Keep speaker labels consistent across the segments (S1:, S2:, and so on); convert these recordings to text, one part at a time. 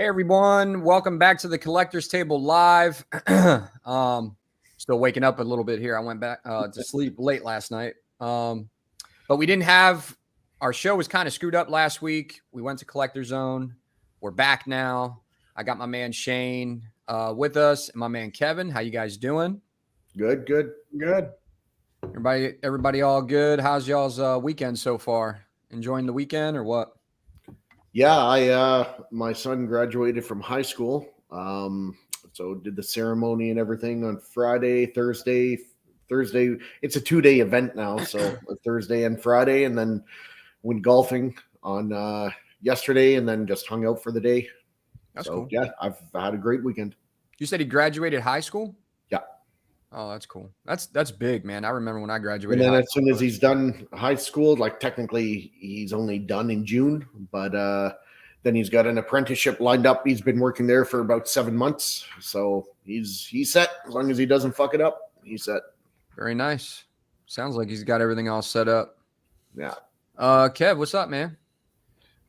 S1: Hey everyone, welcome back to the Collector's Table Live. Still waking up a little bit here. I went back to sleep late last night. But we didn't have, our show was kind of screwed up last week. We went to Collector Zone. We're back now. I got my man Shane with us and my man Kevin. How you guys doing?
S2: Good.
S1: Everybody all good? How's y'all's weekend so far? Enjoying the weekend or what?
S2: Yeah, my son graduated from high school. So did the ceremony and everything on Friday, Thursday. It's a 2-day event now, so Thursday and Friday, and then went golfing on yesterday, and then just hung out for the day.
S1: That's cool.
S2: Yeah, I've had a great weekend.
S1: You said he graduated high school?
S2: Yeah.
S1: Oh, that's cool. That's big, man. I remember when I graduated.
S2: And then as soon as he's done high school, like technically he's only done in June, but then he's got an apprenticeship lined up. He's been working there for about 7 months. So he's set. As long as he doesn't fuck it up, he's set.
S1: Very nice. Sounds like he's got everything all set up.
S2: Yeah.
S1: Kev, what's up, man?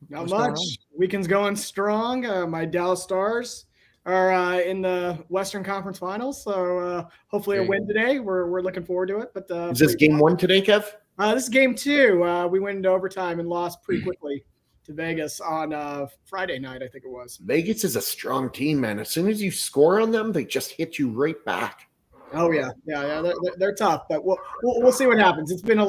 S3: Not much. Weekend's going strong. My Dallas Stars are in the Western Conference Finals, so hopefully a win today. We're looking forward to it. But
S2: is this game 1 today, Kev?
S3: This is game 2. We went into overtime and lost pretty quickly to Vegas on Friday night, I think it was.
S2: Vegas is a strong team, man. As soon as you score on them, they just hit you right back.
S3: Oh yeah. They're tough, but we'll see what happens. It's been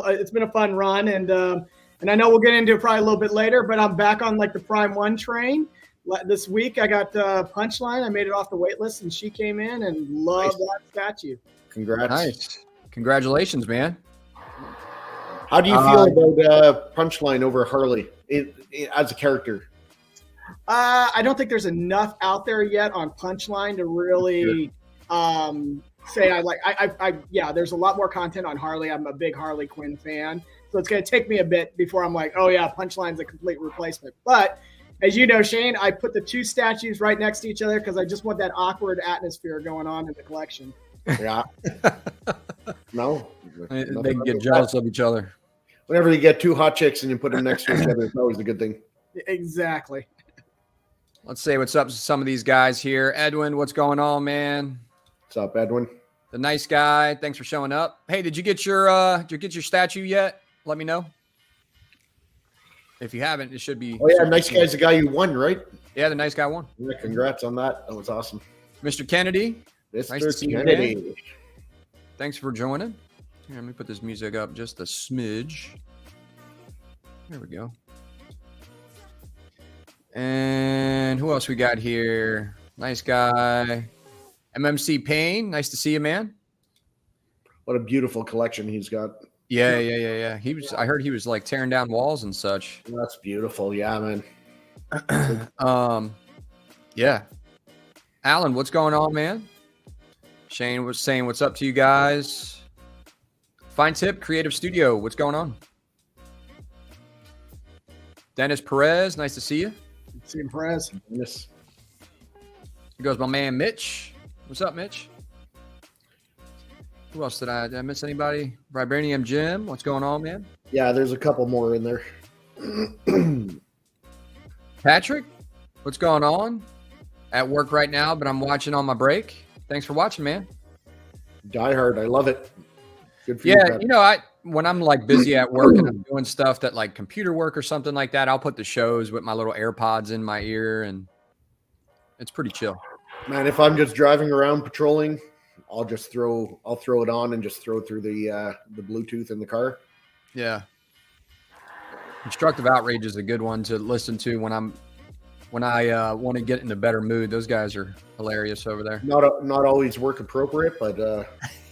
S3: a fun run, and I know we'll get into it probably a little bit later. But I'm back on like the Prime 1 train. This week I got Punchline. I made it off the wait list, and she came in and loved that statue.
S2: Congrats!
S1: Nice, congratulations, man.
S2: How do you feel about Punchline over Harley as a character?
S3: I don't think there's enough out there yet on Punchline to really say I like. Yeah, there's a lot more content on Harley. I'm a big Harley Quinn fan, so it's going to take me a bit before I'm like, oh yeah, Punchline's a complete replacement. But as you know, Shane, I put the 2 statues right next to each other because I just want that awkward atmosphere going on in the collection.
S2: Yeah. No.
S1: They can get jealous of each other.
S2: Whenever you get 2 hot chicks and you put them next to each other, it's always a good thing.
S3: Exactly.
S1: Let's say what's up to some of these guys here. Edwin, what's going on, man?
S2: What's up, Edwin?
S1: The nice guy. Thanks for showing up. Hey, did you get your statue yet? Let me know. If you haven't, it should be.
S2: Oh yeah, nice guy's the guy you won, right?
S1: Yeah, the nice guy won.
S2: Yeah, congrats on that. That was awesome.
S1: Mr. Kennedy.
S2: Mr.
S1: Nice to see
S2: Kennedy.
S1: you, thanks for joining. Here, let me put this music up just a smidge. There we go. And who else we got here? Nice guy. MMC Payne. Nice to see you, man.
S2: What a beautiful collection he's got.
S1: Yeah. I heard he was like tearing down walls and such.
S2: That's beautiful. Yeah,
S1: man. Yeah. Alan, what's going on, man? Shane was saying what's up to you guys. Fine Tip Creative Studio, what's going on? Dennis Perez, nice to see you.
S3: See you, Perez.
S2: Yes.
S1: Here goes my man Mitch. What's up, Mitch? Who else did I miss anybody? Vibranium Jim, what's going on, man?
S2: Yeah, there's a couple more in there.
S1: Patrick, what's going on? At work right now, but I'm watching on my break. Thanks for watching, man.
S2: Die Hard, I love it. Good for you.
S1: Yeah, you know, when I'm like busy at work and I'm doing stuff that like computer work or something like that, I'll put the shows with my little AirPods in my ear, and it's pretty chill.
S2: Man, if I'm just driving around patrolling, I'll throw it on and just throw it through the Bluetooth in the car.
S1: Yeah. Constructive Outrage is a good one to listen to when I want to get in a better mood. Those guys are hilarious over there.
S2: Not always work appropriate, but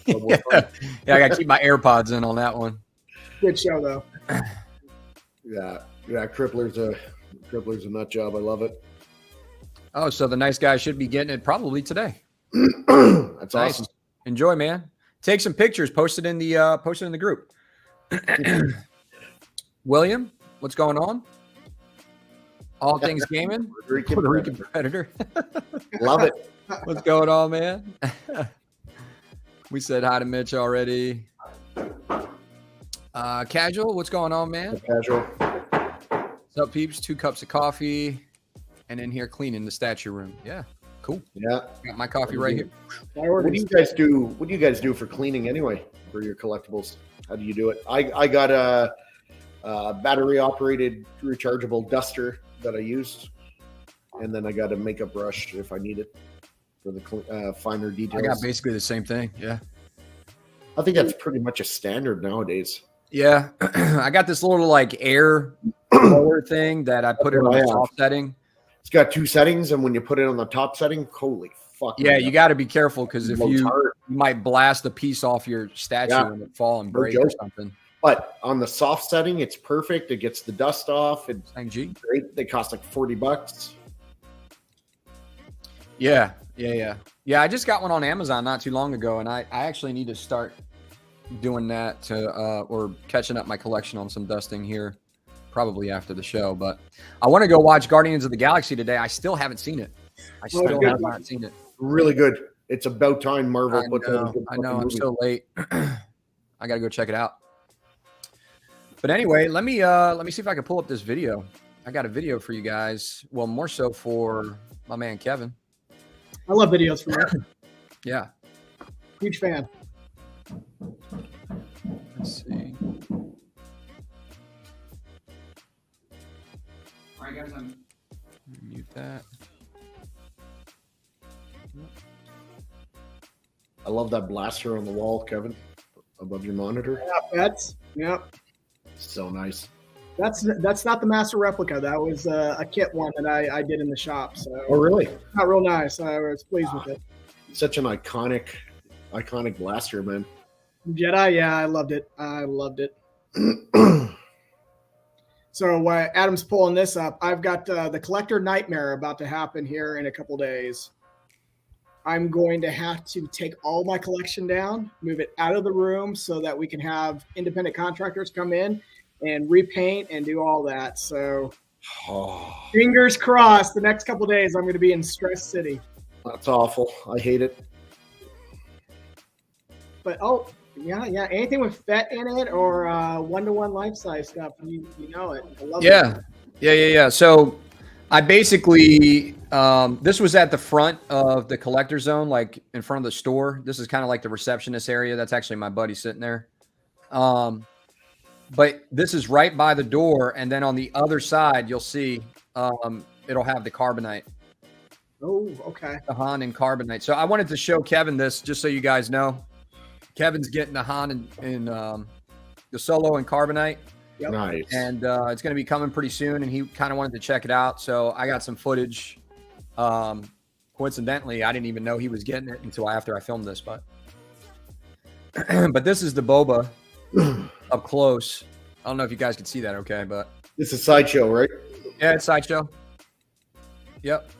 S1: yeah, I got to keep my AirPods in on that one.
S3: Good show though.
S2: Yeah. Crippler's a nut job. I love it.
S1: Oh, so the nice guy should be getting it probably today.
S2: That's
S1: nice.
S2: Awesome.
S1: Enjoy, man. Take some pictures. Post it in the group. William, what's going on? All things gaming. Puerto Rican Predator.
S2: Love it.
S1: What's going on, man? We said hi to Mitch already. Casual, what's going on, man?
S2: Casual.
S1: What's up, peeps? 2 cups of coffee. and in here cleaning the statue room. Yeah, cool.
S2: Yeah.
S1: Got my coffee right here.
S2: What do you guys do? What do you guys do for cleaning anyway for your collectibles? How do you do it? I got a battery operated rechargeable duster that I used, and then I got a makeup brush if I need it for the finer details.
S1: I got basically the same thing. Yeah.
S2: I think that's pretty much a standard nowadays.
S1: Yeah. I got this little like air blower thing that I put it on the soft setting.
S2: It's got 2 settings, and when you put it on the top setting, holy fuck.
S1: Yeah, you got to be careful because if you might blast a piece off your statue and it fall and break or something.
S2: But on the soft setting, it's perfect. It gets the dust off. It's
S1: Geek.
S2: great. They cost like $40.
S1: Yeah. I just got one on Amazon not too long ago, and I actually need to start doing that to or catching up my collection on some dusting here probably after the show. But I want to go watch Guardians of the Galaxy today. I still haven't seen it. I still have not seen it.
S2: Really good. It's about time Marvel put out a good
S1: I know. I'm
S2: movie.
S1: so late. I gotta go check it out. But anyway, let me see if I can pull up this video. I got a video for you guys. Well, more so for my man Kevin.
S3: I love videos from him.
S1: Yeah.
S3: Huge fan.
S1: Let's see. All right, guys, I'm mute that.
S2: I love that blaster on the wall, Kevin, above your monitor.
S3: Yeah, that's
S2: So nice.
S3: That's not the master replica. That was a kit one that I did in the shop. So
S2: Oh, really?
S3: not real nice. I was pleased with it.
S2: Such an iconic blaster, man.
S3: Jedi, yeah, I loved it. So Adam's pulling this up. I've got the collector nightmare about to happen here in a couple days. I'm going to have to take all my collection down, move it out of the room so that we can have independent contractors come in and repaint and do all that. So fingers crossed, the next couple days I'm going to be in Stress City.
S2: That's awful. I hate it.
S3: But yeah, anything with FET in it or one-to-one life-size stuff, you know it. I love it.
S1: Yeah. So I basically this was at the front of the collector zone, like in front of the store. This is kind of like the receptionist area. That's actually my buddy sitting there. But this is right by the door, and then on the other side, you'll see it'll have the Carbonite.
S3: Oh, okay.
S1: The Han and Carbonite. So I wanted to show Kevin this just so you guys know. Kevin's getting the Han and the Solo and Carbonite.
S3: Yep.
S2: Nice.
S1: And it's going to be coming pretty soon, and he kind of wanted to check it out. So I got some footage. Coincidentally, I didn't even know he was getting it until after I filmed this. But but this is the Boba up close. I don't know if you guys can see that okay, but
S2: This is Sideshow, right?
S1: yeah, it's Sideshow. Yep.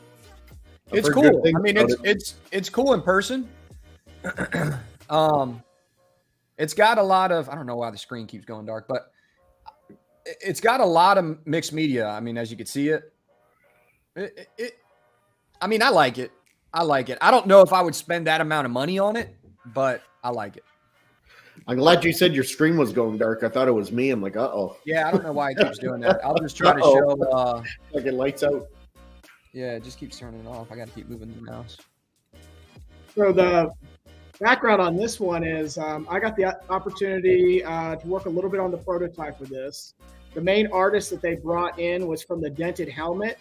S2: I've
S1: It's
S2: heard
S1: cool.
S2: good things
S1: I mean,
S2: about
S1: it's cool in person. It's got a lot of, I don't know why the screen keeps going dark, but it's got a lot of mixed media. I mean, as you can see it, I mean, I like it. I don't know if I would spend that amount of money on it, but I like it.
S2: I'm glad you said your screen was going dark. I thought it was me. I'm like, uh-oh.
S1: Yeah, I don't know why it keeps doing that. I'll just try to show.
S2: Like it lights out.
S1: Yeah, it just keeps turning it off. I got to keep moving the mouse.
S3: So the background on this one is I got the opportunity to work a little bit on the prototype with this. The main artist that they brought in was from the Dented Helmet.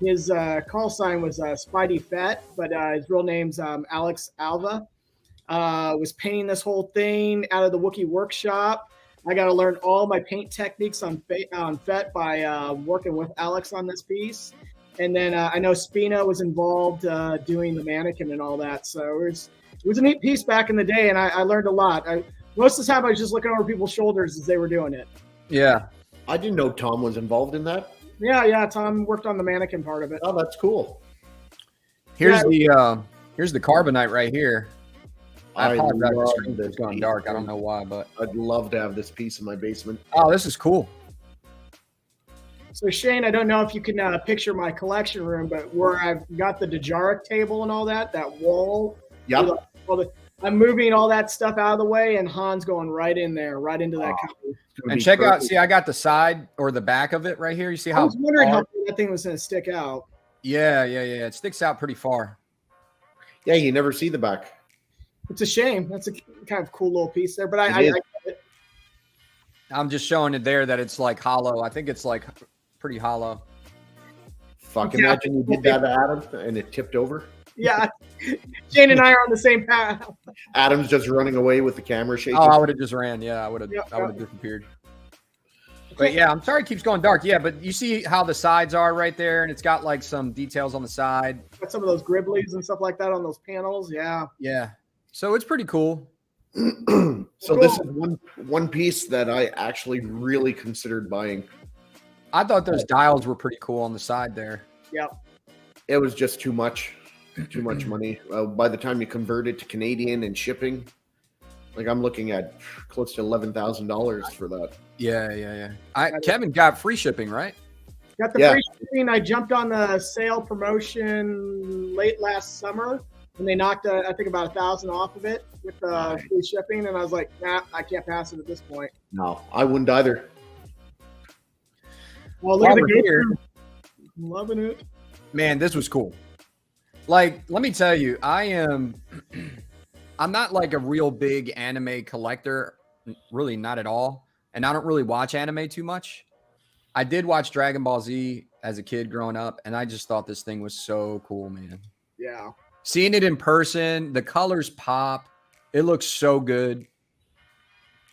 S3: His call sign was Spidey Fett, but his real name's Alex Alva. Was painting this whole thing out of the Wookiee workshop. I got to learn all my paint techniques on Fett by working with Alex on this piece. And then I know Spina was involved doing the mannequin and all that. So it was a neat piece back in the day, and I learned a lot. Most of the time, I was just looking over people's shoulders as they were doing it.
S1: Yeah.
S2: I didn't know Tom was involved in that.
S3: Yeah. Tom worked on the mannequin part of it.
S2: Oh, that's cool.
S1: Here's the Carbonite right here. I apologize. The
S2: love
S1: screen
S2: this
S1: has gone
S2: piece.
S1: dark. I don't know why, but
S2: I'd love to have this piece in my basement.
S1: oh, this is cool.
S3: So Shane, I don't know if you can picture my collection room, but where I've got the Dejaric table and all that wall.
S2: Yep.
S3: I'm moving all that stuff out of the way, and Han's going right in there, right into that cupboard.
S1: And check out, see, I got the side or the back of it right here. You see
S3: I
S1: how
S3: was wondering how
S1: far-
S3: that thing was going to stick out.
S1: Yeah. It sticks out pretty far.
S2: Yeah, you never see the back.
S3: It's a shame. That's a kind of cool little piece there, but
S1: I'm just showing it there that it's like hollow. I think it's like pretty hollow.
S2: Fuck, imagine you did that to Adam and it tipped over.
S3: Yeah. Shane and I are on the same path.
S2: Adam's just running away with the camera shaking.
S1: Oh, I would have just ran. Yeah, I would have disappeared. But yeah, I'm sorry it keeps going dark. Yeah, but you see how the sides are right there, and it's got like some details on the side.
S3: Got some of those gribblies and stuff like that on those panels. Yeah.
S1: Yeah. So it's pretty cool.
S2: So this is one piece that I actually really considered buying.
S1: I thought those dials were pretty cool on the side there.
S3: Yeah.
S2: It was just too much money. By the time you convert it to Canadian and shipping, like I'm looking at close to $11,000 for that.
S1: Yeah. Kevin got free shipping, right?
S3: Got the free shipping. I jumped on the sale promotion late last summer, and they knocked, I think, about $1,000 off of it with free shipping. And I was like, nah, I can't pass it at this point.
S2: No, I wouldn't either.
S3: Well, look at the game. Loving it.
S1: Man, this was cool. Like, let me tell you, I'm not like a real big anime collector, really not at all. And I don't really watch anime too much. I did watch Dragon Ball Z as a kid growing up, and I just thought this thing was so cool, man.
S3: Yeah. Seeing
S1: it in person, the colors pop. It looks so good.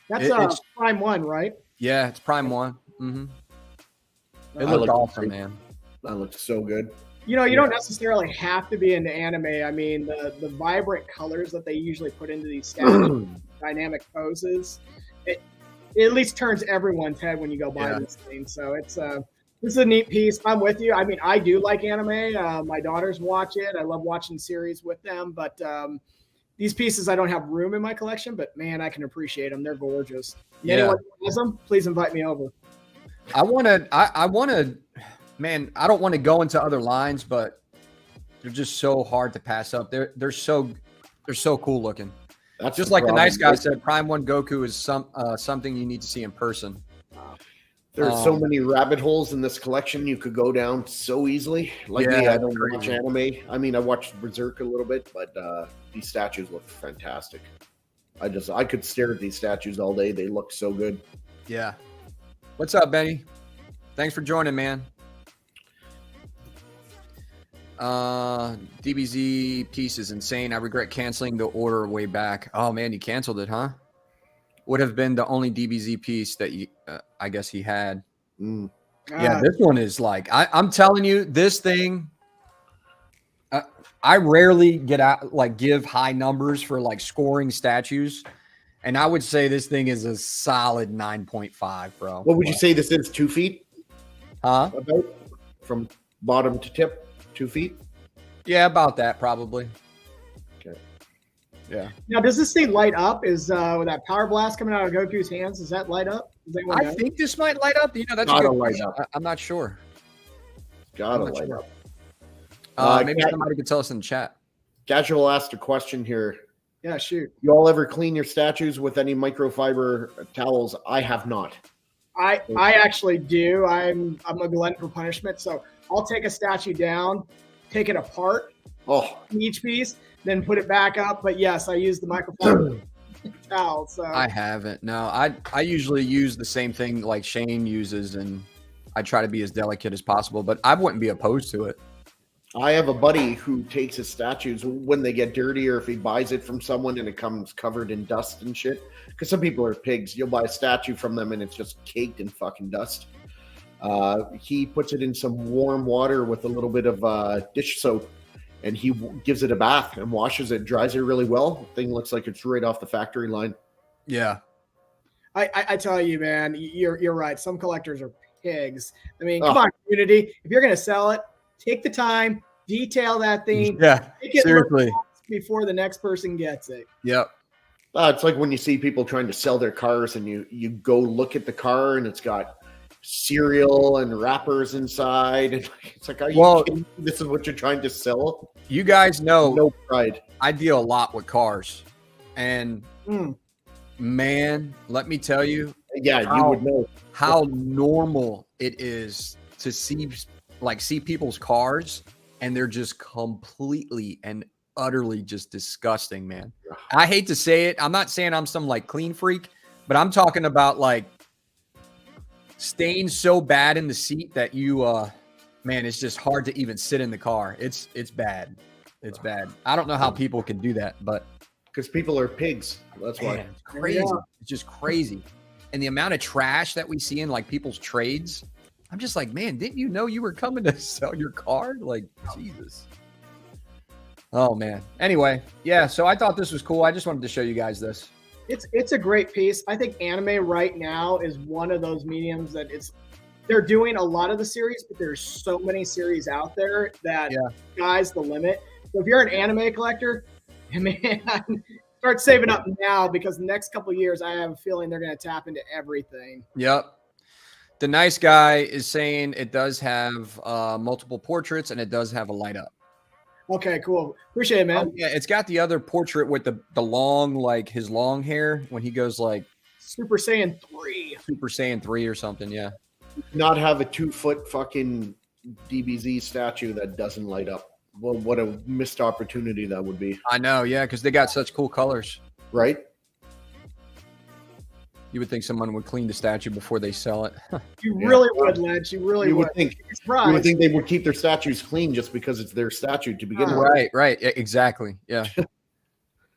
S3: That's Prime 1, right?
S1: Yeah, it's Prime 1. Mm-hmm. It looked awesome, man.
S2: That looked so good.
S3: You know, you don't necessarily have to be into anime. I mean, the vibrant colors that they usually put into these dynamic poses, it at least turns everyone's head when you go buy this thing. So this is a neat piece. I'm with you. I mean, I do like anime. My daughters watch it. I love watching series with them. But these pieces, I don't have room in my collection. But man, I can appreciate them. They're gorgeous. Anyone who has them, please invite me over.
S1: I want to. Man, I don't want to go into other lines, but they're just so hard to pass up. They're so cool looking. That's just like the nice guy said. Prime 1 Goku is something you need to see in person.
S2: There's so many rabbit holes in this collection you could go down so easily. Like me, I don't watch anime. I mean, I watched Berserk a little bit, but these statues look fantastic. I could stare at these statues all day. They look so good.
S1: Yeah. What's up, Benny? Thanks for joining, man. DBZ piece is insane. I regret canceling the order way back. Oh man, you canceled it, huh? Would have been the only DBZ piece that I guess he had. Yeah, this one is like I'm telling you, this thing. I rarely give high numbers for like scoring statues, and I would say this thing is a solid 9.5, bro.
S2: What would you say this is? 2 feet?
S1: Huh?
S2: About from bottom to tip. 2 feet?
S1: Yeah, about that probably.
S2: Okay.
S1: Yeah.
S3: Now, does this thing light up? Is with that power blast coming out of Goku's hands? Does that light up?
S1: I think this might light up. You know, that's
S2: gotta light up.
S1: I'm not sure.
S2: Gotta light up.
S1: Maybe somebody could tell us in the chat.
S2: Casual asked a question here.
S3: Yeah, shoot.
S2: You all ever clean your statues with any microfiber towels? I have not.
S3: I actually do. I'm a glutton for punishment, so I'll take a statue down, take it apart, each piece, then put it back up. But yes, I use the microfiber towel. So
S1: I haven't. No, I usually use the same thing like Shane uses, and I try to be as delicate as possible. But I wouldn't be opposed to it.
S2: I have a buddy who takes his statues when they get dirty, or if he buys it from someone and it comes covered in dust and shit. Because some people are pigs. You'll buy a statue from them and it's just caked in fucking dust. He puts it in some warm water with a little bit of dish soap, and he gives it a bath and washes it, dries it really well. The thing looks like it's right off the factory line.
S1: Yeah.
S3: I tell you, man, you're right. Some collectors are pigs. I mean, come on, community. If you're going to sell it, take the time, detail that thing.
S1: Yeah, seriously.
S3: Before the next person gets it.
S1: Yep.
S2: It's like when you see people trying to sell their cars and you go look at the car and it's got cereal and wrappers inside. And it's like, are you kidding? This is what you're trying to sell?
S1: You guys know,
S2: no pride.
S1: I deal a lot with cars. And man, let me tell you.
S2: Yeah, you would know.
S1: How normal it is to see people's cars and they're just completely and utterly just disgusting, man. I hate to say it. I'm not saying I'm some like clean freak, but I'm talking about like stains so bad in the seat that you, man, it's just hard to even sit in the car. It's bad. It's bad. I don't know how people can do that, but
S2: because people are pigs. That's why.
S1: man, it's crazy.
S3: Yeah.
S1: It's just crazy. And the amount of trash that we see in like people's trades, I'm just like, man, didn't you know you were coming to sell your car? Like, Jesus. Oh man. Anyway, yeah. So I thought this was cool. I just wanted to show you guys this.
S3: It's a great piece. I think anime right now is one of those mediums that they're doing a lot of the series, but there's so many series out there that sky's the limit. So if you're an anime collector, man, start saving up now, because the next couple of years, I have a feeling they're going to tap into everything.
S1: Yep. The nice guy is saying it does have multiple portraits and it does have a light up.
S3: Okay, cool. Appreciate it, man.
S1: Yeah, it's got the other portrait with the long, like his long hair when he goes like
S3: Super Saiyan 3.
S1: Super Saiyan 3 or something. Yeah.
S2: Not have a 2-foot fucking DBZ statue that doesn't light up. Well, what a missed opportunity that would be.
S1: I know. Yeah. Because they got such cool colors.
S2: Right?
S1: You would think someone would clean the statue before they sell it.
S3: You really would, Lynch. You really
S2: You
S3: would.
S2: would think.
S3: Surprised.
S2: You would think they would keep their statues clean just because it's their statue to begin with.
S1: Right. Right. Yeah, exactly. Yeah.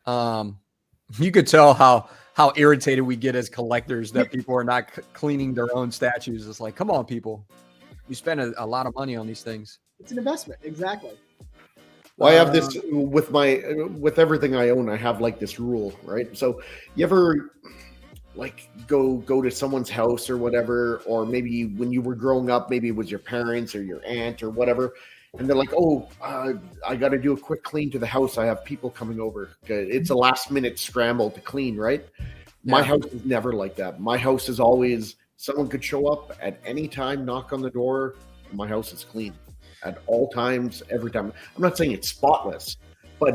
S1: You could tell how irritated we get as collectors that people are not cleaning their own statues. It's like, come on, people. You spend a lot of money on these things.
S3: It's an investment. Exactly.
S2: Well, I have this with everything I own. I have like this rule, right? So you ever like go to someone's house or whatever, or maybe when you were growing up, maybe it was your parents or your aunt or whatever, and they're like, "Oh, I got to do a quick clean to the house. I have people coming over." It's a last minute scramble to clean, right? Yeah. My house is never like that. My house is always someone could show up at any time, knock on the door. My house is clean at all times, every time. I'm not saying it's spotless, but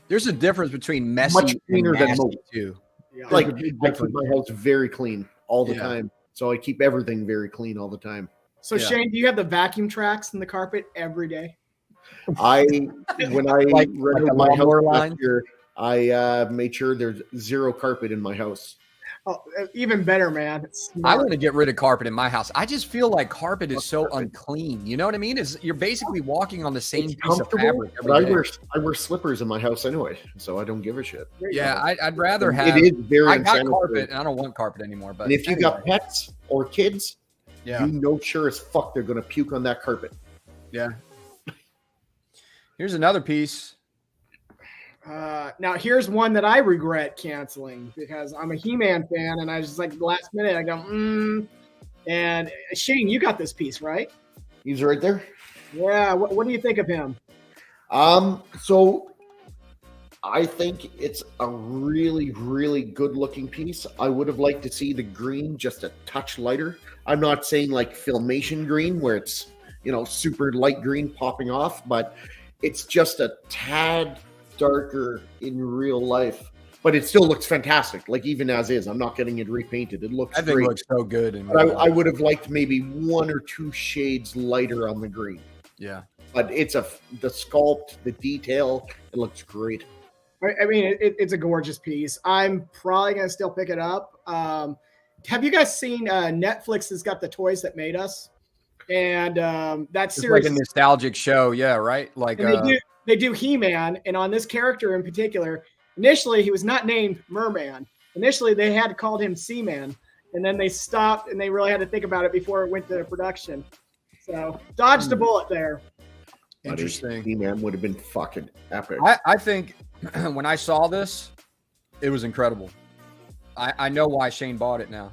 S1: there's a difference between messy
S2: much cleaner
S1: and
S2: than
S1: nasty
S2: most.
S1: too.
S3: Yeah.
S2: Like I keep my house very clean all the
S1: Yeah.
S2: time, so I keep everything very clean all the time.
S3: So
S1: Yeah.
S3: Shane, do you have the vacuum tracks in the carpet every day?
S2: When I
S1: Like
S2: rented
S1: a
S2: my house
S1: lawnmower
S2: last
S1: line?
S2: year, I made sure there's zero carpet in my house.
S3: Oh, even better, man. It's
S1: I
S3: smart.
S1: want to get rid of carpet in my house. I just feel like carpet is so unclean. You know what I mean? You're basically walking on the same
S2: It's
S1: piece of
S2: comfortable,
S1: fabric
S2: but
S1: every day.
S2: I wear slippers in my house anyway, so I don't give a shit.
S3: There you
S1: Yeah,
S3: go.
S1: I'd rather have.
S2: It is very
S1: I got
S2: unsanitary.
S1: carpet, and I don't want carpet anymore. But
S2: And if you got pets or kids,
S1: yeah,
S2: you know sure as fuck they're gonna puke on that carpet.
S1: yeah. Here's another piece.
S3: Now here's one that I regret canceling because I'm a He-Man fan, and I was just like last minute I go, And Shane, you got this piece, right?
S2: He's right there.
S3: Yeah. What do you think of him?
S2: So I think it's a really, really good looking piece. I would have liked to see the green just a touch lighter. I'm not saying like Filmation green where it's, super light green popping off, but it's just a tad darker in real life. But it still looks fantastic, like even as is. I'm not getting it repainted. It looks
S1: I think
S2: great.
S1: it looks so good.
S2: But I would have liked maybe 1 or 2 shades lighter on the green.
S1: Yeah.
S2: But the sculpt, the detail, it looks great.
S3: I mean, it's a gorgeous piece. I'm probably gonna still pick it up. Have you guys seen Netflix has got the Toys That Made Us? And that
S1: It's
S3: series
S1: like a nostalgic show. Yeah, right? Like
S3: and they do He-Man, and on this character in particular, initially he was not named Merman. Initially they had called him Seaman, and then they stopped and they really had to think about it before it went to production. So dodged a bullet there.
S1: interesting.
S2: He-Man would have been fucking epic.
S1: I think when I saw this, it was incredible. I know why Shane bought it now.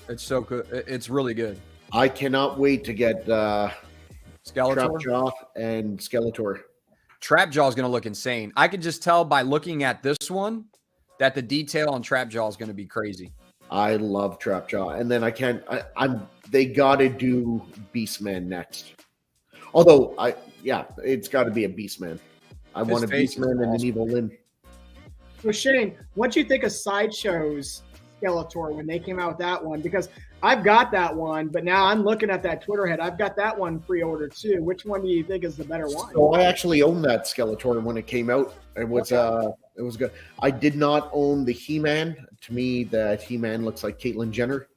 S1: It's so good. It's really good.
S2: I cannot wait to get
S1: Skeletor.
S2: Trapjaw and Skeletor.
S1: Trapjaw is going to look insane. I can just tell by looking at this one that the detail on Trapjaw is going to be crazy.
S2: I love Trapjaw, and then they got to do Beastman next. Although it's got to be a Beastman. I want a
S1: face is
S2: Beastman and an
S1: awesome.
S2: Evil Lynn.
S3: So Shane, what do you think of Sideshow's Skeletor when they came out with that one, because I've got that one, but now I'm looking at that Tweeterhead. I've got that one pre-ordered too. Which one do you think is the better one?
S2: So I actually owned that Skeletor when it came out. It was good. I did not own the He-Man. To me, that He-Man looks like Caitlyn Jenner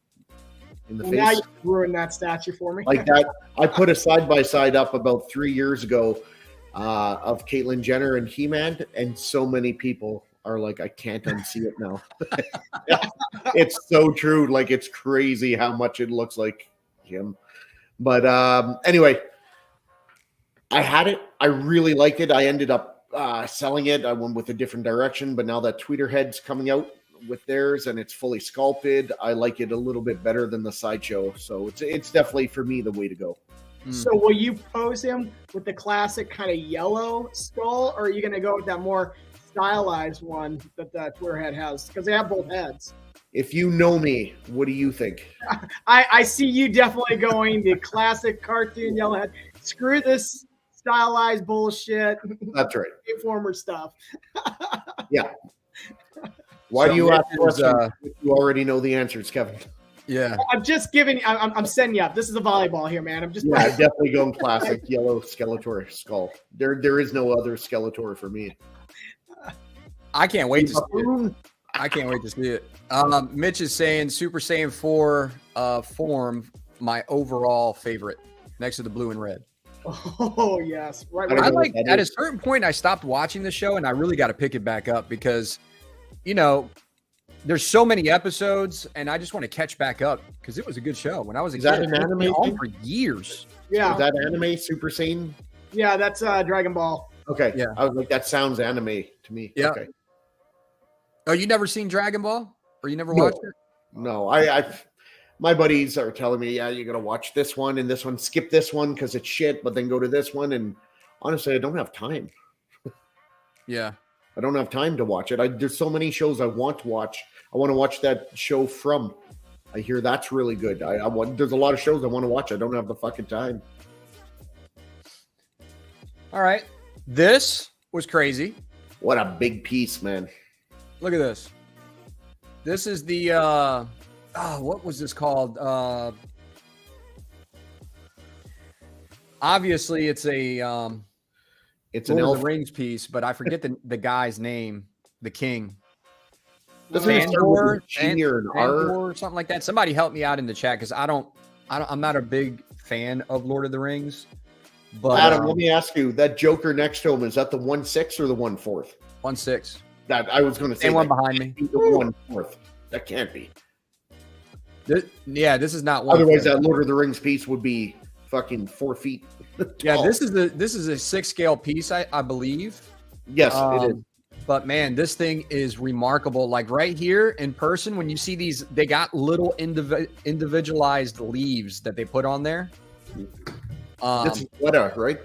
S2: in the face.
S3: Now you ruined that statue for me.
S2: Like that, I put a side-by-side up about 3 years ago of Caitlyn Jenner and He-Man, and so many people are like, I can't unsee it now. It's so true. Like, it's crazy how much it looks like him. But anyway, I had it. I really liked it. I ended up selling it. I went with a different direction, but now that Tweeterhead's coming out with theirs and it's fully sculpted, I like it a little bit better than the Sideshow. So it's definitely, for me, the way to go.
S3: So will you pose him with the classic kind of yellow skull, or are you going to go with that more stylized one that the Tweeterhead has? Because they have both heads.
S2: If you know me, what do you think?
S3: I see you definitely going the classic cartoon yellow head. Screw this stylized bullshit.
S2: That's right.
S3: Informer stuff.
S2: Yeah. Why do you ask questions if you already know the answers, Kevin?
S1: Yeah.
S3: I'm just giving. I'm setting you up. This is a volleyball here, man. I'm just.
S2: Yeah, definitely going classic yellow Skeletor skull. There is no other Skeletor for me.
S1: I can't wait to see it. I can't wait to see it. Mitch is saying Super Saiyan 4 form, my overall favorite, next to the blue and red.
S3: Oh yes, right.
S1: I like at a certain point I stopped watching the show, and I really got to pick it back up because, you know, there's so many episodes, and I just want to catch back up because it was a good show when I was a kid.
S2: That an anime
S1: on for years?
S3: Yeah.
S2: Is that anime Super Saiyan?
S3: Yeah, that's Dragon Ball.
S2: Okay.
S1: Yeah.
S2: I was like, that sounds anime to me.
S1: Yeah.
S2: Okay.
S1: Oh, you never seen Dragon Ball, or you never watched it?
S2: No, my buddies are telling me, yeah, you're gonna watch this one and this one, skip this one because it's shit, but then go to this one. And honestly, I don't have time.
S1: Yeah.
S2: I don't have time to watch it. There's so many shows I want to watch. I want to watch that show From. I hear that's really good. There's a lot of shows I want to watch. I don't have the fucking time.
S1: All right. This was crazy.
S2: What a big piece, man.
S1: Look at this. This is the what was this called? Obviously it's a
S2: it's an
S1: Lord of the Rings piece, but I forget the guy's name, the king.
S2: Doesn't it start with a G or an R
S1: or something like that? Somebody help me out in the chat because I'm not a big fan of Lord of the Rings. But
S2: Adam, let me ask you, that Joker next to him, is that the 1/6 or the 1/4?
S1: 1/6.
S2: That I was going to say.
S1: Same one behind me.
S2: The 1/4. That can't be.
S1: This is not one.
S2: Otherwise, that Lord of the Rings piece would be fucking 4 feet.
S1: Yeah,
S2: tall.
S1: this is a 6 scale piece, I believe.
S2: Yes, it is.
S1: But man, this thing is remarkable. Like right here in person, when you see these, they got little individualized leaves that they put on there.
S2: This is Weta, right?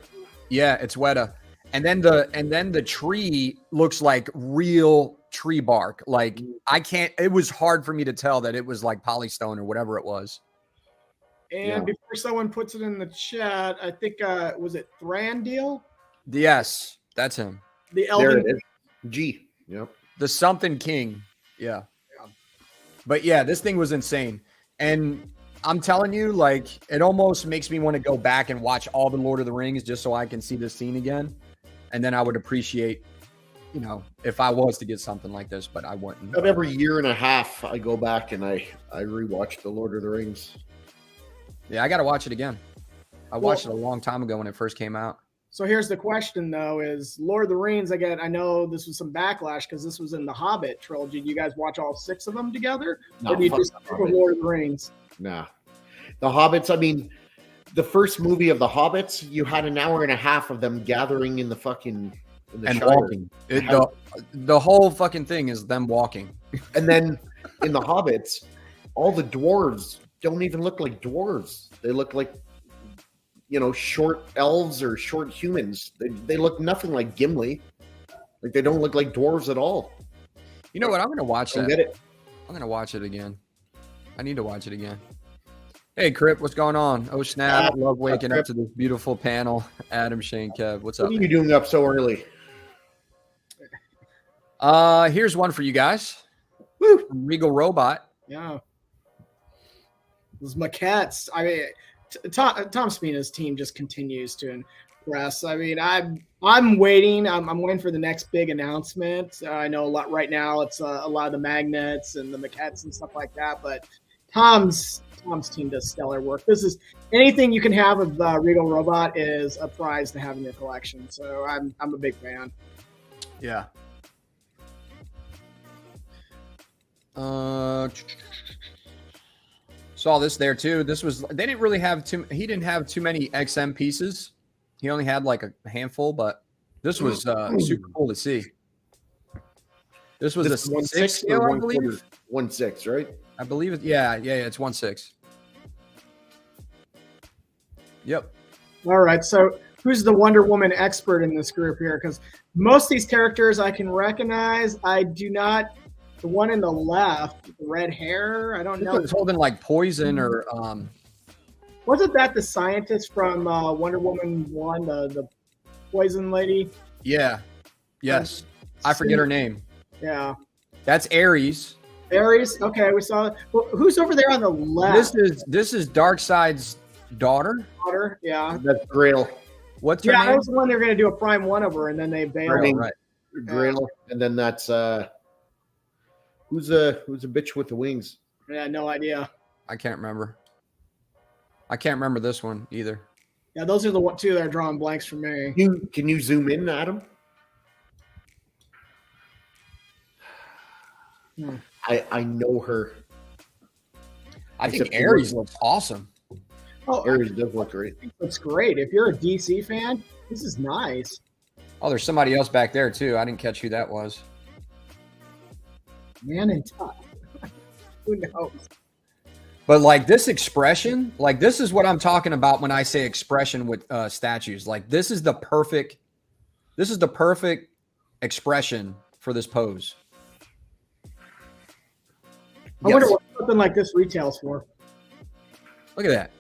S1: Yeah, it's Weta. And then the tree looks like real tree bark. Like it was hard for me to tell that it was like polystone or whatever it was.
S3: And before someone puts it in the chat, I think was it Thranduil?
S1: Yes, that's him.
S3: The Elven.
S2: There it is. G. Yep.
S1: The something king. Yeah. But yeah, this thing was insane. And I'm telling you, like, it almost makes me want to go back and watch all the Lord of the Rings just so I can see this scene again. And then I would appreciate, you know, if I was to get something like this, but I wouldn't.
S2: About every year and a half, I go back and I rewatch the Lord of the Rings.
S1: Yeah, I got to watch it again. I watched it a long time ago when it first came out.
S3: So here's the question, though, is Lord of the Rings, again, I know this was some backlash because this was in the Hobbit trilogy. Do you guys watch all 6 of them together?
S2: No,
S3: or do you just stick with Lord of the Rings?
S2: Nah. The Hobbits, I mean, the first movie of the Hobbits, you had an hour and a half of them gathering in the fucking...
S1: and walking. The whole fucking thing is them walking.
S2: And then in the Hobbits, all the dwarves don't even look like dwarves. They look like, you know, short elves or short humans. They look nothing like Gimli. Like, they don't look like dwarves at all.
S1: You know what? I'm going to watch that.
S2: Get it.
S1: I'm going to watch it again. I need to watch it again. Hey, Crip, what's going on? Oh, snap. Love waking up to this beautiful panel. Adam, Shane, Kev, what's up?
S2: What are you doing up so early?
S1: Here's one for you guys.
S3: Woo!
S1: Regal Robot.
S3: Yeah. Those maquettes. I mean, Tom Spina's team just continues to impress. I mean, I'm waiting. I'm waiting for the next big announcement. I know a lot right now. It's a lot of the magnets and the maquettes and stuff like that. But Tom's team does stellar work. This is anything you can have of Regal Robot is a prize to have in your collection. So I'm a big fan.
S1: Yeah. Saw this there too. They didn't really have he didn't have too many XM pieces. He only had like a handful, but this was super cool to see. This was a 1/6 scale, I believe.
S2: 1/6, right?
S1: I believe it. Yeah, it's 1/6. Yep.
S3: All right. So who's the Wonder Woman expert in this group here? Because most of these characters I can recognize. I do not. The one in the left, the red hair. I don't know.
S1: It's holding like poison or.
S3: Wasn't that the scientist from Wonder Woman 1, the poison lady?
S1: Yeah. Yes. I forget her name.
S3: Yeah.
S1: That's Ares.
S3: Ares. Okay, we saw it. Well, who's over there on the left?
S1: This is Darkseid's daughter.
S3: Yeah.
S2: That's Grail.
S1: What's her
S3: name?
S1: Yeah,
S3: that was the one they were going to do a Prime 1 over, and then they bailed.
S1: Right.
S2: Grail, and then that's who's a bitch with the wings?
S3: Yeah, no idea.
S1: I can't remember. I can't remember this one either.
S3: Yeah, those are the two that are drawing blanks for me.
S2: Can you zoom in, Adam? I know her.
S1: I think Ares looks awesome.
S2: Oh, Ares does look great.
S3: Looks great. If you're a DC fan, this is nice.
S1: Oh, there's somebody else back there too. I didn't catch who that was.
S3: Man in tough. Who knows?
S1: But like this expression, like this is what I'm talking about when I say expression with statues. Like this is the perfect expression for this pose.
S3: I wonder what something like this retails for.
S1: Look at that.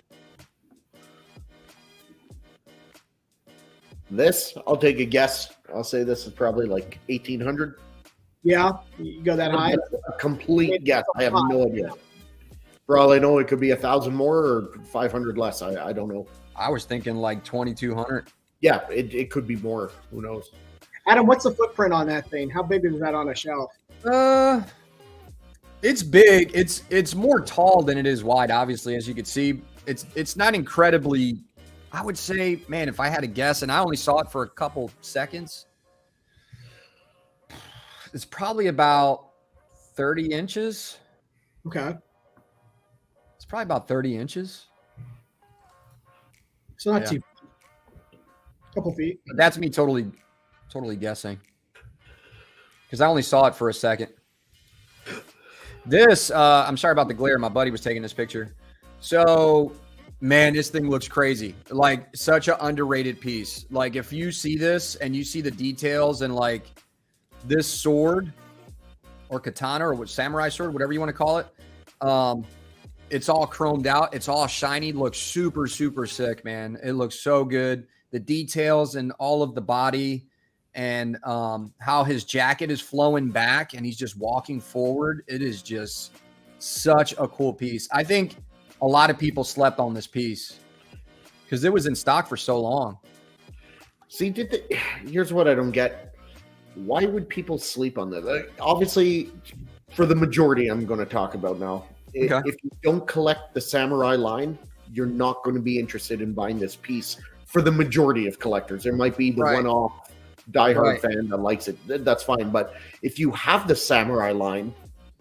S2: This, I'll take a guess. I'll say this is probably like 1,800.
S3: Yeah, you go that high?
S2: A complete guess. I have no idea. For all I know, it could be 1,000 more or 500 less. I don't know.
S1: I was thinking like 2,200.
S2: Yeah, it could be more. Who knows?
S3: Adam, what's the footprint on that thing? How big is that on a shelf?
S1: It's big. It's more tall than it is wide, obviously, as you can see. It's not incredibly, I would say, man, if I had to guess, and I only saw it for a couple seconds, it's probably about 30 inches.
S3: Okay.
S1: It's probably about 30 inches.
S3: So not too a couple feet.
S1: But that's me totally guessing. Because I only saw it for a second. This, I'm sorry about the glare. My buddy was taking this picture. So, man, this thing looks crazy. Like, such an underrated piece. Like, if you see this and you see the details and, like, this sword or katana or what samurai sword, whatever you want to call it, it's all chromed out. It's all shiny. Looks super, super sick, man. It looks so good. The details and all of the body and how his jacket is flowing back and he's just walking forward. It is just such a cool piece. I think a lot of people slept on this piece because it was in stock for so long.
S2: See, here's what I don't get. Why would people sleep on this? Obviously, for the majority I'm going to talk about now,
S1: okay.
S2: If you don't collect the samurai line, you're not going to be interested in buying this piece for the majority of collectors. There might be the one-off diehard fan that likes it. That's fine. But if you have the samurai line,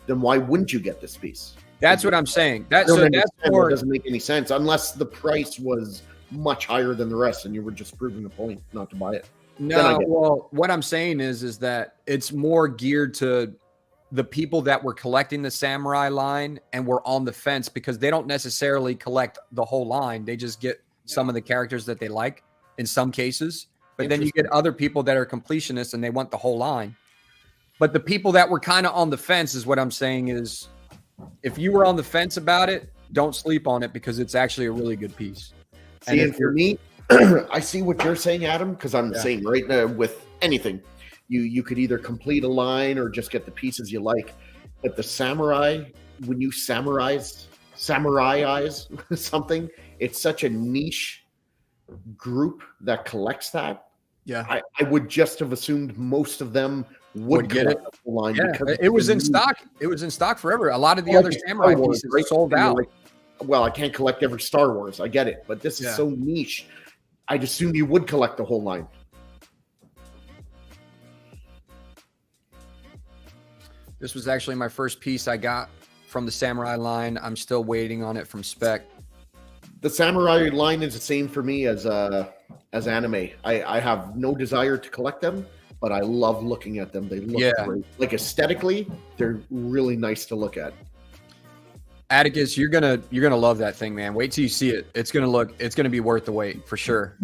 S2: then why wouldn't you get this piece?
S1: That's what I'm saying. It
S2: doesn't make any sense unless the price was much higher than the rest and you were just proving a point not to buy it.
S1: No, well, what I'm saying is that it's more geared to the people that were collecting the samurai line and were on the fence because they don't necessarily collect the whole line. They just get some of the characters that they like in some cases. But then you get other people that are completionists and they want the whole line. But the people that were kind of on the fence is what I'm saying is if you were on the fence about it, don't sleep on it because it's actually a really good piece.
S2: See, and for me, I see what you're saying, Adam, because I'm the same, right? With anything, you could either complete a line or just get the pieces you like. But the samurai, when you samurai eyes something, it's such a niche group that collects that.
S1: Yeah.
S2: I would just have assumed most of them would
S1: get it.
S2: The line.
S1: Yeah,
S2: because
S1: it was in stock. It was in stock forever. A lot of the other samurai pieces sold out.
S2: Like, well, I can't collect every Star Wars. I get it. But this is so niche. I'd assume you would collect the whole line.
S1: This was actually my first piece I got from the samurai line. I'm still waiting on it from Spec.
S2: The samurai line is the same for me as anime. I have no desire to collect them, but I love looking at them. They look great. Like aesthetically, they're really nice to look at.
S1: Atticus, you're gonna love that thing, man. Wait till you see it. It's gonna be worth the wait for sure.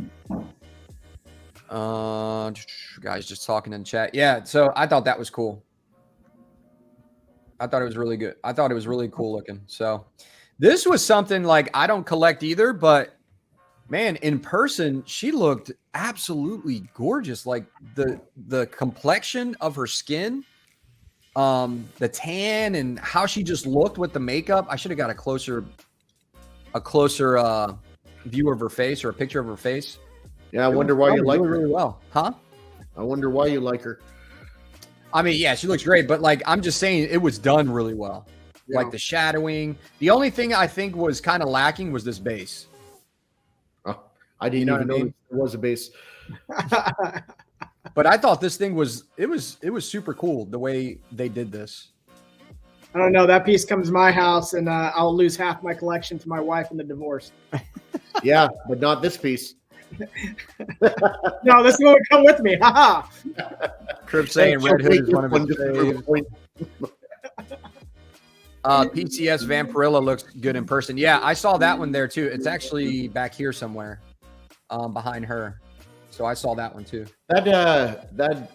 S1: Guys just talking in chat. Yeah, so I thought that was cool. I thought it was really good. I thought it was really cool looking. So this was something like I don't collect either, but man, in person, she looked absolutely gorgeous. Like the complexion of her skin, the tan, and how she just looked with the makeup. I should have got a closer view of her face or a picture of her face.
S2: Yeah, I wonder why you like her
S1: really well, huh?
S2: I wonder why you like her.
S1: I mean, yeah, she looks great, but like I'm just saying, it was done really well. Yeah. Like the shadowing. The only thing I think was kind of lacking was this base.
S2: Oh, I didn't even know there was a base.
S1: But I thought this thing was super cool the way they did this.
S3: I don't know. That piece comes to my house, and I'll lose half my collection to my wife in the divorce.
S2: Yeah, but not this piece.
S3: No, this one would come with me. Haha.
S1: Crib saying Red Hood is one of his faves. PCS Vampirilla looks good in person. Yeah, I saw that one there too. It's actually back here somewhere, behind her. So I saw that one too.
S2: That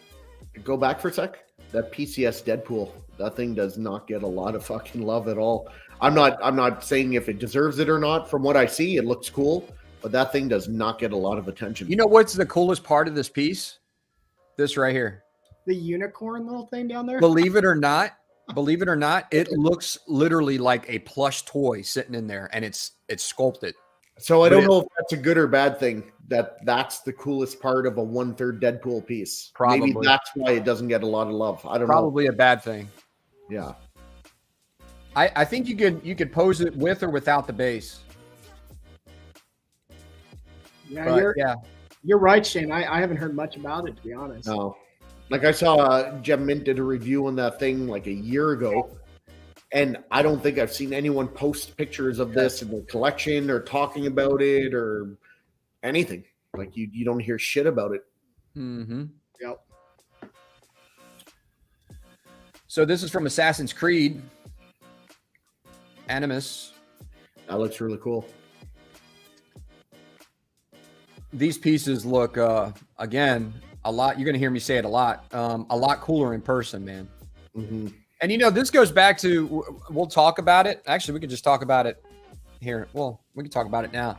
S2: go back for a sec. That PCS Deadpool, that thing does not get a lot of fucking love at all. I'm not saying if it deserves it or not. From what I see, it looks cool, but that thing does not get a lot of attention.
S1: You know what's the coolest part of this piece? This right here.
S3: The unicorn little thing down there?
S1: Believe it or not, it looks literally like a plush toy sitting in there, and it's sculpted.
S2: So I don't know if that's a good or bad thing. That's the coolest part of a 1/3 Deadpool piece.
S1: Probably.
S2: Maybe that's why it doesn't get a lot of love. I don't know.
S1: Probably a bad thing.
S2: Yeah.
S1: I think you could pose it with or without the base.
S3: Yeah, you're right, Shane. I haven't heard much about it, to be honest.
S2: No. Like I saw Gem Mint did a review on that thing like a year ago, and I don't think I've seen anyone post pictures of this in their collection or talking about it or anything. Like you don't hear shit about it.
S1: Mm-hmm.
S3: Yep.
S1: So this is from Assassin's Creed. Animus.
S2: That looks really cool.
S1: These pieces look, again, a lot. You're going to hear me say it a lot cooler in person, man.
S2: Mm-hmm.
S1: And, this goes back to, we'll talk about it. Actually, we could just talk about it here. Well, we can talk about it now.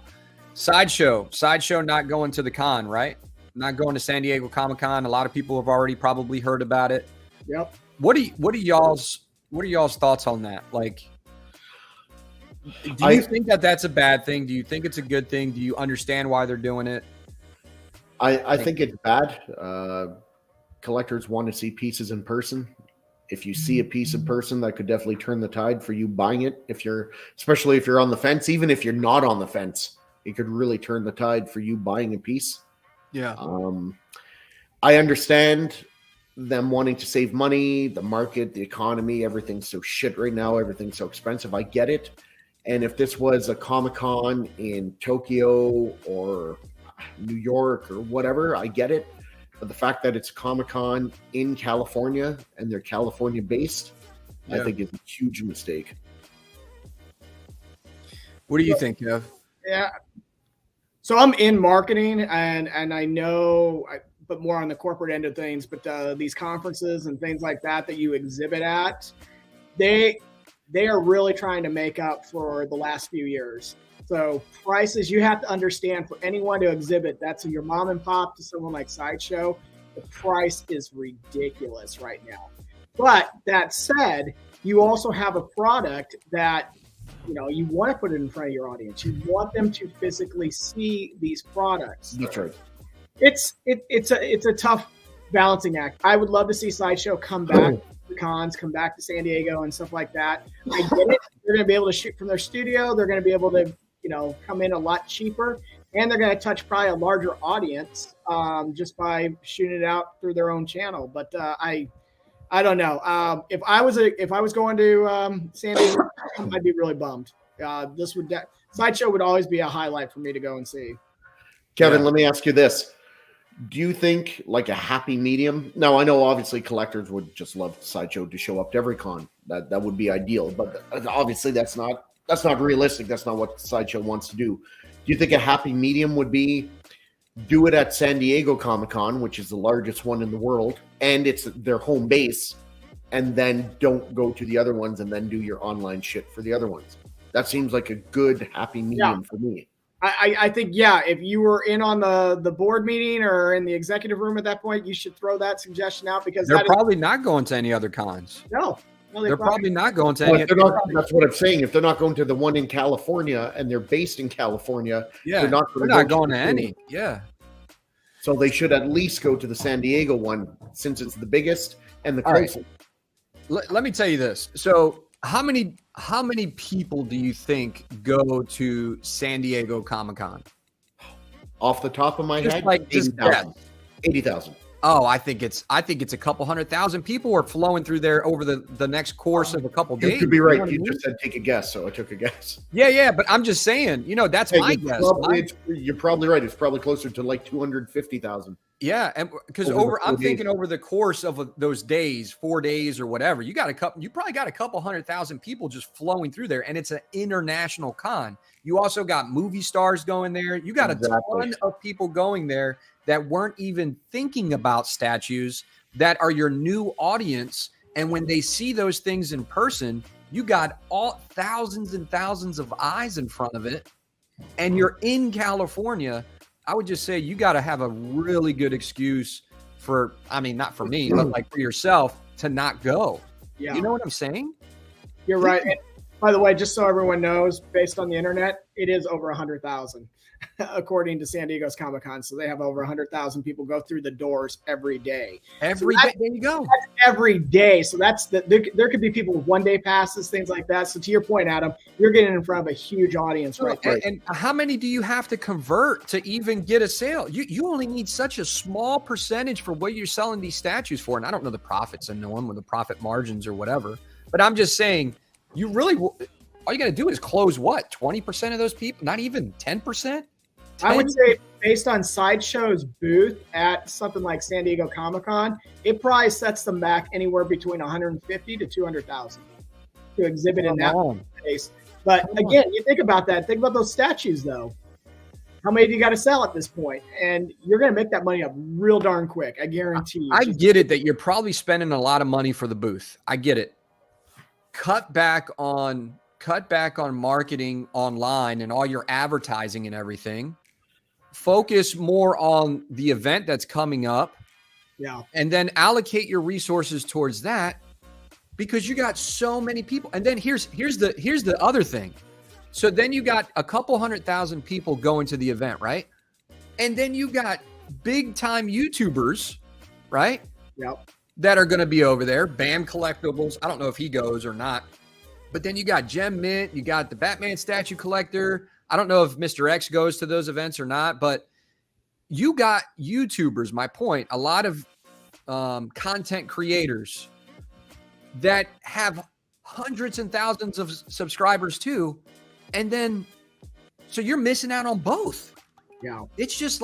S1: Sideshow not going to the con, right? Not going to San Diego Comic-Con. A lot of people have already probably heard about it.
S3: Yep.
S1: What are y'all's thoughts on that? Like, do you think that that's a bad thing? Do you think it's a good thing? Do you understand why they're doing it?
S2: I think it's bad. Collectors want to see pieces in person. If you see a piece in person, that could definitely turn the tide for you buying it. Especially if you're on the fence, even if you're not on the fence, it could really turn the tide for you buying a piece.
S1: Yeah.
S2: I understand them wanting to save money, the market, the economy, everything's so shit right now. Everything's so expensive. I get it. And if this was a Comic-Con in Tokyo or New York or whatever, I get it. But the fact that it's Comic-Con in California and they're California based, I think is a huge mistake.
S1: What do you think, Kev?
S3: Yeah. So I'm in marketing and I know, but more on the corporate end of things, but these conferences and things like that you exhibit at, they are really trying to make up for the last few years. So prices, you have to understand, for anyone to exhibit, that's your mom and pop to someone like Sideshow, the price is ridiculous right now. But that said, you also have a product that, you know, you want to put it in front of your audience. You want them to physically see these products.
S2: That's right.
S3: It's a tough balancing act. I would love to see Sideshow come back to cons, come back to San Diego and stuff like that. I get it. They're going to be able to shoot from their studio. They're going to be able to, you know, come in a lot cheaper, and they're going to touch probably a larger audience just by shooting it out through their own channel. But I don't know. If I was going to San Diego, I'd be really bummed. Sideshow would always be a highlight for me to go and see.
S2: Kevin, let me ask you this. Do you think like a happy medium? Now, I know obviously collectors would just love Sideshow to show up to every con. That would be ideal, but obviously that's not realistic. That's not what Sideshow wants to do. Do you think a happy medium would be do it at San Diego Comic-Con, which is the largest one in the world, and it's their home base, and then don't go to the other ones and then do your online shit for the other ones? That seems like a good happy medium for me.
S3: I think, yeah, if you were in on the board meeting or in the executive room at that point, you should throw that suggestion out, because
S1: they're probably not going to any other cons.
S3: No,
S1: they're probably not going to any.
S2: That's what I'm saying. If they're not going to the one in California and they're based in California, they're not going to any.
S1: Yeah.
S2: So they should at least go to the San Diego one, since it's the biggest and the closest.
S1: Right. Let me tell you this. So how many people do you think go to San Diego Comic-Con?
S2: Off the top of my head,
S1: like
S2: 80,000. 80,000.
S1: Oh, I think it's a couple 100,000 people are flowing through there over the next course of a couple days.
S2: You could be right. You just said take a guess, so I took a guess.
S1: Yeah, but I'm just saying, you know, that's my guess.
S2: You're probably right. It's probably closer to like 250,000.
S1: Yeah, and because I'm thinking over the course of those days, 4 days or whatever, you probably got a couple 100,000 people just flowing through there, and it's an international con. You also got movie stars going there. You got a ton of people going there that weren't even thinking about statues, that are your new audience. And when they see those things in person, you got all thousands and thousands of eyes in front of it, and you're in California. I would just say you got to have a really good excuse for, I mean, not for me, but like for yourself to not go.
S3: Yeah.
S1: You know what I'm saying?
S3: You're right. And by the way, just so everyone knows, based on the internet, it is over 100,000 according to San Diego's Comic-Con. So they have over 100,000 people go through the doors every day.
S1: Every day, there you go.
S3: That's every day. So there could be people with 1 day passes, things like that. So to your point, Adam, you're getting in front of a huge audience right there.
S1: And how many do you have to convert to even get a sale? You only need such a small percentage for what you're selling these statues for. And I don't know the profits and no one with the profit margins or whatever, but I'm just saying, you really, all you got to do is close what? 20% of those people? Not even 10%?
S3: I would say based on Sideshow's booth at something like San Diego Comic-Con, it probably sets them back anywhere between 150 to 200,000 to exhibit in that space. But again, you think about that. Think about those statues, though. How many do you got to sell at this point? And you're going to make that money up real darn quick. I guarantee you.
S1: I get it that you're probably spending a lot of money for the booth. I get it. Cut back on marketing online and all your advertising and everything. Focus more on the event that's coming up.
S3: Yeah.
S1: And then allocate your resources towards that, because you got so many people. And then here's the other thing. So then you got a couple 100,000 people going to the event, right? And then you got big time YouTubers, right?
S3: Yep.
S1: That are going to be over there. Bam Collectibles. I don't know if he goes or not. But then you got Gem Mint. You got the Batman statue collector. I don't know if Mr. X goes to those events or not. But you got YouTubers, my point. A lot of content creators that have hundreds and thousands of subscribers too. And then, so you're missing out on both.
S3: Yeah.
S1: It's just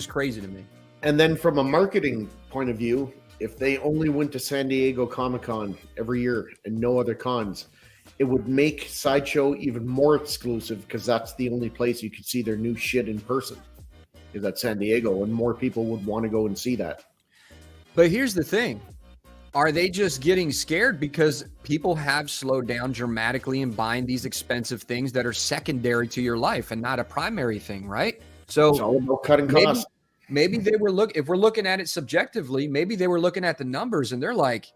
S1: crazy to me.
S2: And then from a marketing point of view, if they only went to San Diego Comic-Con every year and no other cons, it would make Sideshow even more exclusive, because that's the only place you could see their new shit in person, is at San Diego, and more people would want to go and see that.
S1: But here's the thing. Are they just getting scared because people have slowed down dramatically in buying these expensive things that are secondary to your life and not a primary thing, right? So
S2: it's all about cutting costs.
S1: Maybe they were if we're looking at it subjectively, maybe they were looking at the numbers and they're like,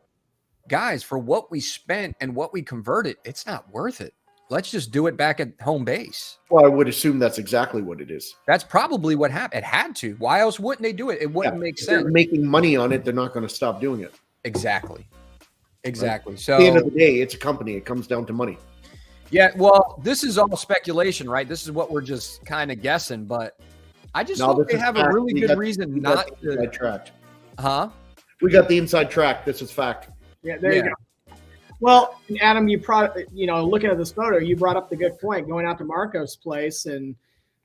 S1: guys, for what we spent and what we converted, it's not worth it. Let's just do it back at home base.
S2: Well, I would assume that's exactly what it is.
S1: That's probably what happened. It had to. Why else wouldn't they do it? It wouldn't make
S2: If
S1: sense.
S2: they're making money on it, they're not going to stop doing it.
S1: Exactly.
S2: Right?
S1: So
S2: At the end of the day, it's a company. It comes down to money.
S1: yeah, well, this is all speculation, right? This is what we're just kind of guessing, but I just hope they have a really good reason not to.
S2: Tracked.
S1: Huh?
S2: We got the inside track. This is fact.
S3: Yeah, there you go. Well, and Adam, looking at this photo, you brought up the good point, going out to Marco's place, and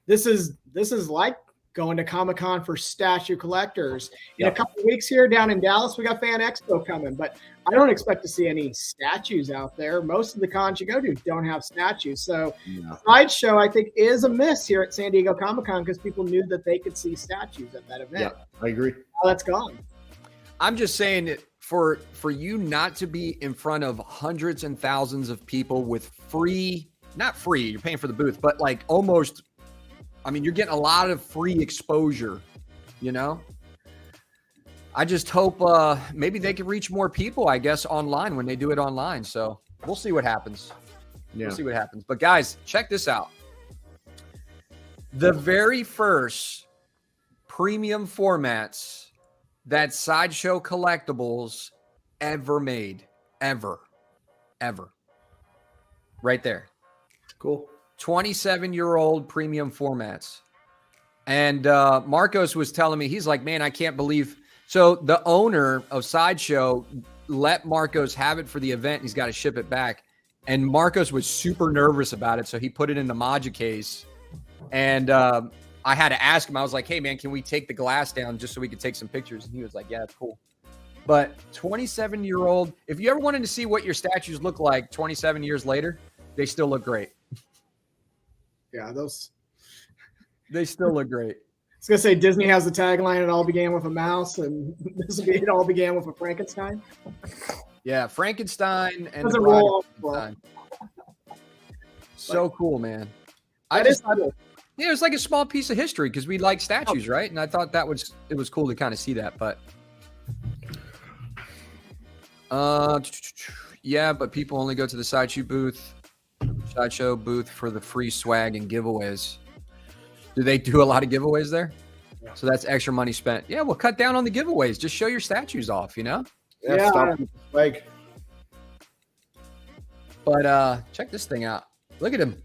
S3: this is like going to Comic-Con for statue collectors. In a couple of weeks here down in Dallas, we got Fan Expo coming, but I don't expect to see any statues out there. Most of the cons you go to don't have statues. So Sideshow, I think, is a miss here at San Diego Comic-Con because people knew that they could see statues at that event.
S2: Yeah, I agree.
S3: Now that's gone.
S1: I'm just saying that for you not to be in front of hundreds and thousands of people with not free, you're paying for the booth, but like almost, I mean, you're getting a lot of free exposure, you know? I just hope maybe they can reach more people, I guess, online when they do it online. So we'll see what happens.
S2: Yeah.
S1: We'll see what happens. But guys, check this out. The very first premium formats that Sideshow Collectibles ever made. Ever. Right there.
S2: Cool.
S1: 27-year-old premium formats. And Marcos was telling me, he's like, man, I can't believe. So the owner of Sideshow let Marcos have it for the event. He's got to ship it back. And Marcos was super nervous about it. So he put it in the Maja case. And I had to ask him, I was like, hey, man, can we take the glass down just so we could take some pictures? And he was like, yeah, that's cool. But 27-year-old, if you ever wanted to see what your statues look like 27 years later, they still look great.
S3: Yeah,
S1: they still look great.
S3: I was going to say Disney has the tagline, it all began with a mouse, and it all began with a Frankenstein.
S1: Yeah, Frankenstein and
S3: Doesn't roll off the
S1: Frankenstein. So cool, man.
S3: Cool.
S1: Yeah, it's like a small piece of history because we like statues, right? And I thought it was cool to kind of see that. But yeah, but people only go to the Sideshow booth for the free swag and giveaways. Do they do a lot of giveaways there? Yeah. So that's extra money spent. Yeah, we'll cut down on the giveaways. Just show your statues off, you know?
S2: Yeah. Stop with the swag.
S1: But check this thing out. Look at him.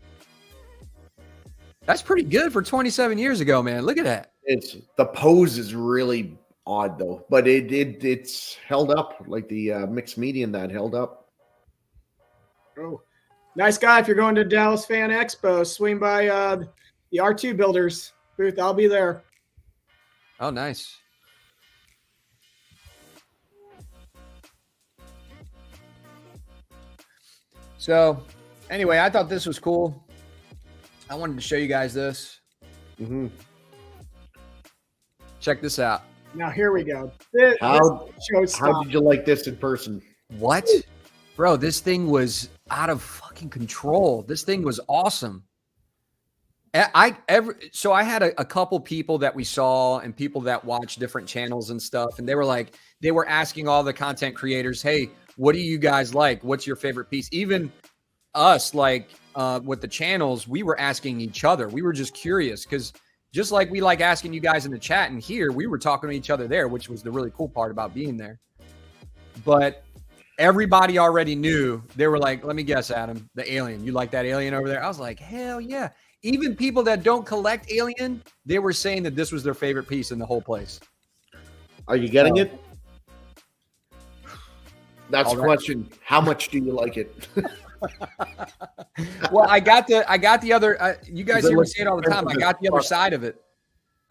S1: That's pretty good for 27 years ago, man. Look at that.
S2: The pose is really odd though, but it's held up like the mixed median that held up.
S3: Oh, nice guy. If you're going to Dallas Fan Expo, swing by the R2 Builders booth. I'll be there.
S1: Oh, nice. So anyway, I thought this was cool. I wanted to show you guys this.
S2: Mm-hmm.
S1: Check this out.
S3: Now, here we go.
S2: How did you like this in person?
S1: What? Bro, this thing was out of fucking control. This thing was awesome. So I had a couple people that we saw and people that watch different channels and stuff. And they were asking all the content creators, hey, what do you guys like? What's your favorite piece? Even us, like with the channels, we were asking each other. We were just curious because just like we like asking you guys in the chat and here, we were talking to each other there, which was the really cool part about being there. But everybody already knew. They were like, let me guess, Adam, the alien. You like that alien over there? I was like, hell yeah. Even people that don't collect Alien, they were saying that this was their favorite piece in the whole place.
S2: Are you getting it? That's the question. How much do you like it?
S1: Well, I got the other. You guys hear me say it all the time. I got the other side of it.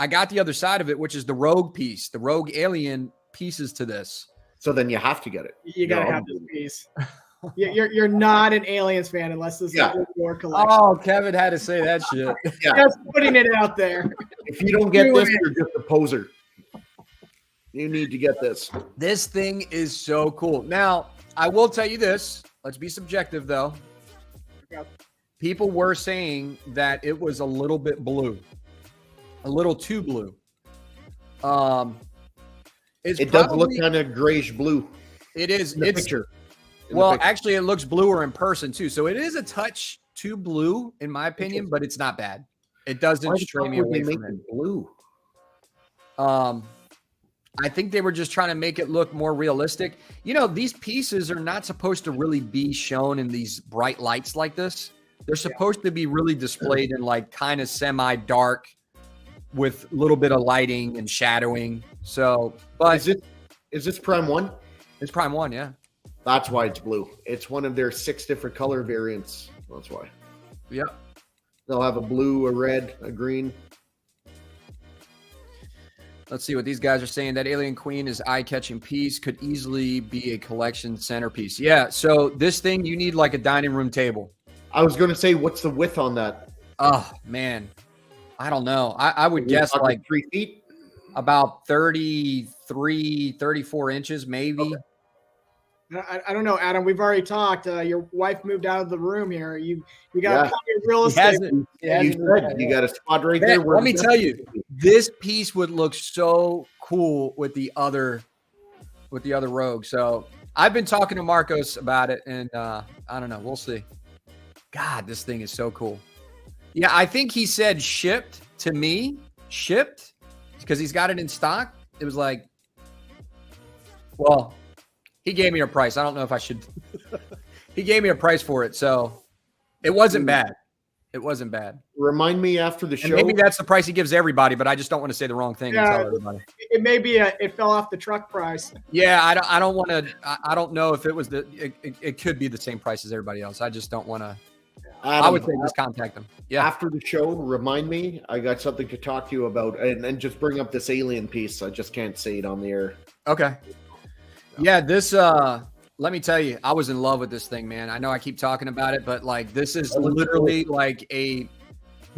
S1: I got the other side of it, which is the Rogue piece, the Rogue Alien pieces to this.
S2: So then you have to get it.
S3: You gotta have this piece. You're not an Aliens fan unless this is your collection.
S1: Oh, Kevin had to say that shit.
S2: Yeah.
S3: Just putting it out there.
S2: If you don't get this, you're just a poser. You need to get this.
S1: This thing is so cool. Now, I will tell you this. Let's be subjective, though. People were saying that it was a little bit blue. A little too blue.
S2: It does look kind of grayish blue.
S1: It is.
S2: Picture.
S1: Well, actually, it looks bluer in person too. So it is a touch too blue, in my opinion, but it's not bad. It doesn't stray me away from it.
S2: Blue.
S1: I think they were just trying to make it look more realistic. You know, these pieces are not supposed to really be shown in these bright lights like this. They're supposed to be really displayed in like kind of semi-dark with a little bit of lighting and shadowing. So, but
S2: is this Prime 1?
S1: It's Prime 1, yeah.
S2: That's why it's blue. It's one of their 6 different color variants. That's why.
S1: Yep.
S2: They'll have a blue, a red, a green.
S1: Let's see what these guys are saying. That Alien Queen is eye-catching piece, could easily be a collection centerpiece. Yeah, so this thing, you need like a dining room table.
S2: I was going to say, what's the width on that?
S1: Oh, man. I don't know. I would guess like
S2: 3 feet?
S1: About 33, 34 inches, maybe.
S3: Okay. I don't know, Adam. We've already talked. Your wife moved out of the room here. You got plenty of real estate.
S2: You got a spot right there.
S1: Let me tell you, this piece would look so cool with the other Rogue. So I've been talking to Marcos about it, and I don't know. We'll see. God, this thing is so cool. Yeah, I think he said shipped to me. Shipped because he's got it in stock. It was like, well, he gave me a price. I don't know if I should. He gave me a price for it, so it wasn't bad. It wasn't bad.
S2: Remind me after the show.
S1: And maybe that's the price he gives everybody, but I just don't want to say the wrong thing and tell everybody.
S3: It may be it fell off the truck price.
S1: Yeah, I don't want to. I don't know if it was it could be the same price as everybody else. I just don't want to. I would say just contact them. Yeah.
S2: After the show, remind me. I got something to talk to you about, and just bring up this alien piece. I just can't say it on the air.
S1: Okay. Yeah, this. Let me tell you, I was in love with this thing, man. I know I keep talking about it, but like this is literally like the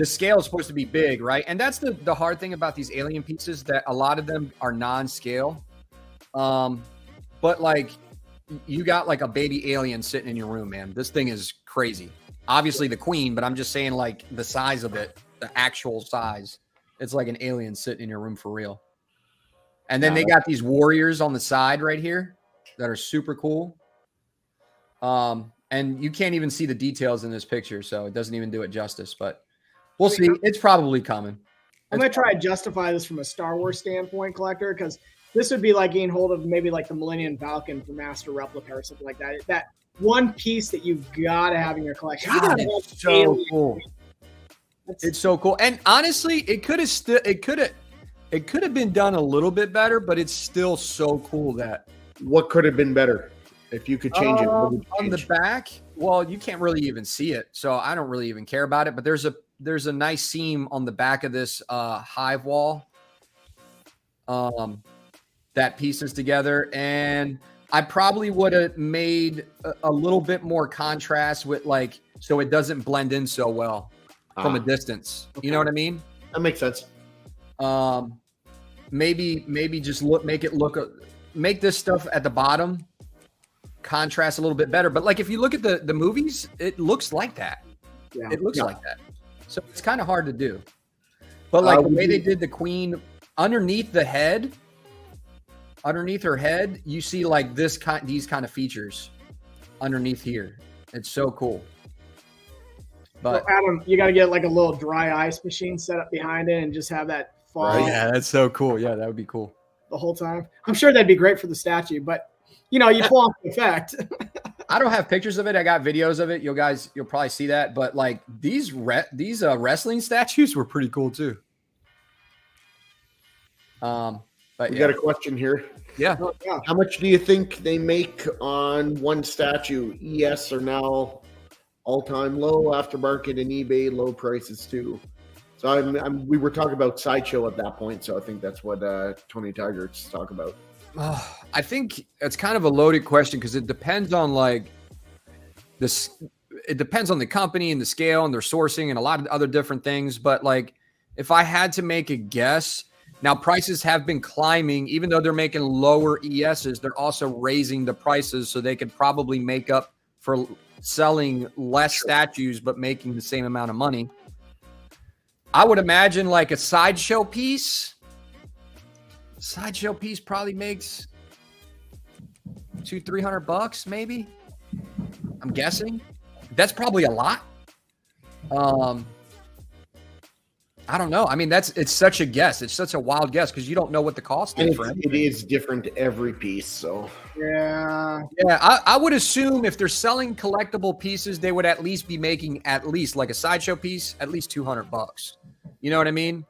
S1: scale is supposed to be big, right? And that's the hard thing about these alien pieces, that a lot of them are non-scale. But like you got like a baby alien sitting in your room, man. This thing is crazy. Obviously the queen, but I'm just saying like the size of it, the actual size. It's like an alien sitting in your room for real. And then they got these warriors on the side right here that are super cool. And you can't even see the details in this picture, so it doesn't even do it justice, but we'll see. It's probably coming.
S3: I'm going to try and justify this from a Star Wars standpoint, collector, because this would be like getting hold of maybe like the Millennium Falcon for Master Replica or something like that. That one piece that you've got to have in your collection.
S1: God, it's so cool. It's so cool. And honestly, it could have been done a little bit better, but it's still so cool that.
S2: What could have been better if you could change it?
S1: On the back, well, you can't really even see it, so I don't really even care about it. But there's a nice seam on the back of this hive wall that pieces together, and I probably would have made a little bit more contrast with like so it doesn't blend in so well from a distance. Okay. You know what I mean?
S2: That makes sense.
S1: Maybe just make this stuff at the bottom contrast a little bit better. But like if you look at the movies, it looks like that. Yeah. It looks like that. So it's kind of hard to do. But like the way they did the queen underneath the head, underneath her head, you see like these kind of features underneath here. It's so cool. But
S3: so Adam, you got to get like a little dry ice machine set up behind it and just have that fall.
S1: Right. Yeah, that's so cool. Yeah, that would be cool.
S3: The whole time. I'm sure that'd be great for the statue, but you know, you pull off the effect.
S1: I don't have pictures of it. I got videos of it. You'll probably see that. But like these wrestling statues were pretty cool too. But
S2: we got a question here.
S1: Yeah.
S2: How much do you think they make on one statue? ES are now all-time low, aftermarket and eBay low prices too. So we were talking about Sideshow at that point, so I think that's what Tony Tiger's talk about.
S1: I think it's kind of a loaded question because it depends on like this. It depends on the company and the scale and their sourcing and a lot of other different things. But like, if I had to make a guess, now prices have been climbing, even though they're making lower ESs. They're also raising the prices so they could probably make up for selling less statues but making the same amount of money. I would imagine like a Sideshow piece. Sideshow piece probably makes $200-300 maybe. I'm guessing. That's probably a lot. I don't know. I mean, it's such a guess. It's such a wild guess because you don't know what the cost is for anything.
S2: It is different every piece. So
S3: Yeah.
S1: I would assume if they're selling collectible pieces, they would at least be making at least like a Sideshow piece, at least $200. You know what I mean?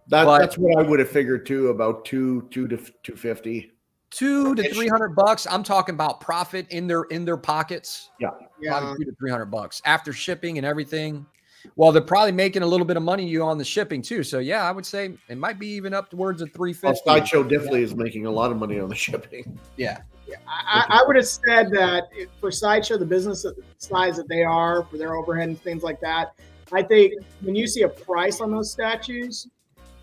S2: That's what I would have figured too. About $200 to $250.
S1: $200 to $300. I'm talking about profit in their pockets.
S2: Yeah.
S1: Probably $200 to $300 after shipping and everything. Well, they're probably making a little bit of money on the shipping too. So yeah, I would say it might be even upwards of $350.
S2: Well, Sideshow definitely is making a lot of money on the shipping.
S1: Yeah.
S3: I would have said that for Sideshow, the business size that they are, for their overhead and things like that, I think when you see a price on those statues,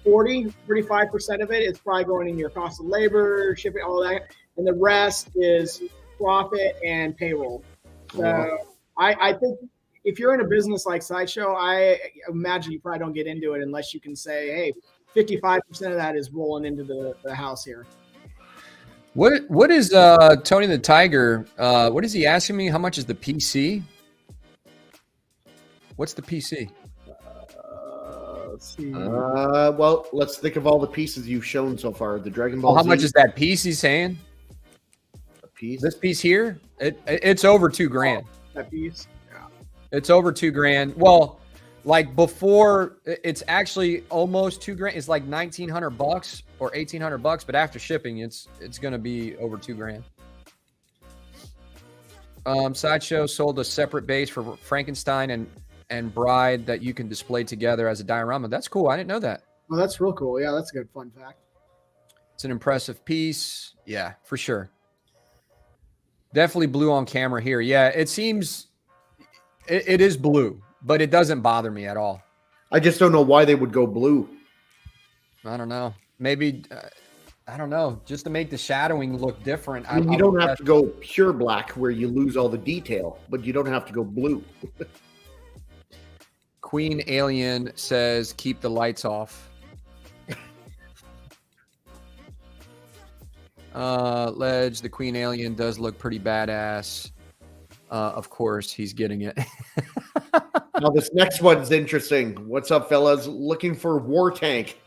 S3: 35% of it is probably going in your cost of labor, shipping, all that. And the rest is profit and payroll. So I think if you're in a business like Sideshow, I imagine you probably don't get into it unless you can say, hey, 55% of that is rolling into the house here.
S1: What is Tony the Tiger? What is he asking me? How much is the PC? What's the PC?
S3: Let's see.
S2: Well, let's think of all the pieces you've shown so far. The Dragon Ball.
S1: How much is that piece he's saying?
S2: A piece?
S1: This piece here? It's over $2,000.
S3: That piece.
S1: It's over $2,000. Well, like before, it's actually almost $2,000. It's like $1,900 or $1,800, but after shipping, it's going to be over $2,000. Sideshow sold a separate base for Frankenstein and Bride that you can display together as a diorama. That's cool. I didn't know that.
S3: Well, that's real cool. Yeah, that's a good fun fact.
S1: It's an impressive piece. Yeah, for sure. Definitely blue on camera here. Yeah, it seems it is blue, but it doesn't bother me at all.
S2: I just don't know why they would go blue.
S1: I don't know. Maybe, I don't know, just to make the shadowing look different.
S2: I mean, you don't have to go pure black where you lose all the detail, but you don't have to go blue.
S1: Queen Alien says, keep the lights off. Ledge, the Queen Alien does look pretty badass. Of course, he's getting it.
S2: Now, this next one's interesting. What's up, fellas? Looking for War Tank.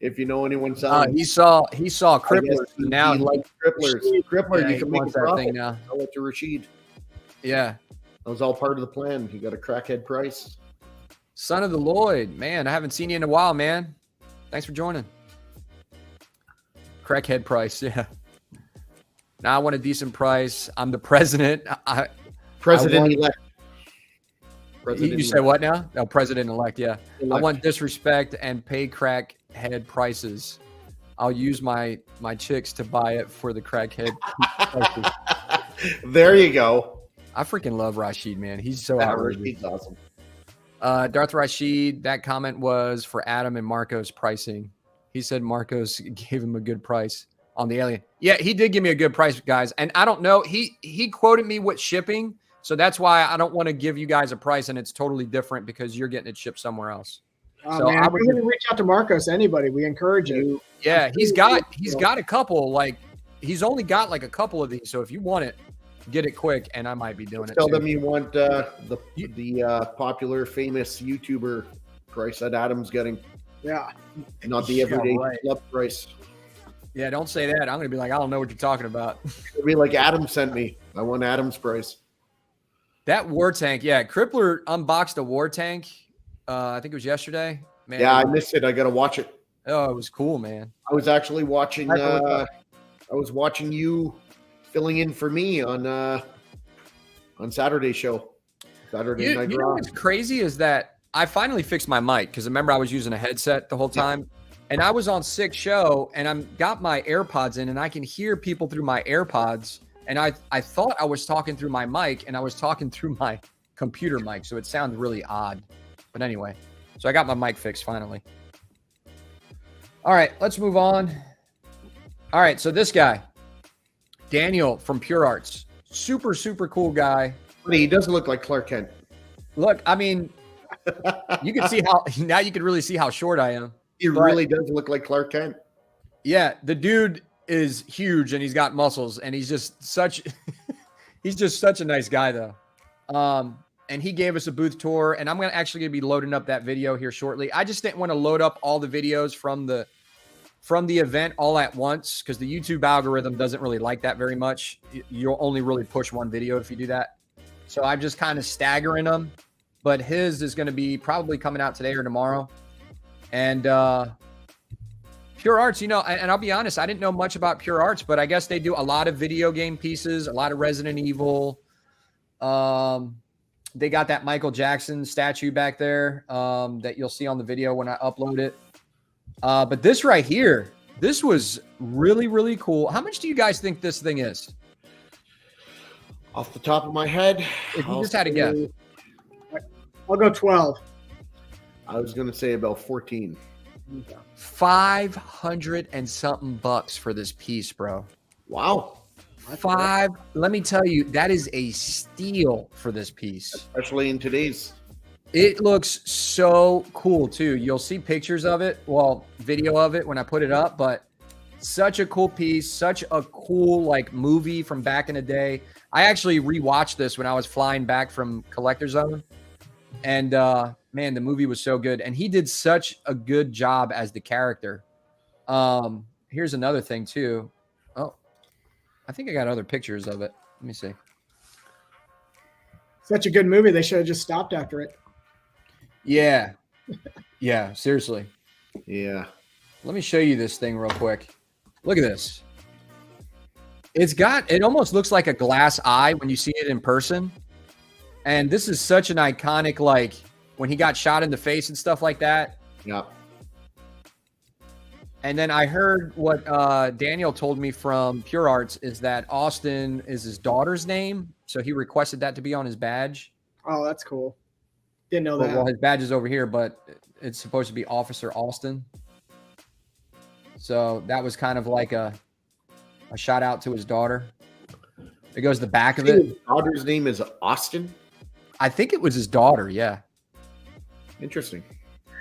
S2: If you know anyone selling.
S1: He saw Cripplers. Now
S2: he likes Cripplers. Crippler,
S1: yeah,
S2: you can make a
S1: that
S2: profit.
S1: thing now.
S2: Sell it to Rashid.
S1: Yeah.
S2: That was all part of the plan. He got a crackhead price.
S1: Son of the Lloyd. Man, I haven't seen you in a while, man. Thanks for joining. Crackhead price, yeah. Now I want a decent price. I'm the president.
S2: President-elect.
S1: You said what now? No, president-elect, yeah. I want disrespect and pay crackhead prices. I'll use my chicks to buy it for the crackhead prices.
S2: There you go.
S1: I freaking love Rashid, man. He's so outrageous.
S2: Rashid's awesome.
S1: Darth Rashid, that comment was for Adam and Marcos pricing. He said Marcos gave him a good price on the Alien. Yeah, he did give me a good price, guys. And I don't know. He quoted me with shipping. So that's why I don't want to give you guys a price and it's totally different because you're getting it shipped somewhere else.
S3: Oh,
S1: so
S3: man,
S1: I would
S3: reach out to Marcos. Anybody, we encourage you.
S1: Yeah, he's got a couple. Like he's only got like a couple of these. So if you want it, get it quick, and I might be doing it.
S2: Tell
S1: too.
S2: them you want the popular, famous YouTuber price that Adam's getting.
S3: Yeah,
S2: not the everyday club price.
S1: Yeah, don't say that. I'm gonna be like, I don't know what you're talking about.
S2: It'll be like Adam sent me. I want Adam's price.
S1: That War Tank, yeah. Crippler unboxed a War Tank. I think it was yesterday. Man,
S2: yeah, I missed it. I gotta watch it.
S1: Oh, it was cool, man.
S2: I was actually watching. I was watching you filling in for me on Saturday's show. Saturday Night Raw.
S1: You know what's crazy is that I finally fixed my mic because remember I was using a headset the whole time, and I was on Sick Show, and I got my AirPods in, and I can hear people through my AirPods, and I thought I was talking through my mic, and I was talking through my computer mic, so it sounded really odd. But anyway, so I got my mic fixed finally. All right, let's move on. All right, so this guy, Daniel from Pure Arts, super, super cool guy.
S2: He doesn't look like Clark Kent.
S1: Look, I mean, you can see how, now you can really see how short I am.
S2: He really does look like Clark Kent.
S1: Yeah, the dude is huge and he's got muscles and he's just such, He's just such a nice guy, though. And he gave us a booth tour, and I'm actually going to be loading up that video here shortly. I just didn't want to load up all the videos from the event all at once because the YouTube algorithm doesn't really like that very much. You'll only really push one video if you do that. So I'm just kind of staggering them. But his is going to be probably coming out today or tomorrow. And Pure Arts, and I'll be honest, I didn't know much about Pure Arts, but I guess they do a lot of video game pieces, a lot of Resident Evil. They got that Michael Jackson statue back there that you'll see on the video when I upload it. But this right here, this was really, really cool. How much do you guys think this thing is?
S2: Off the top of my head,
S1: If you just had a guess.
S3: I'll go 12.
S2: I was going to say about 14.
S1: 500 and something bucks for this piece, bro.
S2: Wow.
S1: Let me tell you, that is a steal for this piece.
S2: Especially in today's.
S1: It looks so cool too. You'll see pictures of it, video of it when I put it up, but such a cool piece, such a cool like movie from back in the day. I actually rewatched this when I was flying back from Collector Zone, and man, the movie was so good, and he did such a good job as the character. Here's another thing too. Oh, I think I got other pictures of it. Let me see.
S3: Such a good movie. They should have just stopped after it.
S1: Yeah. Yeah, seriously.
S2: Yeah.
S1: Let me show you this thing real quick. Look at this. It almost looks like a glass eye when you see it in person. And this is such an iconic, like when he got shot in the face and stuff like that.
S2: Yeah.
S1: And then I heard what Daniel told me from Pure Arts is that Austin is his daughter's name. So he requested that to be on his badge.
S3: Oh, that's cool. Didn't know that.
S1: Well, his badge is over here, but it's supposed to be Officer Austin. So that was kind of like a shout out to his daughter. It goes the back of it.
S2: His daughter's name is Austin?
S1: I think it was his daughter, yeah.
S2: Interesting.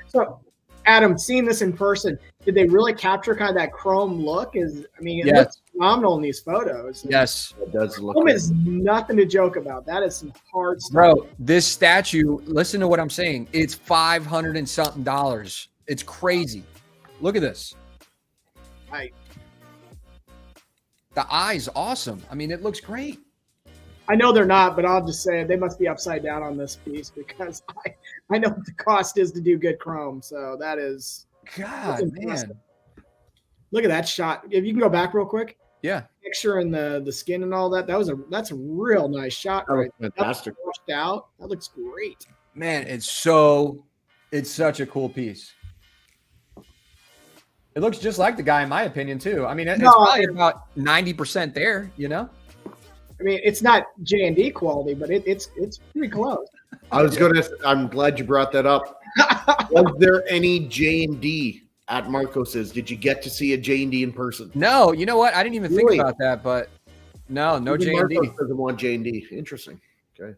S3: So, Adam, seeing this in person, did they really capture kind of that chrome look? It
S1: Yes.
S3: looks phenomenal in these photos.
S1: Yes.
S2: It does look
S3: Chrome
S2: like
S3: is nothing to joke about. That is some hard stuff.
S1: Bro, this statue, listen to what I'm saying. It's $500 and something. It's crazy. Look at this. The eye's awesome. I mean, it looks great.
S3: I know they're not, but I'll just say they must be upside down on this piece because I know what the cost is to do good chrome. So that is
S1: God, man.
S3: Look at that shot. If you can go back real quick.
S1: Yeah.
S3: Picture and the skin and all that. That's a real nice shot, right?
S2: fantastic.
S3: That's washed out. That looks great.
S1: Man, it's such a cool piece. It looks just like the guy, in my opinion, too. I mean, it's probably about 90% there, you know?
S3: I mean, it's not J&D quality, but it's pretty close.
S2: I'm glad you brought that up. Was there any J&D at Marcos's? Did you get to see a J&D in person?
S1: No, you know what? I didn't even think about that, but no J&D.
S2: Marcos doesn't want J&D. Interesting. Okay.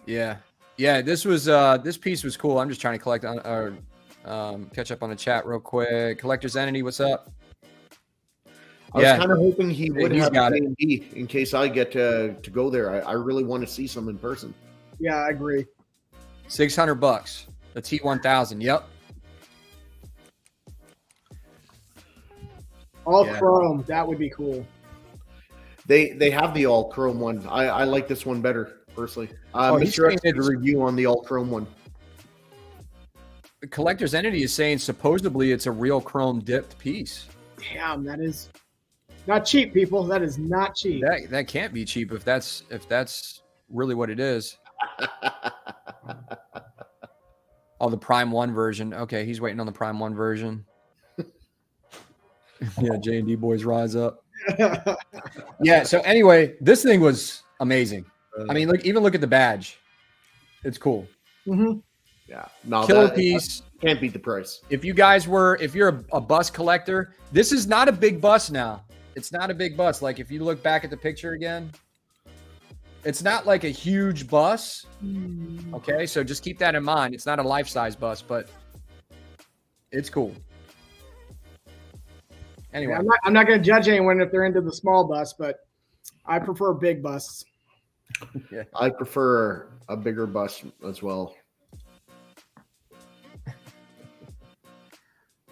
S1: Yeah. Yeah, this piece was cool. I'm just trying to collect catch up on the chat real quick. Collector's Entity, what's up?
S2: I was kind of hoping he would have
S1: got
S2: J&D in case I get to go there. I really want to see some in person.
S3: Yeah, I agree.
S1: $600. The T1000. Yep.
S3: All chrome. That would be cool.
S2: They have the all chrome one. I like this one better personally. Mr. X did a review on the all chrome one.
S1: The Collector's Entity is saying supposedly it's a real chrome dipped piece.
S3: Damn, that is not cheap, people. That is not cheap.
S1: That can't be cheap if that's really what it is. Oh, the Prime 1 version. Okay, he's waiting on the Prime 1 version. Yeah, J&D boys rise up. Yeah, so anyway, this thing was amazing. I mean, look at the badge. It's cool.
S3: Mm-hmm.
S2: Yeah. No,
S1: killer piece.
S2: Can't beat the price.
S1: If you're a bus collector, this is not a big bus now. It's not a big bus. Like if you look back at the picture again, it's not like a huge bus. Okay, so just keep that in mind. It's not a life-size bus, but it's cool. Anyway,
S3: I'm not going to judge anyone if they're into the small bust, but I prefer big busts.
S2: Yeah. I prefer a bigger bust as well.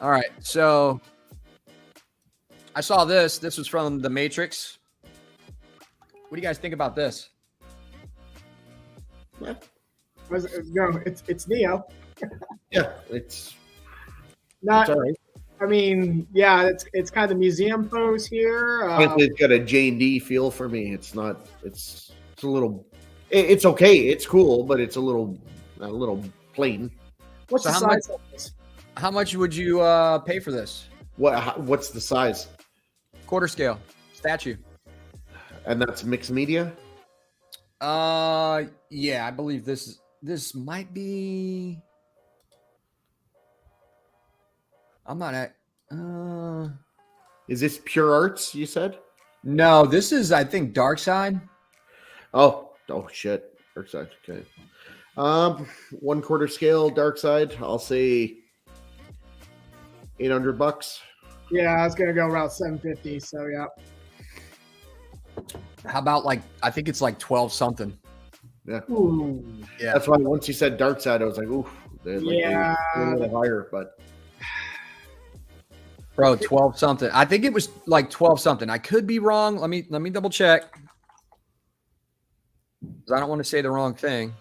S1: All right, so I saw this. This was from The Matrix. What do you guys think about this?
S2: Yeah.
S3: It's Neo.
S2: Yeah, it's
S3: not.
S2: It's all right.
S3: I mean, yeah, it's kind of the museum pose here.
S2: It's got a J&D feel for me. It's not. It's a little. It's okay. It's cool, but it's a little plain.
S3: What's the size of this?
S1: How much would you pay for this?
S2: What's the size?
S1: Quarter scale statue.
S2: And that's mixed media?
S1: Yeah, I believe this might be. I'm not at.
S2: Is this Pure Arts, you said?
S1: No, this is, I think, Dark Side.
S2: Oh shit. Dark Side. Okay. 1/4 scale Dark Side. I'll say $800.
S3: Yeah, I was gonna go around 750. So yeah.
S1: How about I think it's 12 something.
S2: Yeah.
S3: Ooh.
S1: Yeah.
S2: That's why once you said Dark Side, I was like, ooh,
S3: yeah,
S2: a little higher, but.
S1: Bro, 12 something. I think it was 12 something. I could be wrong. Let me double check. I don't want to say the wrong thing.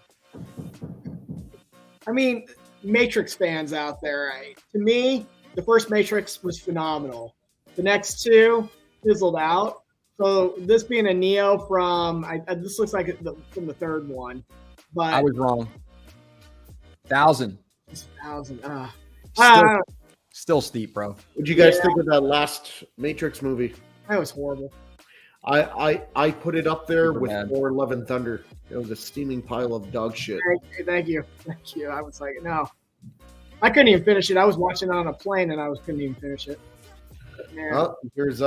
S3: I mean, Matrix fans out there, right? To me, the first Matrix was phenomenal. The next two fizzled out. So this being a Neo from, this looks like from the third one, but
S1: I was wrong. 1,000.
S3: 1,000.
S1: Still steep, bro.
S2: What'd you guys think of that last Matrix movie?
S3: That was horrible.
S2: I put it up there
S1: Super
S2: with
S1: bad.
S2: Thor: Love and Thunder. It was a steaming pile of dog shit.
S3: Thank you. I was like, no. I couldn't even finish it. I was watching it on a plane and couldn't even finish it. Yeah.
S2: Well, here's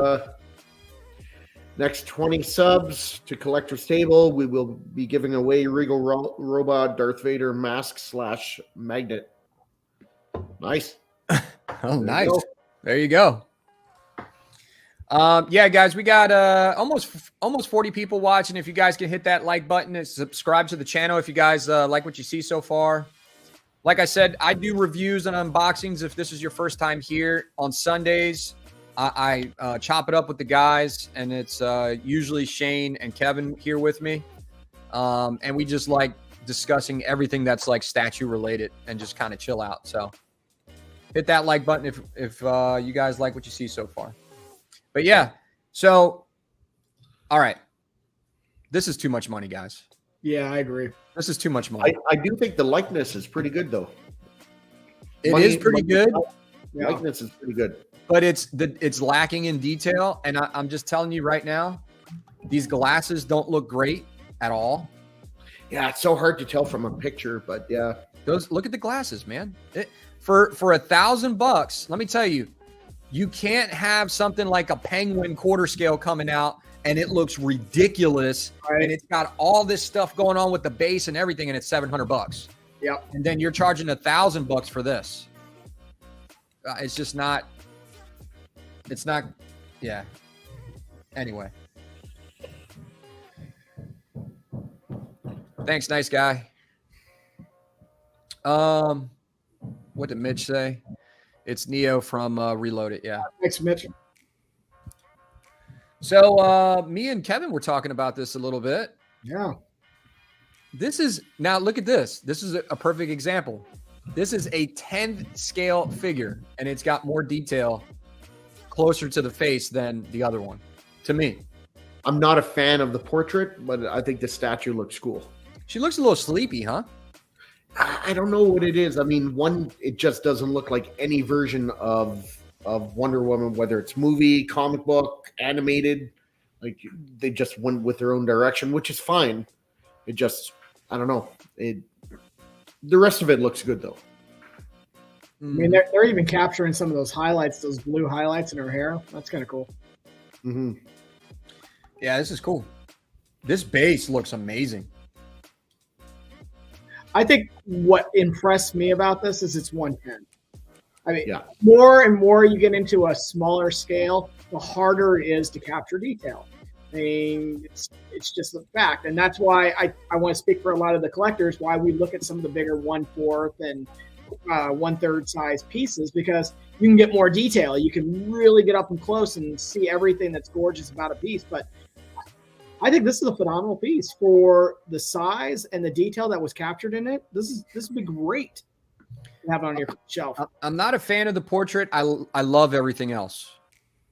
S2: next 20 subs to Collector's Table. We will be giving away Regal Robot Darth Vader mask / magnet. Nice.
S1: Oh, nice. There you go. Yeah, guys, we got almost 40 people watching. If you guys can hit that like button and subscribe to the channel if you guys like what you see so far. Like I said, I do reviews and unboxings if this is your first time here. On Sundays, I chop it up with the guys, and it's usually Shane and Kevin here with me. And we just like discussing everything that's statue related and just kind of chill out. So hit that like button if you guys like what you see so far. But yeah, so, all right. This is too much money, guys.
S3: Yeah, I agree.
S1: This is too much money.
S2: I do think the likeness is pretty good, though.
S1: It is pretty good.
S2: Likeness is pretty good.
S1: But it's lacking in detail. And I'm just telling you right now, these glasses don't look great at all.
S2: Yeah, it's so hard to tell from a picture, but yeah.
S1: Look at the glasses, man. For $1,000, let me tell you, you can't have something like a Penguin quarter scale coming out and it looks ridiculous, right? And it's got all this stuff going on with the base and everything, and it's $700.
S3: Yep.
S1: And then you're charging $1,000 for this. It's just not. It's not. Yeah. Anyway. Thanks, nice guy. What did Mitch say? It's Neo from Reload It. Yeah.
S3: Thanks, Mitch.
S1: So me and Kevin were talking about this a little bit.
S3: Yeah.
S1: This is now look at this. This is a perfect example. This is a 10th scale figure, and it's got more detail closer to the face than the other one, to me.
S2: I'm not a fan of the portrait, but I think the statue looks cool.
S1: She looks a little sleepy, huh?
S2: I don't know what it is. I mean, it just doesn't look like any version of Wonder Woman, whether it's movie, comic book, animated. Like they just went with their own direction, which is fine. It just, I don't know. The rest of it looks good though.
S3: I mean, they're even capturing some of those highlights, those blue highlights in her hair. That's kind of cool.
S2: Mm-hmm.
S1: Yeah, this is cool. This base looks amazing.
S3: I think what impressed me about this is it's 110. I mean,
S2: Yeah.
S3: more and more you get into a smaller scale, the harder it is to capture detail. I mean, it's just a fact. And that's why I want to speak for a lot of the collectors, why we look at some of the bigger 1/4 and 1/3 size pieces, because you can get more detail. You can really get up and close and see everything that's gorgeous about a piece. But I think this is a phenomenal piece for the size and the detail that was captured in it. This would be great to have on your shelf.
S1: I'm not a fan of the portrait. I love everything else.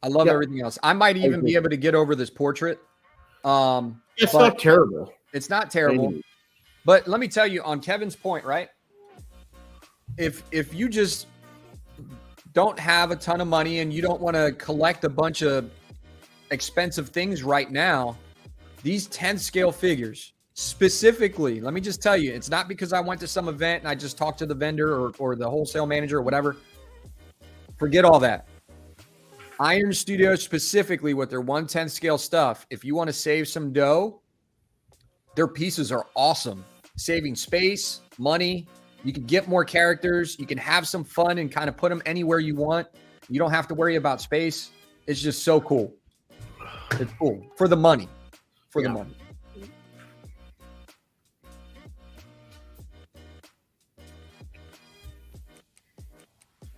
S1: I love everything else. I might even be able to get over this portrait.
S2: It's not terrible.
S1: It's not terrible. But let me tell you, on Kevin's point, right? If you just don't have a ton of money and you don't want to collect a bunch of expensive things right now, these 10th scale figures specifically, let me just tell you, it's not because I went to some event and I just talked to the vendor or the wholesale manager or whatever. Forget all that. Iron Studios specifically with their 1/10 scale stuff, if you want to save some dough, their pieces are awesome. Saving space, money. You can get more characters. You can have some fun and kind of put them anywhere you want. You don't have to worry about space. It's just so cool. It's cool for the money. For the money.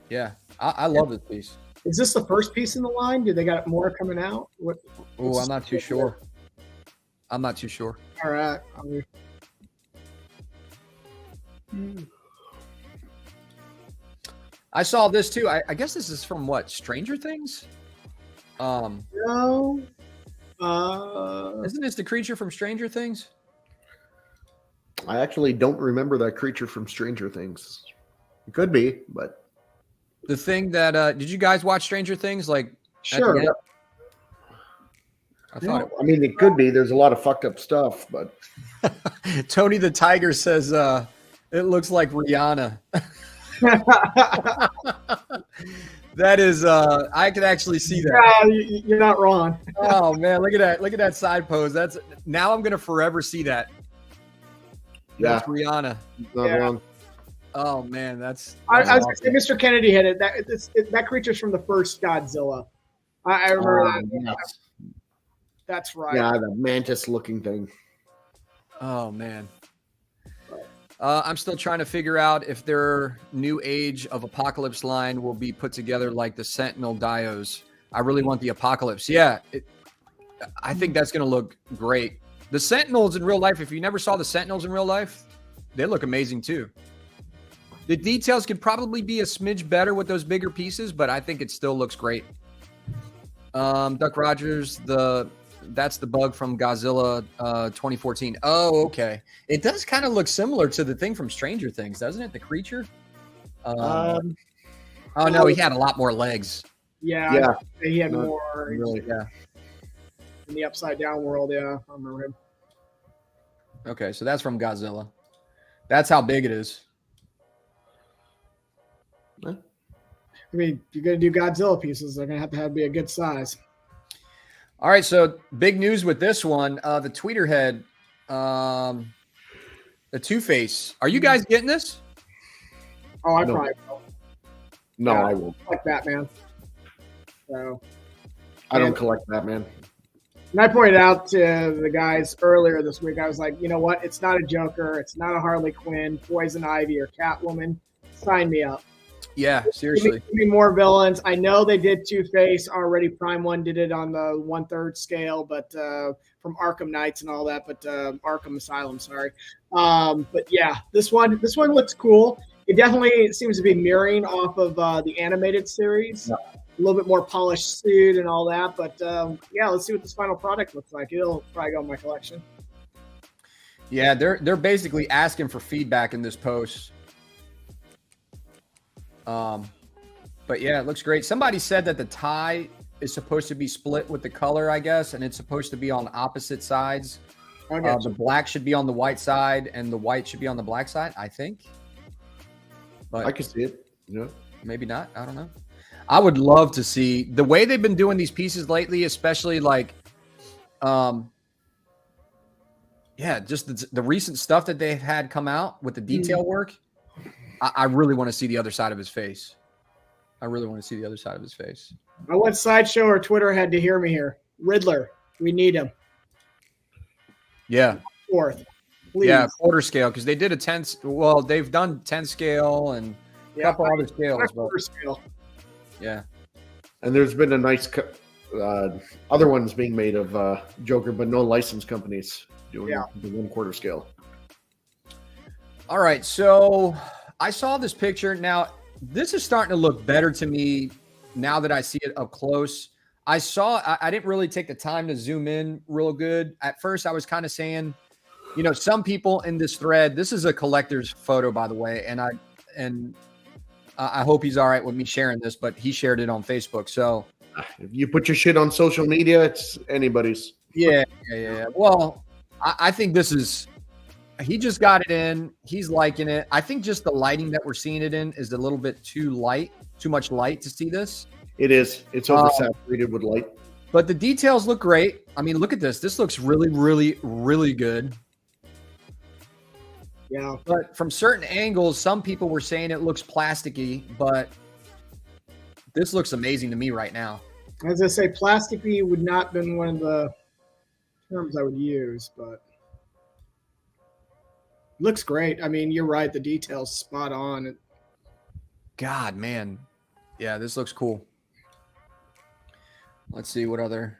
S1: Yeah, I love this piece.
S3: Is this the first piece in the line? Do they got more coming out?
S1: Oh, I'm not too sure. I'm not too sure.
S3: All right.
S1: I saw this too. I guess this is from what? Stranger Things?
S3: No.
S1: Isn't this the creature from Stranger Things?
S2: I actually don't remember that creature from Stranger Things. It could be, but
S1: the thing that did you guys watch Stranger Things? Like,
S3: sure.
S1: I thought it was.
S2: I mean, it could be. There's a lot of fucked up stuff, but
S1: Tony the Tiger says it looks like Rihanna. That is I can actually see that.
S3: Yeah, you're not wrong.
S1: Oh man, look at that side pose. That's now I'm gonna forever see that.
S2: yeah,
S1: That's Rihanna.
S2: not wrong.
S1: Oh man, that's
S3: I was
S1: awesome.
S3: gonna say Mr. Kennedy hit it. That creature's from the first Godzilla. I remember that.
S2: Yes.
S3: That's right.
S2: Yeah, the mantis-looking thing.
S1: Oh man. I'm still trying to figure out if their new age of Apocalypse line will be put together like the Sentinel Dios. I really want the Apocalypse. Yeah, I think that's going to look great. The Sentinels in real life, if you never saw the Sentinels in real life, they look amazing too. The details could probably be a smidge better with those bigger pieces, but I think it still looks great. Duck Rogers, that's the bug from Godzilla 2014. Oh, okay. It does kind of look similar to the thing from Stranger Things, doesn't it? The creature. Oh no, he had a lot more legs.
S3: Yeah. He had more.
S1: Really, yeah.
S3: In the Upside Down world, yeah, I remember him.
S1: Okay, so that's from Godzilla. That's how big it is.
S3: I mean, if you're gonna do Godzilla pieces, they're gonna have to be a good size.
S1: All right, so big news with this one. The Tweeterhead, the Two-Face. Are you guys getting this?
S3: Oh, I
S2: No.
S3: probably will.
S2: No,
S3: Yeah.
S2: I won't.
S3: Like Batman. So,
S2: I don't collect Batman.
S3: and I pointed out to the guys earlier this week, I was like, you know what? It's not a Joker. It's not a Harley Quinn, Poison Ivy, or Catwoman. Sign me up.
S1: Yeah, seriously.
S3: Give me more villains. I know they did Two-Face already. Prime One did it on the 1/3 scale, but from Arkham Knights and all that, but Arkham Asylum, sorry. But yeah, this one looks cool. It definitely seems to be mirroring off of the animated series.
S2: Yeah.
S3: A little bit more polished suit and all that, but yeah, let's see what this final product looks like. It'll probably go in my collection.
S1: Yeah, they're basically asking for feedback in this post. But yeah, it looks great. Somebody said that the tie is supposed to be split with the color, I guess, and it's supposed to be on opposite sides. The black should be on the white side, and the white should be on the black side, I think. But
S2: I can see it. Yeah.
S1: maybe not. I don't know. I would love to see the way they've been doing these pieces lately, especially like, yeah, just the recent stuff that they've had come out with the detail work. I really want to see the other side of his face. I really want to see the other side of his face.
S3: I want Sideshow or Tweeterhead to hear me here. Riddler, we need him.
S1: Yeah.
S3: Fourth, please.
S1: Yeah, quarter scale, because they did a 10. Well, they've done 10 scale and a couple other scales.
S3: Quarter scale.
S1: Yeah.
S2: And there's been a nice other ones being made of Joker, but no license companies doing the 1/4 scale.
S1: All right, so I saw this picture. Now, this is starting to look better to me now that I see it up close. I didn't really take the time to zoom in real good. At first, I was kind of saying, you know, some people in this thread, this is a collector's photo, by the way, and I hope he's all right with me sharing this, but he shared it on Facebook. So
S2: if you put your shit on social media, it's anybody's.
S1: Yeah. Well, I think this is, he just got it in. He's liking it. I think just the lighting that we're seeing it in is a little bit too much light to see this.
S2: It is. It's oversaturated with light.
S1: But the details look great. I mean, look at this. This looks really, really, really good.
S3: Yeah.
S1: But from certain angles, some people were saying it looks plasticky, but this looks amazing to me right now.
S3: As I say, plasticky would not have been one of the terms I would use, but looks great. I mean, you're right. The details spot on.
S1: God, man. Yeah, this looks cool. Let's see what other.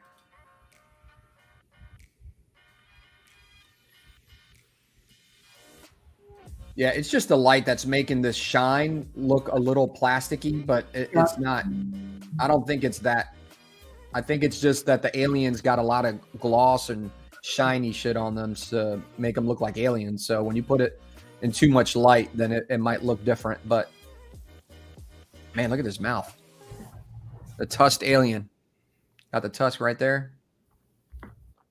S1: Yeah, it's just the light that's making this shine look a little plasticky, but it's not. I don't think it's that. I think it's just that the aliens got a lot of gloss and shiny shit on them to make them look like aliens. So when you put it in too much light, then it might look different. But man, look at this mouth. The tusked alien. Got the tusk right there.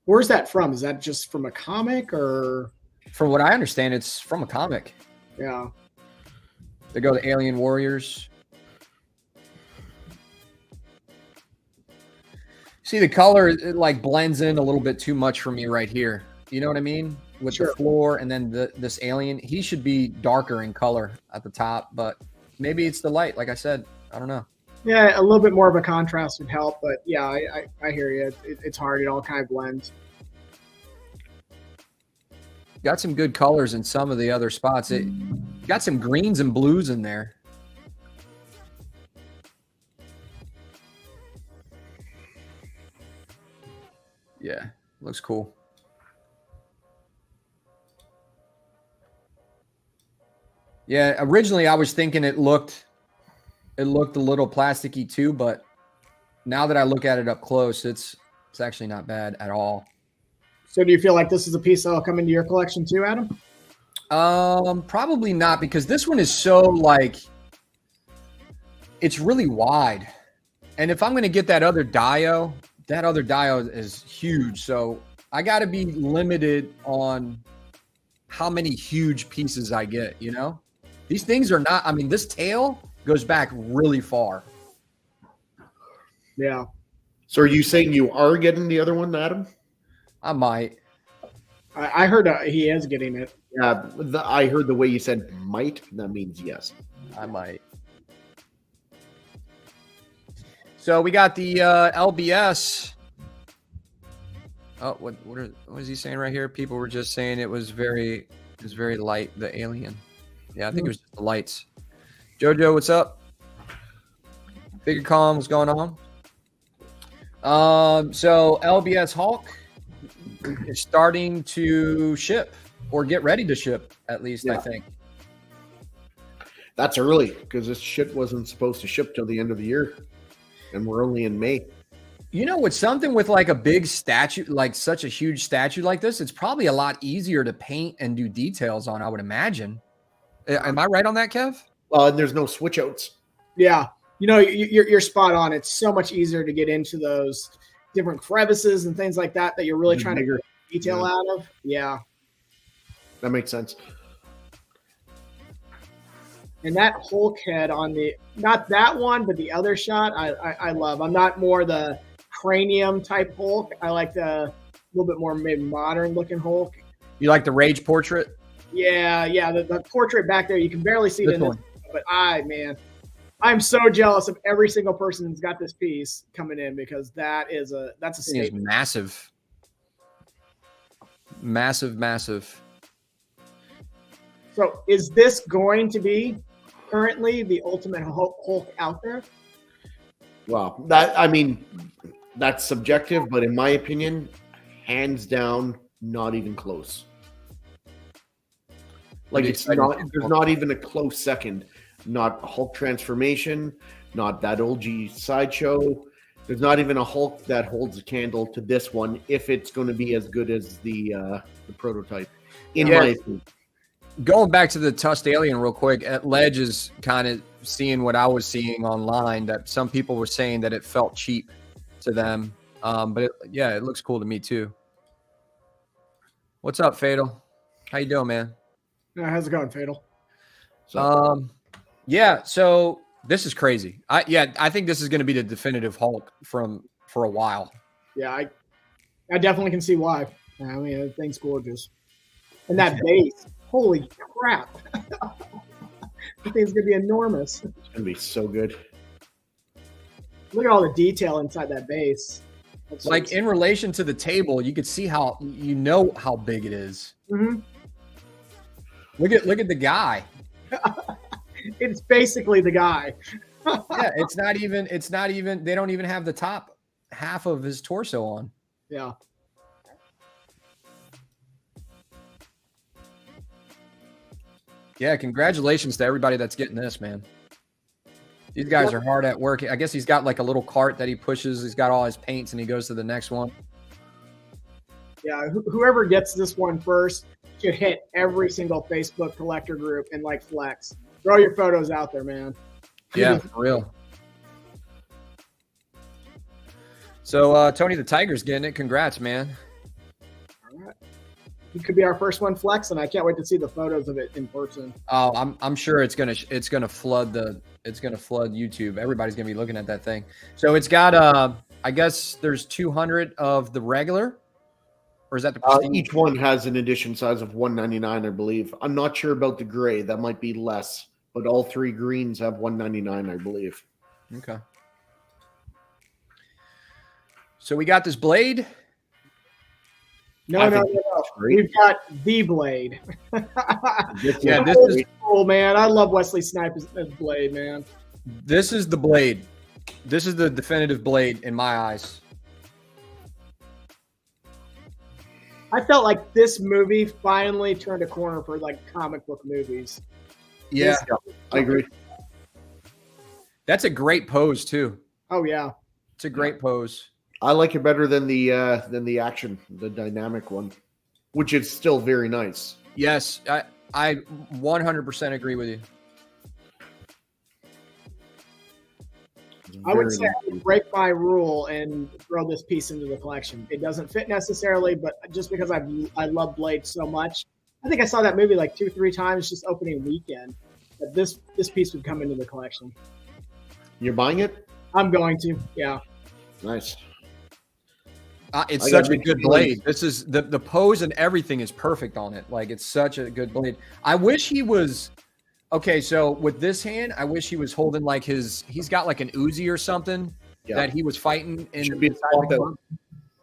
S3: Where's that from? Is that just from a comic or?
S1: From what I understand, it's from a comic.
S3: Yeah.
S1: They go to Alien Warriors. See, the color, it like blends in a little bit too much for me right here. You know what I mean? With the floor and then this alien. He should be darker in color at the top, but maybe it's the light. Like I said, I don't know.
S3: Yeah, a little bit more of a contrast would help, but yeah, I hear you. It's hard. It all kind of blends.
S1: Got some good colors in some of the other spots. It got some greens and blues in there. Yeah, looks cool. Yeah, originally I was thinking it looked a little plasticky too, but now that I look at it up close, it's actually not bad at all.
S3: So do you feel like this is a piece that'll come into your collection too, Adam?
S1: Probably not, because this one is so like, it's really wide. And if I'm going to get that other Dio is huge. So I got to be limited on how many huge pieces I get, you know? These things are not, I mean, this tail goes back really far.
S3: Yeah.
S2: So are you saying you are getting the other one, Adam?
S1: I might.
S3: I heard he is getting it.
S2: Yeah, I heard the way you said might. That means yes.
S1: I might. So we got the LBS. Oh, what is he saying right here? People were just saying it was very light, the alien. Yeah, I think it was just the lights. Jojo, what's up? Figure Calm, what's going on? So LBS Hulk is starting to ship, or get ready to ship, at least, I think.
S2: That's early, because this shit wasn't supposed to ship till the end of the year, and we're only in May.
S1: You know, with something with like a big statue, like such a huge statue like this, it's probably a lot easier to paint and do details on, I would imagine. Am I right on that, Kev?
S2: And there's no switch outs.
S3: Yeah. You know, you're spot on. It's so much easier to get into those different crevices and things like that you're really trying to get detail out of. Yeah.
S2: That makes sense.
S3: And that Hulk head on the, not that one, but the other shot, I love. I'm not more the cranium type Hulk. I like the little bit more maybe modern looking Hulk.
S1: You like the Rage portrait?
S3: Yeah. The portrait back there, you can barely see it in this, but man. I'm so jealous of every single person who's got this piece coming in because that's a
S1: It's
S3: statement.
S1: massive. Massive.
S3: So is this going to be currently the ultimate Hulk out there?
S2: Well, that's subjective, but in my opinion, hands down, not even close. Like there's not even a close second. Not Hulk transformation, not that old Sideshow. There's not even a Hulk that holds a candle to this one if it's going to be as good as the prototype, in my opinion.
S1: Going back to the Tusked Alien real quick, Ledge is kind of seeing what I was seeing online, that some people were saying that it felt cheap to them. But it looks cool to me too. What's up, Fatal? How you doing, man?
S3: How's it going, Fatal?
S1: Yeah, so this is crazy. I think this is going to be the definitive Hulk for a while.
S3: Yeah, I definitely can see why. I mean, the thing's gorgeous. And that base, holy crap. The thing's going to be enormous.
S2: It's going to be so good.
S3: Look at all the detail inside that base.
S1: Like in relation to the table, you could see how how big it is.
S3: Mm-hmm.
S1: Look at the guy.
S3: It's basically the guy.
S1: Yeah, it's not even they don't even have the top half of his torso on.
S3: Yeah.
S1: Yeah, congratulations to everybody that's getting this, man. These guys are hard at work. I guess he's got like a little cart that he pushes. He's got all his paints and he goes to the next one.
S3: Yeah, whoever gets this one first should hit every single Facebook collector group and like flex. Throw your photos out there, man.
S1: Yeah, for real. So Tony the Tiger's getting it. Congrats, man.
S3: All right. He could be our first one flex, and I can't wait to see the photos of it in person.
S1: Oh, I'm sure it's gonna flood YouTube. Everybody's gonna be looking at that thing. So it's got I guess there's 200 of the regular, or is that the prestige?
S2: Each one has an edition size of 199, I believe. I'm not sure about the gray. That might be less, but all three greens have 199, I believe.
S1: Okay. So we got this blade.
S3: No. We've got the blade.
S1: Yeah, this is
S3: cool, man. I love Wesley Snipes as Blade, man.
S1: This is the blade. This is the definitive blade in my eyes.
S3: I felt like this movie finally turned a corner for like comic book movies.
S1: Yeah,
S2: I agree.
S1: That's a great pose too.
S3: Oh yeah,
S1: it's a great pose.
S2: I like it better than the action, the dynamic one, which is still very nice.
S1: Yes, I 100% agree with you.
S3: I would say I would break my rule and throw this piece into the collection. It doesn't fit necessarily, but just because I love Blade so much, I think I saw that movie like 2-3 times just opening weekend. But this piece would come into the collection.
S2: You're buying it?
S3: I'm going to, yeah.
S2: Nice.
S1: It's such a good blade. This is the pose and everything is perfect on it. Like it's such a good blade. I wish he was okay. So with this hand, I wish he was holding like he's got like an Uzi or something that he was fighting in.
S2: Should be a swap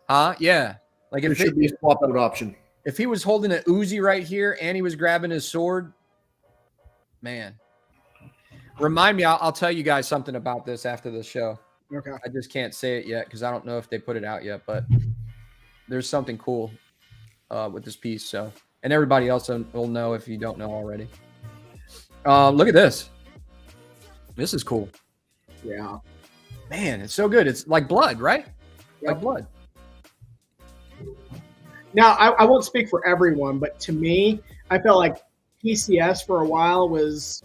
S2: out.
S1: Yeah. Like
S2: it should be a swap out option.
S1: If he was holding an Uzi right here and he was grabbing his sword, man. Remind me, I'll tell you guys something about this after the show.
S3: Okay.
S1: I just can't say it yet because I don't know if they put it out yet, but there's something cool with this piece. So, and everybody else will know if you don't know already. Look at this. This is cool.
S3: Yeah.
S1: Man, it's so good. It's like blood, right?
S3: Yep.
S1: Like blood.
S3: Now, I won't speak for everyone, but to me, I felt like PCS for a while was,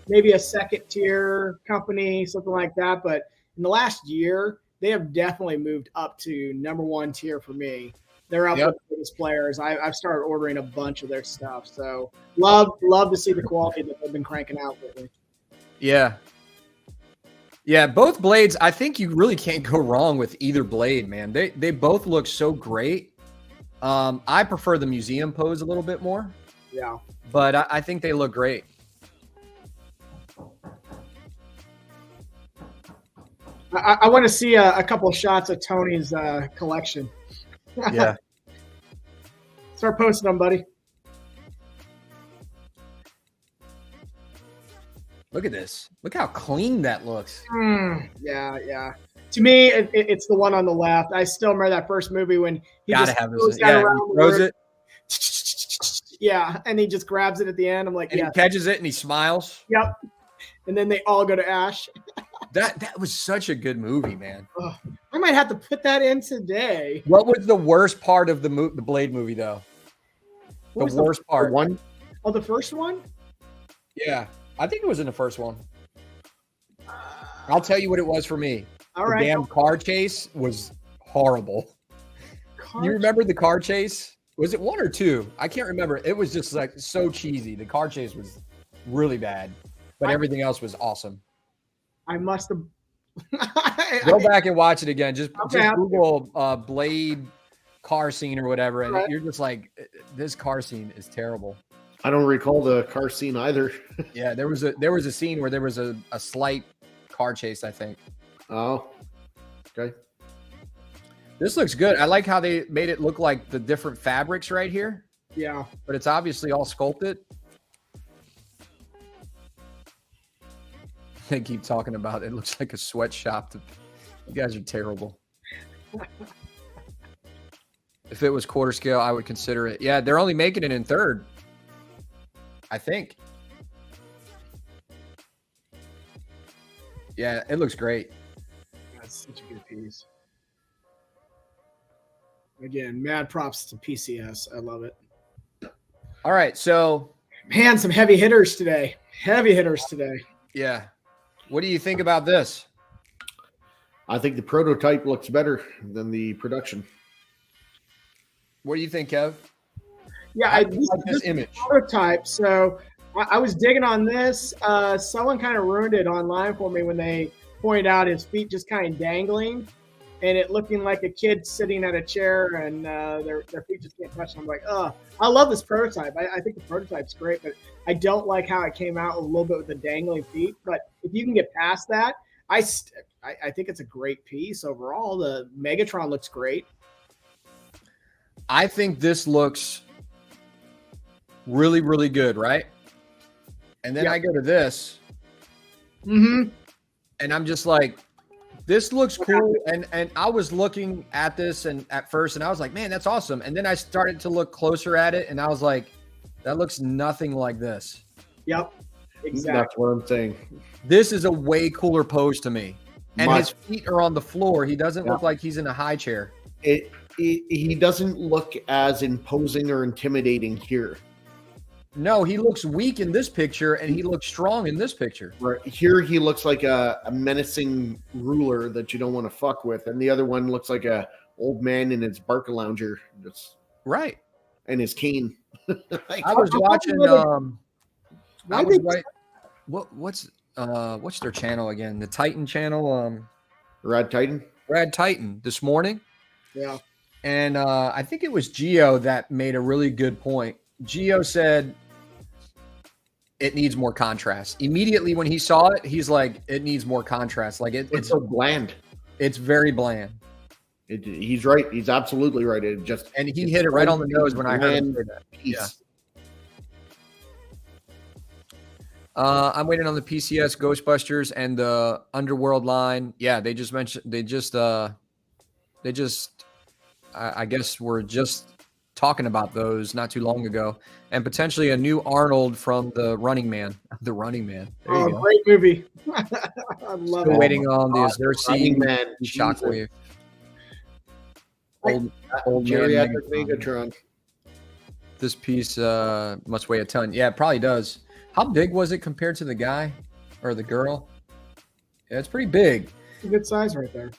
S3: maybe a second tier company, something like that. But in the last year, they have definitely moved up to number one tier for me. They're up with the biggest players. I've started ordering a bunch of their stuff. So love to see the quality that they've been cranking out lately.
S1: Yeah. Yeah, both blades, I think you really can't go wrong with either blade, man. They both look so great. I prefer the museum pose a little bit more.
S3: Yeah.
S1: But I think they look great.
S3: I want to see a couple of shots of Tony's collection.
S1: Yeah.
S3: Start posting them, buddy.
S1: Look at this. Look how clean that looks.
S3: Yeah. To me, it's the one on the left. I still remember that first movie when he
S1: Gotta
S3: just
S1: have
S3: throws
S1: this.
S3: that
S1: Yeah,
S3: around
S1: he
S3: the
S1: throws
S3: room.
S1: it.
S3: Yeah, and he just grabs it at the end. I'm like,
S1: And
S3: yeah.
S1: he catches it and he smiles.
S3: Yep. And then they all go to Ash.
S1: That was such a good movie, man.
S3: I might have to put that in today.
S1: What was the worst part of the Blade movie, though?
S3: What was
S1: The worst part.
S2: One.
S3: Oh, the first one?
S1: Yeah, I think it was in the first one. I'll tell you what it was for me.
S3: All
S1: The
S3: right.
S1: damn car chase was horrible. You remember the car chase? Was it 1 or 2? I can't remember. It was just like so cheesy. The car chase was really bad, but everything else was awesome.
S3: I must have.
S1: Go back and watch it again. Just
S3: Okay.
S1: Google Blade car scene or whatever, and
S3: Right.
S1: you're just like, this car scene is terrible.
S2: I don't recall the car scene either.
S1: Yeah, there was a scene where there was a slight car chase, I think.
S2: Oh, okay.
S1: This looks good. I like how they made it look like the different fabrics right here,
S3: Yeah.
S1: but it's obviously all sculpted. They keep talking about it. It looks like a sweatshop. You guys are terrible. If it was quarter scale, I would consider it. Yeah, they're only making it in third, I think. Yeah, it looks great.
S3: That's such a good piece. Again, mad props to PCS. I love it.
S1: All right, so
S3: Man, some heavy hitters today.
S1: yeah, what do you think about this?
S2: I think the prototype looks better than the production.
S1: What do you think, Kev?
S3: Yeah,
S1: I
S3: I
S1: like this image.
S3: prototype. So I was digging on this. Someone kind of ruined it online for me when they pointed out his feet just kind of dangling, and it looking like a kid sitting at a chair, and their feet just can't touch. And I'm like, I love this prototype. I think the prototype's great, but I don't like how it came out a little bit with the dangling feet. But if you can get past that, I think it's a great piece overall. The Megatron looks great.
S1: I think this looks really, really good, right? And then
S3: Yeah.
S1: I go to this,
S3: Mm-hmm.
S1: and I'm just like, this looks cool. And I was looking at this and at first, and I was like, man, that's awesome. And then I started to look closer at it, and I was like, that looks nothing like this.
S3: Yep. Exactly.
S2: That's what I'm saying.
S1: This is a way cooler pose to me. And
S2: My-
S1: his feet are on the floor. He doesn't look
S2: Yeah.
S1: like he's in a high chair.
S2: He doesn't look as imposing or intimidating here.
S1: No, he looks weak in this picture, and he looks strong in this picture.
S2: Right here, he looks like a menacing ruler that you don't want to fuck with, and the other one looks like a old man in his Barca lounger, just
S1: Right.
S2: and his cane.
S1: I was watching.
S3: Why they-
S1: What's their channel again? The Titan channel.
S2: Rad Titan.
S1: Brad Titan this morning,
S3: Yeah.
S1: and I think it was Geo that made a really good point. Geo said it needs more contrast. Immediately when he saw it, he's like, it needs more contrast. Like
S2: It's so bland.
S1: it's very bland.
S2: He's right. He's absolutely right. It just
S1: And he hit it right on the nose when I heard him say that.
S2: piece.
S1: I'm waiting on the PCS Ghostbusters and the Underworld line. Yeah, they just mentioned I guess we're just talking about those not too long ago, and potentially a new Arnold from the Running Man. The Running Man. There you go.
S3: Great movie. I love
S1: Still
S3: it.
S1: waiting on the
S2: Running
S1: Xerxes
S2: Man.
S1: Shockwave. Old man
S2: Geriatric
S1: Megatron.
S2: Megatron.
S1: This piece must weigh a ton. Yeah, it probably does. How big was it compared to the guy or the girl? Yeah, it's pretty big.
S3: It's a good size right there.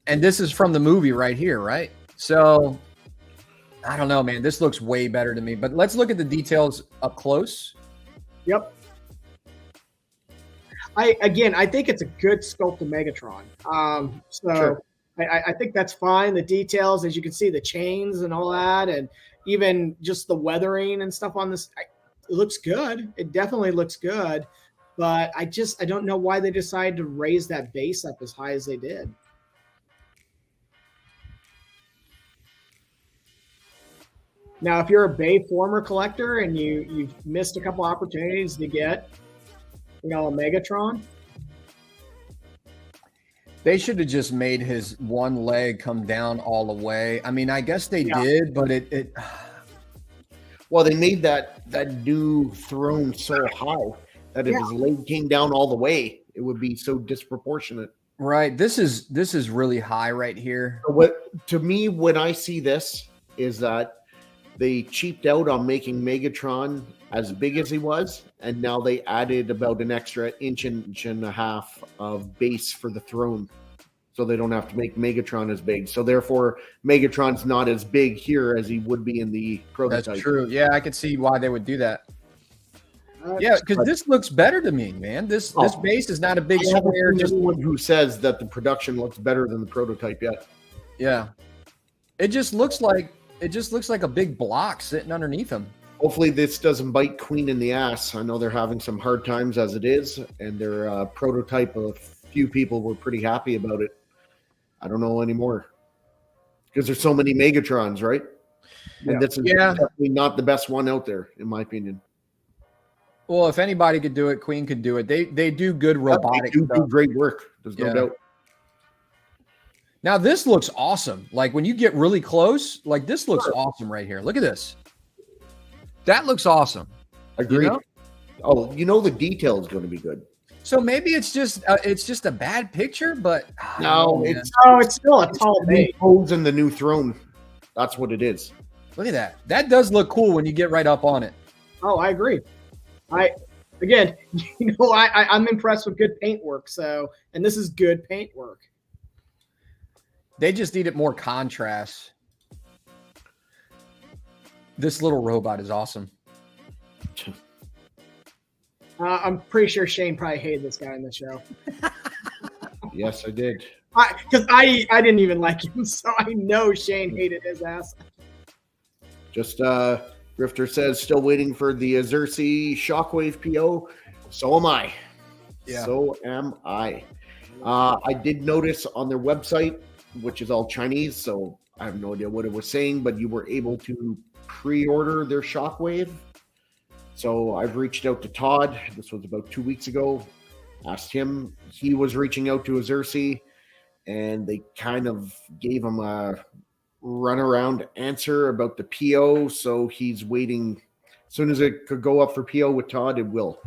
S1: And this is from the movie right here, right? So I don't know, man. This looks way better to me. But let's look at the details up close.
S3: Yep. I think it's a good sculpt of Megatron. So
S2: Sure.
S3: I think that's fine. The details, as you can see, the chains and all that, and even just the weathering and stuff on this, it looks good. It definitely looks good. but I don't know why they decided to raise that base up as high as they did. Now, if you're a Bayformer collector and you've missed a couple opportunities to get, a Megatron,
S1: they should have just made his one leg come down all the way. I mean, I guess they did, but it.
S2: Well, they made that new throne so high that if his leg came down all the way, it would be so disproportionate.
S1: Right. This is really high right here.
S2: To me, when I see this, is that they cheaped out on making Megatron as big as he was, and now they added about an extra inch and a half of base for the throne, so they don't have to make Megatron as big. So therefore, Megatron's not as big here as he would be in the prototype.
S1: That's true. Yeah, I could see why they would do that. Yeah, because this looks better to me, man. This base is not a big square.
S2: Just one who says that the production looks better than the prototype yet.
S1: Yeah, it just looks like a big block sitting underneath him.
S2: Hopefully this doesn't bite Queen in the ass. I know they're having some hard times as it is, and their prototype, a few people were pretty happy about it. I don't know anymore because there's so many Megatrons, right? Yeah. And this is definitely not the best one out there, in my opinion.
S1: Well, if anybody could do it, Queen could do it. They do good robotic
S2: stuff.
S1: They do
S2: great work. There's no doubt.
S1: Now this looks awesome. Like when you get really close, like this looks awesome right here. Look at this. That looks awesome.
S2: Agreed. Oh, the detail is going to be good.
S1: So maybe it's just a bad picture, but
S2: no,
S3: it's still a tall base.
S2: Holes in the new throne. That's what it is.
S1: Look at that. That does look cool when you get right up on it.
S3: Oh, I agree. I'm impressed with good paint work. And this is good paint work.
S1: They just needed more contrast. This little robot is awesome.
S3: I'm pretty sure Shane probably hated this guy in the show.
S2: Yes, I did.
S3: Because I didn't even like him, so I know Shane hated his ass.
S2: Just Grifter says, still waiting for the Xerxes Shockwave PO. So am I.
S1: Yeah.
S2: So am I. I did notice on their website, which is all Chinese, so I have no idea what it was saying, but you were able to pre-order their Shockwave. So I've reached out to Todd. This was about 2 weeks ago. Asked him. He was reaching out to Xerxes, and they kind of gave him a runaround answer about the PO. So he's waiting. As soon as it could go up for PO with Todd, it will.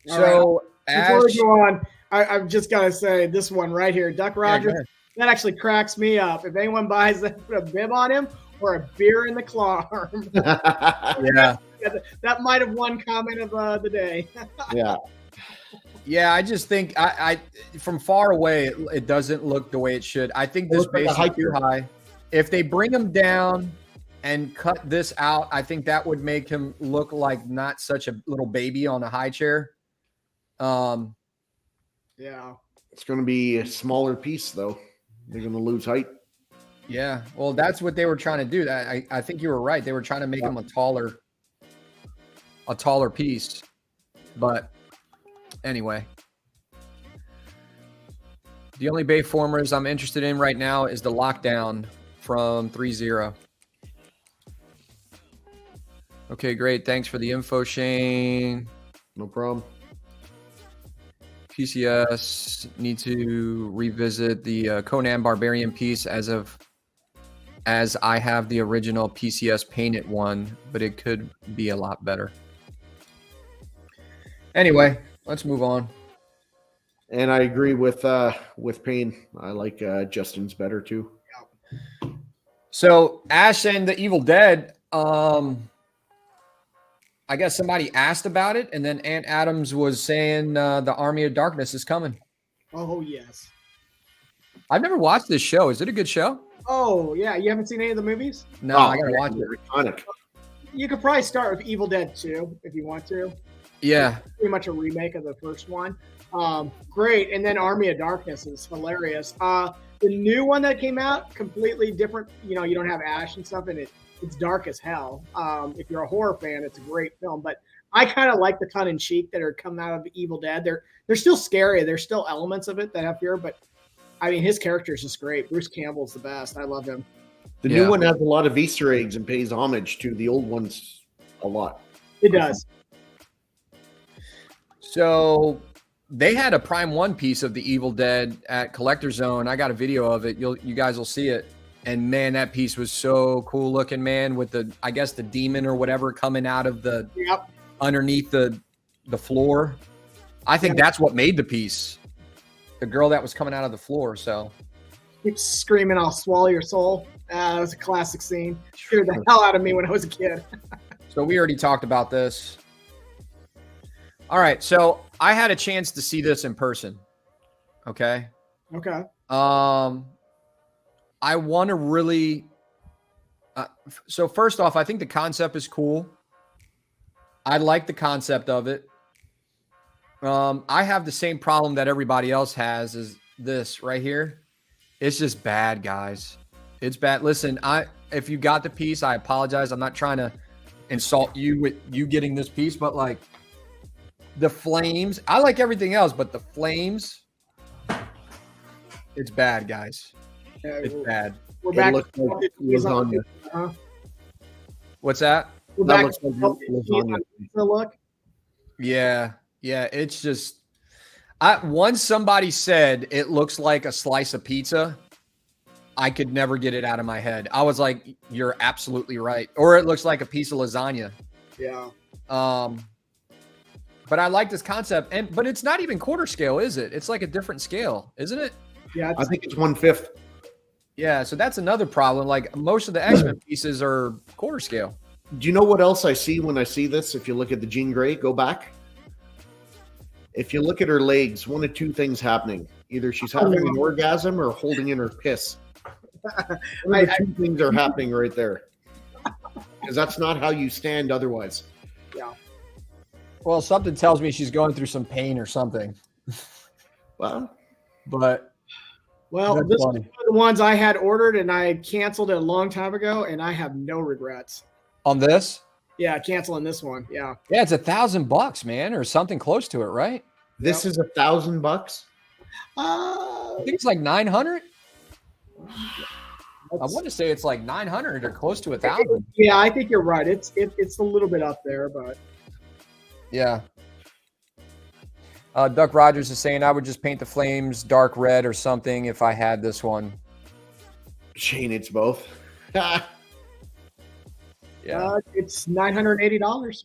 S1: So
S3: before we go on, I've just got to say this one right here, Duck Rogers. That actually cracks me up. If anyone buys that, put a bib on him or a beer in the claw arm. That might have won comment of the day.
S1: Yeah, I just think I from far away it doesn't look the way it should. I think this base is too high. If they bring him down and cut this out, I think that would make him look like not such a little baby on a high chair.
S3: Yeah.
S2: It's going to be a smaller piece, though. They're going to lose height.
S1: Yeah. Well, that's what they were trying to do. I think you were right. They were trying to make him a taller piece. But anyway. The only Bayformers I'm interested in right now is the Lockdown from 3-0. Okay, great. Thanks for the info, Shane.
S2: No problem.
S1: PCS need to revisit the Conan Barbarian piece as I have the original PCS painted one, but it could be a lot better. Anyway, let's move on.
S2: And I agree with Payne. I like Justin's better too.
S1: So Ash and the Evil Dead, I guess somebody asked about it, and then Aunt Adams was saying the Army of Darkness is coming.
S3: Oh, yes.
S1: I've never watched this show. Is it a good show?
S3: Oh, yeah. You haven't seen any of the movies?
S1: No, I got to watch it.
S2: Iconic.
S3: You could probably start with Evil Dead 2 if you want to.
S1: Yeah.
S3: It's pretty much a remake of the first one. Great. And then Army of Darkness is hilarious. The new one that came out, completely different. You don't have Ash and stuff in it. It's dark as hell. If you're a horror fan, it's a great film. But I kind of like the tongue in cheek that are coming out of Evil Dead. They're still scary. There's still elements of it that have fear, but I mean, his character is just great. Bruce Campbell's the best. I love him.
S2: The new one has a lot of Easter eggs and pays homage to the old ones a lot.
S3: It does.
S1: So they had a Prime 1 piece of the Evil Dead at Collector Zone. I got a video of it. You guys will see it. And man, that piece was so cool looking, man, with the, I guess the demon or whatever coming out of the underneath the floor. I think that's what made the piece. The girl that was coming out of the floor. So
S3: keeps screaming, "I'll swallow your soul." That was a classic scene. Scared the hell out of me when I was a kid.
S1: So we already talked about this. All right. So I had a chance to see this in person. Okay.
S3: Okay.
S1: I want to really. So first off, I think the concept is cool. I like the concept of it. I have the same problem that everybody else has, is this right here. It's just bad, guys. It's bad. Listen, if you got the piece, I apologize. I'm not trying to insult you with you getting this piece, but like the flames, I like everything else, but the flames, it's bad, guys. It's bad.
S3: We're back.
S2: Looks like lasagna.
S1: What's that?
S3: We're
S2: That
S3: back.
S2: looks like lasagna.
S3: Look.
S1: Yeah. It's just, once somebody said it looks like a slice of pizza, I could never get it out of my head. I was like, you're absolutely right. Or it looks like a piece of lasagna.
S3: Yeah.
S1: But I like this concept, but it's not even quarter scale, is it? It's like a different scale, isn't it?
S3: Yeah.
S2: I think it's 1/5.
S1: Yeah. So that's another problem. Like most of the X-Men pieces are quarter scale.
S2: Do you know what else I see when I see this? If you look at the Jean Grey, go back. If you look at her legs, one of two things happening. Either she's having an orgasm or holding in her piss. One of the two things are happening right there. Because that's not how you stand otherwise.
S3: Yeah.
S1: Well, something tells me she's going through some pain or something.
S2: Well,
S1: But
S3: Well,
S1: that's
S3: this is
S1: funny.
S3: one of the ones I had ordered and I canceled it a long time ago, and I have no regrets.
S1: On this?
S3: Yeah, canceling this one. Yeah.
S1: Yeah, it's $1,000, man, or something close to it, right?
S2: this is $1,000.
S1: I think it's like 900. I want to say it's like 900 or close to 1,000.
S3: Yeah, I think you're right. It's a little bit up there, but
S1: Yeah. Duck Rogers is saying I would just paint the flames dark red or something if I had this one.
S2: Shane, it's both.
S1: Yeah.
S3: it's $980.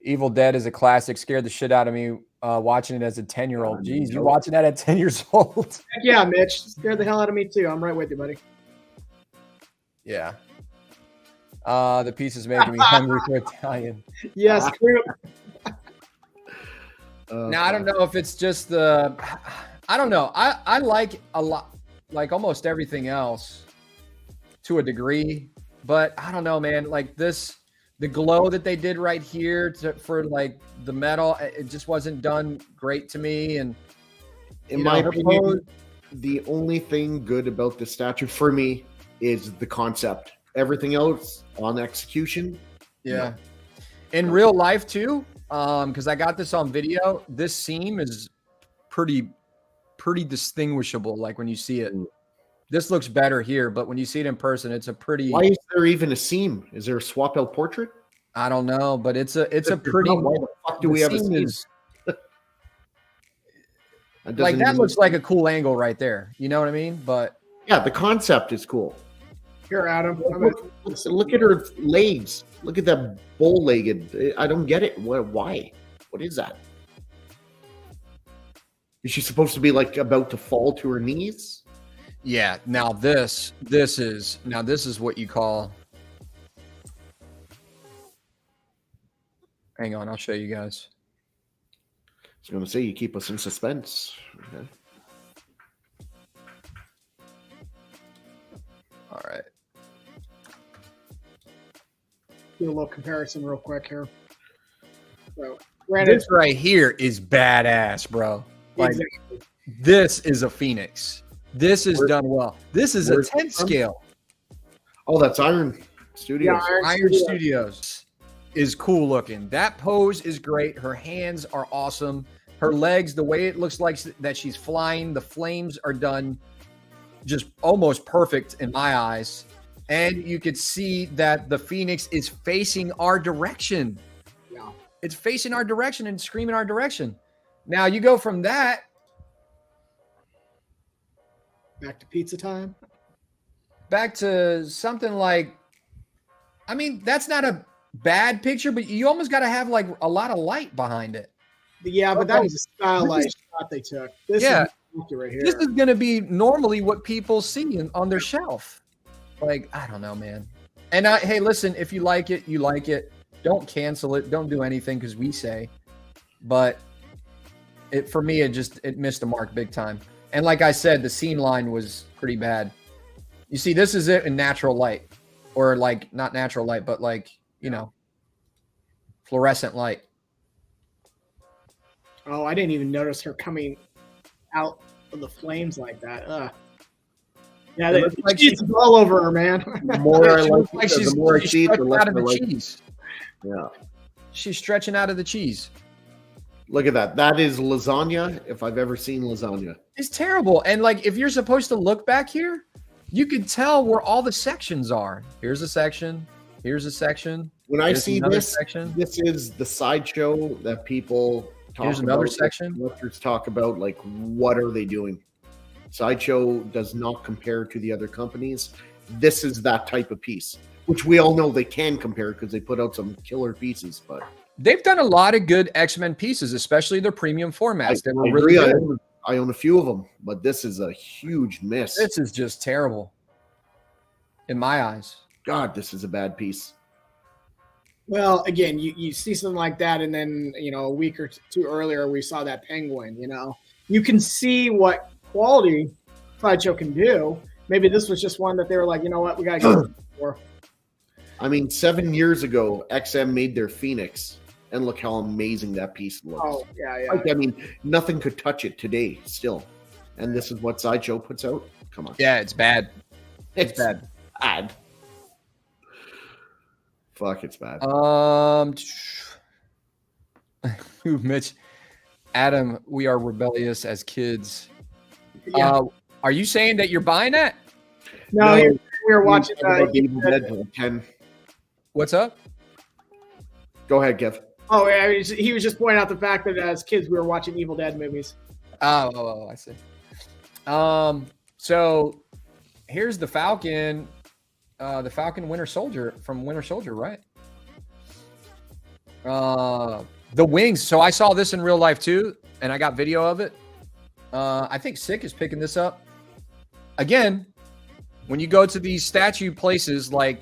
S1: Evil Dead is a classic. Scared the shit out of me watching it as a 10-year-old. Jeez, you watching that at 10 years old?
S3: Heck yeah, Mitch. Scared the hell out of me too. I'm right with you, buddy.
S1: Yeah. The piece is making me hungry for Italian.
S3: Yes.
S1: Now, I don't know if it's just I don't know. I like a lot, like almost everything else to a degree, but I don't know, man. Like the glow that they did right here for like the metal, it just wasn't done great to me. And
S2: In my opinion, the only thing good about the statue for me is the concept. Everything else on execution.
S1: yeah, in real life too, because I got this on video. This seam is pretty distinguishable. Like when you see it, this looks better here, but when you see it in person, it's a pretty.
S2: Why is there even a seam? Is there a swap out portrait?
S1: I don't know, but it's a pretty.
S2: Why the fuck do we have a seam?
S1: Like that looks like a cool angle right there. You know what I mean? But
S2: yeah, the concept is cool.
S3: Here, Adam.
S2: Look at her legs. Look at that bow-legged. I don't get it. Why? What is that? Is she supposed to be like about to fall to her knees?
S1: yeah, now this is what you call. Hang on, I'll show you guys.
S2: I was going to say you keep us in suspense. Okay.
S1: All right.
S3: Do a little comparison real quick here. So, granted,
S1: This right here is badass, bro. Like
S3: exactly.
S1: this is a Phoenix. This is done well. This is a
S2: Where's
S1: 10
S2: it from?
S1: scale.
S2: Oh, that's Iron Studios.
S3: Yeah,
S1: Iron Studios. is cool looking. That pose is great. Her hands are awesome. Her legs, the way it looks like that she's flying, the flames are done just almost perfect in my eyes. And you could see that the Phoenix is facing our direction.
S3: Yeah.
S1: It's facing our direction and screaming our direction. Now you go from that
S3: Back to pizza time.
S1: back to something like, I mean, that's not a bad picture, but you almost got to have like a lot of light behind it.
S3: Yeah, but that was a stylized shot they took. This is right here.
S1: This is going to be normally what people see on their shelf. Like, I don't know, man. And hey, listen, if you like it, you like it. Don't cancel it. Don't do anything because we say. But for me, it missed the mark big time. And like I said, the scene line was pretty bad. You see, this is it in natural light, or like not natural light, but like, you know, fluorescent light.
S3: Oh, I didn't even notice her coming out of the flames like that. Yeah, like she's all over her, man.
S2: The more I
S1: like she's stretching out of the cheese.
S2: Yeah,
S1: she's stretching out of the cheese.
S2: Look at that. That is lasagna, if I've ever seen lasagna.
S1: It's terrible. And like, if you're supposed to look back here, you can tell where all the sections are. Here's a section. Here's a section.
S2: When I see this section, this is the sideshow that people talk
S1: Here's
S2: about.
S1: another section.
S2: Collectors talk about, like, what are they doing? Sideshow does not compare to the other companies. This is that type of piece, which we all know they can compare because they put out some killer pieces. But
S1: they've done a lot of good X-Men pieces, especially their premium formats. They were really good.
S2: I own a few of them, but this is a huge miss.
S1: This is just terrible in my eyes.
S2: God, this is a bad piece.
S3: Well, again, you see something like that, and then, you know, a week or two earlier, we saw that Penguin. You know, you can see what quality Sideshow can do. Maybe this was just one that they were like, you know what, we got to get for.
S2: I mean, 7 years ago, XM made their Phoenix, and look how amazing that piece looks.
S3: Oh, yeah.
S2: Like, I mean, nothing could touch it today still. And this is what Sideshow puts out? Come on.
S1: Yeah, it's bad.
S2: It's bad. Bad. Fuck, it's bad.
S1: Mitch, Adam, we are rebellious as kids.
S3: Yeah.
S1: Are you saying that you're buying that?
S3: No, we were watching
S2: Evil Dead 10.
S1: What's up?
S2: Go ahead, Kev.
S3: Oh, yeah, he was just pointing out the fact that as kids we were watching Evil Dead movies.
S1: Oh, I see. So here's the Falcon Winter Soldier from Winter Soldier, right? The wings. So I saw this in real life too, and I got video of it. I think Sick is picking this up. Again, when you go to these statue places, like,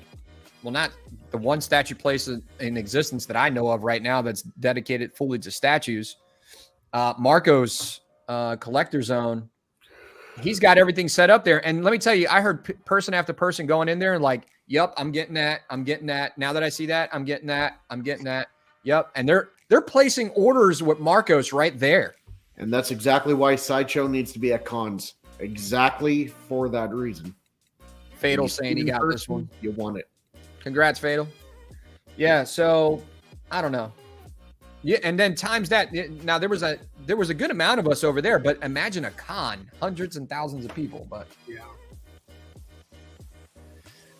S1: well, not the one statue place in existence that I know of right now that's dedicated fully to statues, Marco's Collector Zone, he's got everything set up there. And let me tell you, I heard person after person going in there and like, yep, I'm getting that. I'm getting that. Now that I see that, I'm getting that. I'm getting that. Yep. And they're placing orders with Marcos right there.
S2: And that's exactly why Sideshow needs to be at cons. Exactly for that reason.
S1: Fatal saying he got this one.
S2: You want it.
S1: Congrats, Fatal. Yeah, so I don't know. Yeah, and then times that. Now there was a good amount of us over there, but imagine a con, hundreds and thousands of people. But
S3: yeah,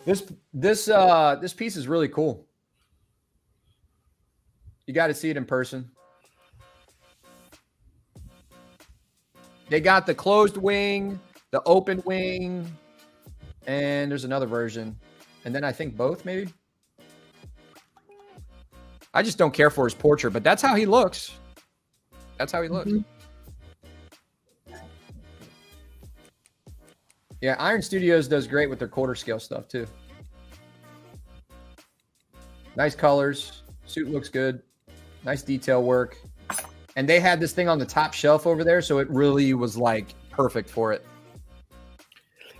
S1: this piece is really cool. You got to see it in person. They got the closed wing, the open wing, and there's another version. And then I think both, maybe. I just don't care for his portrait, but that's how he looks. That's how he looks. Mm-hmm. Yeah, Iron Studios does great with their quarter scale stuff, too. Nice colors. Suit looks good. Nice detail work. And they had this thing on the top shelf over there, so it really was, like, perfect for it.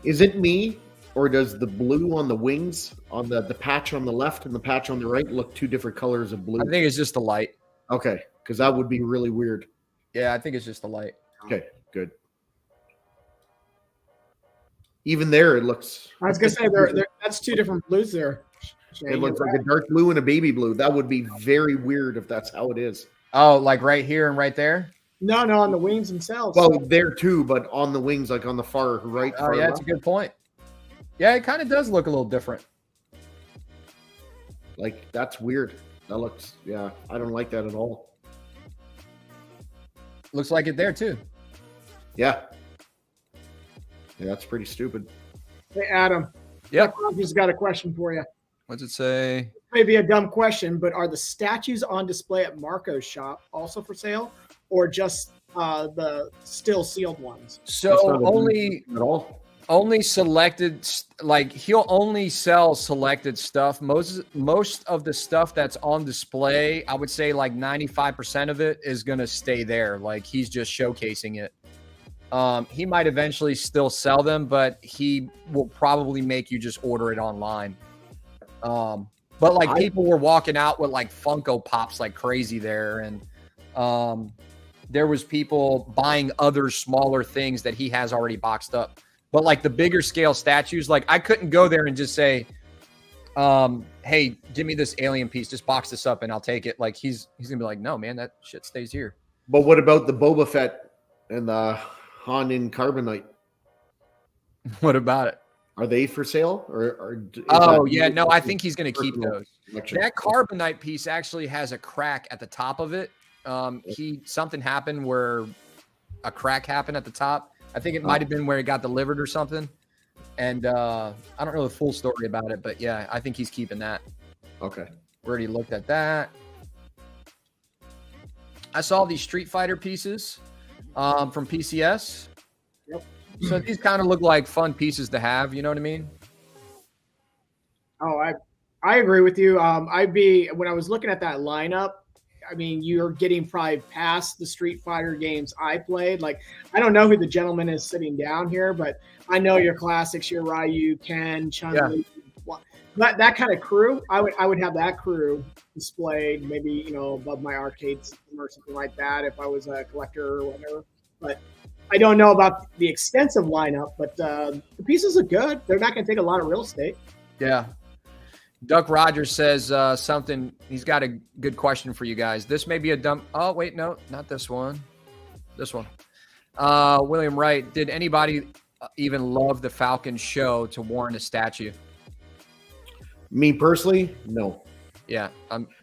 S2: Is it me, or does the blue on the wings, on the patch on the left and the patch on the right, look two different colors of blue?
S1: I think it's just the light.
S2: Okay, because that would be really weird.
S1: Yeah, I think it's just the light.
S2: Okay, good. Even there, it looks...
S3: I was going to say, that's two different blues there.
S2: It looks like a dark blue and a baby blue. That would be very weird if that's how it is.
S1: Oh, like right here and right there?
S3: No, on the wings themselves.
S2: Well, there too, but on the wings, like on the far right.
S1: Oh, yeah, that's a good point. Yeah, it kind of does look a little different.
S2: Like, that's weird. That looks, yeah, I don't like that at all.
S1: Looks like it there too.
S2: Yeah. Yeah, that's pretty stupid.
S3: Hey, Adam.
S1: Yep.
S3: I've just got a question for you.
S1: What's it say?
S3: Maybe a dumb question, but are the statues on display at Marco's shop also for sale, or just the still sealed ones?
S1: So only selected, like he'll only sell selected stuff. Most of the stuff that's on display, I would say like 95% of it is going to stay there. Like he's just showcasing it. He might eventually still sell them, but he will probably make you just order it online. But like people were walking out with like Funko Pops like crazy there. And there was people buying other smaller things that he has already boxed up. But like the bigger scale statues, like I couldn't go there and just say, hey, give me this alien piece, just box this up and I'll take it. Like he's gonna be like, no, man, that shit stays here.
S2: But what about the Boba Fett and the Han in Carbonite?
S1: What about it?
S2: Are they for sale? Or
S1: no, I think he's going to keep those. That Carbonite piece actually has a crack at the top of it. Something happened where a crack happened at the top. I think it might have been where it got delivered or something. And I don't know the full story about it, but yeah, I think he's keeping that.
S2: Okay.
S1: We already looked at that. I saw these Street Fighter pieces from PCS.
S3: Yep.
S1: So these kind of look like fun pieces to have. You know what I mean?
S3: Oh, I agree with you. When I was looking at that lineup, I mean, you're getting probably past the Street Fighter games I played. Like, I don't know who the gentleman is sitting down here, but I know your classics, your Ryu, Ken, Chun-Li. Yeah. That kind of crew, I would have that crew displayed, maybe, above my arcade system or something like that if I was a collector or whatever. But I don't know about the extensive lineup, but the pieces are good. They're not going to take a lot of real estate.
S1: Yeah. Duck Rogers says something. He's got a good question for you guys. This may be a dumb. Oh, wait, no, not this one. This one. William Wright. Did anybody even love the Falcon show to warrant a statue?
S2: Me personally, no.
S1: Yeah,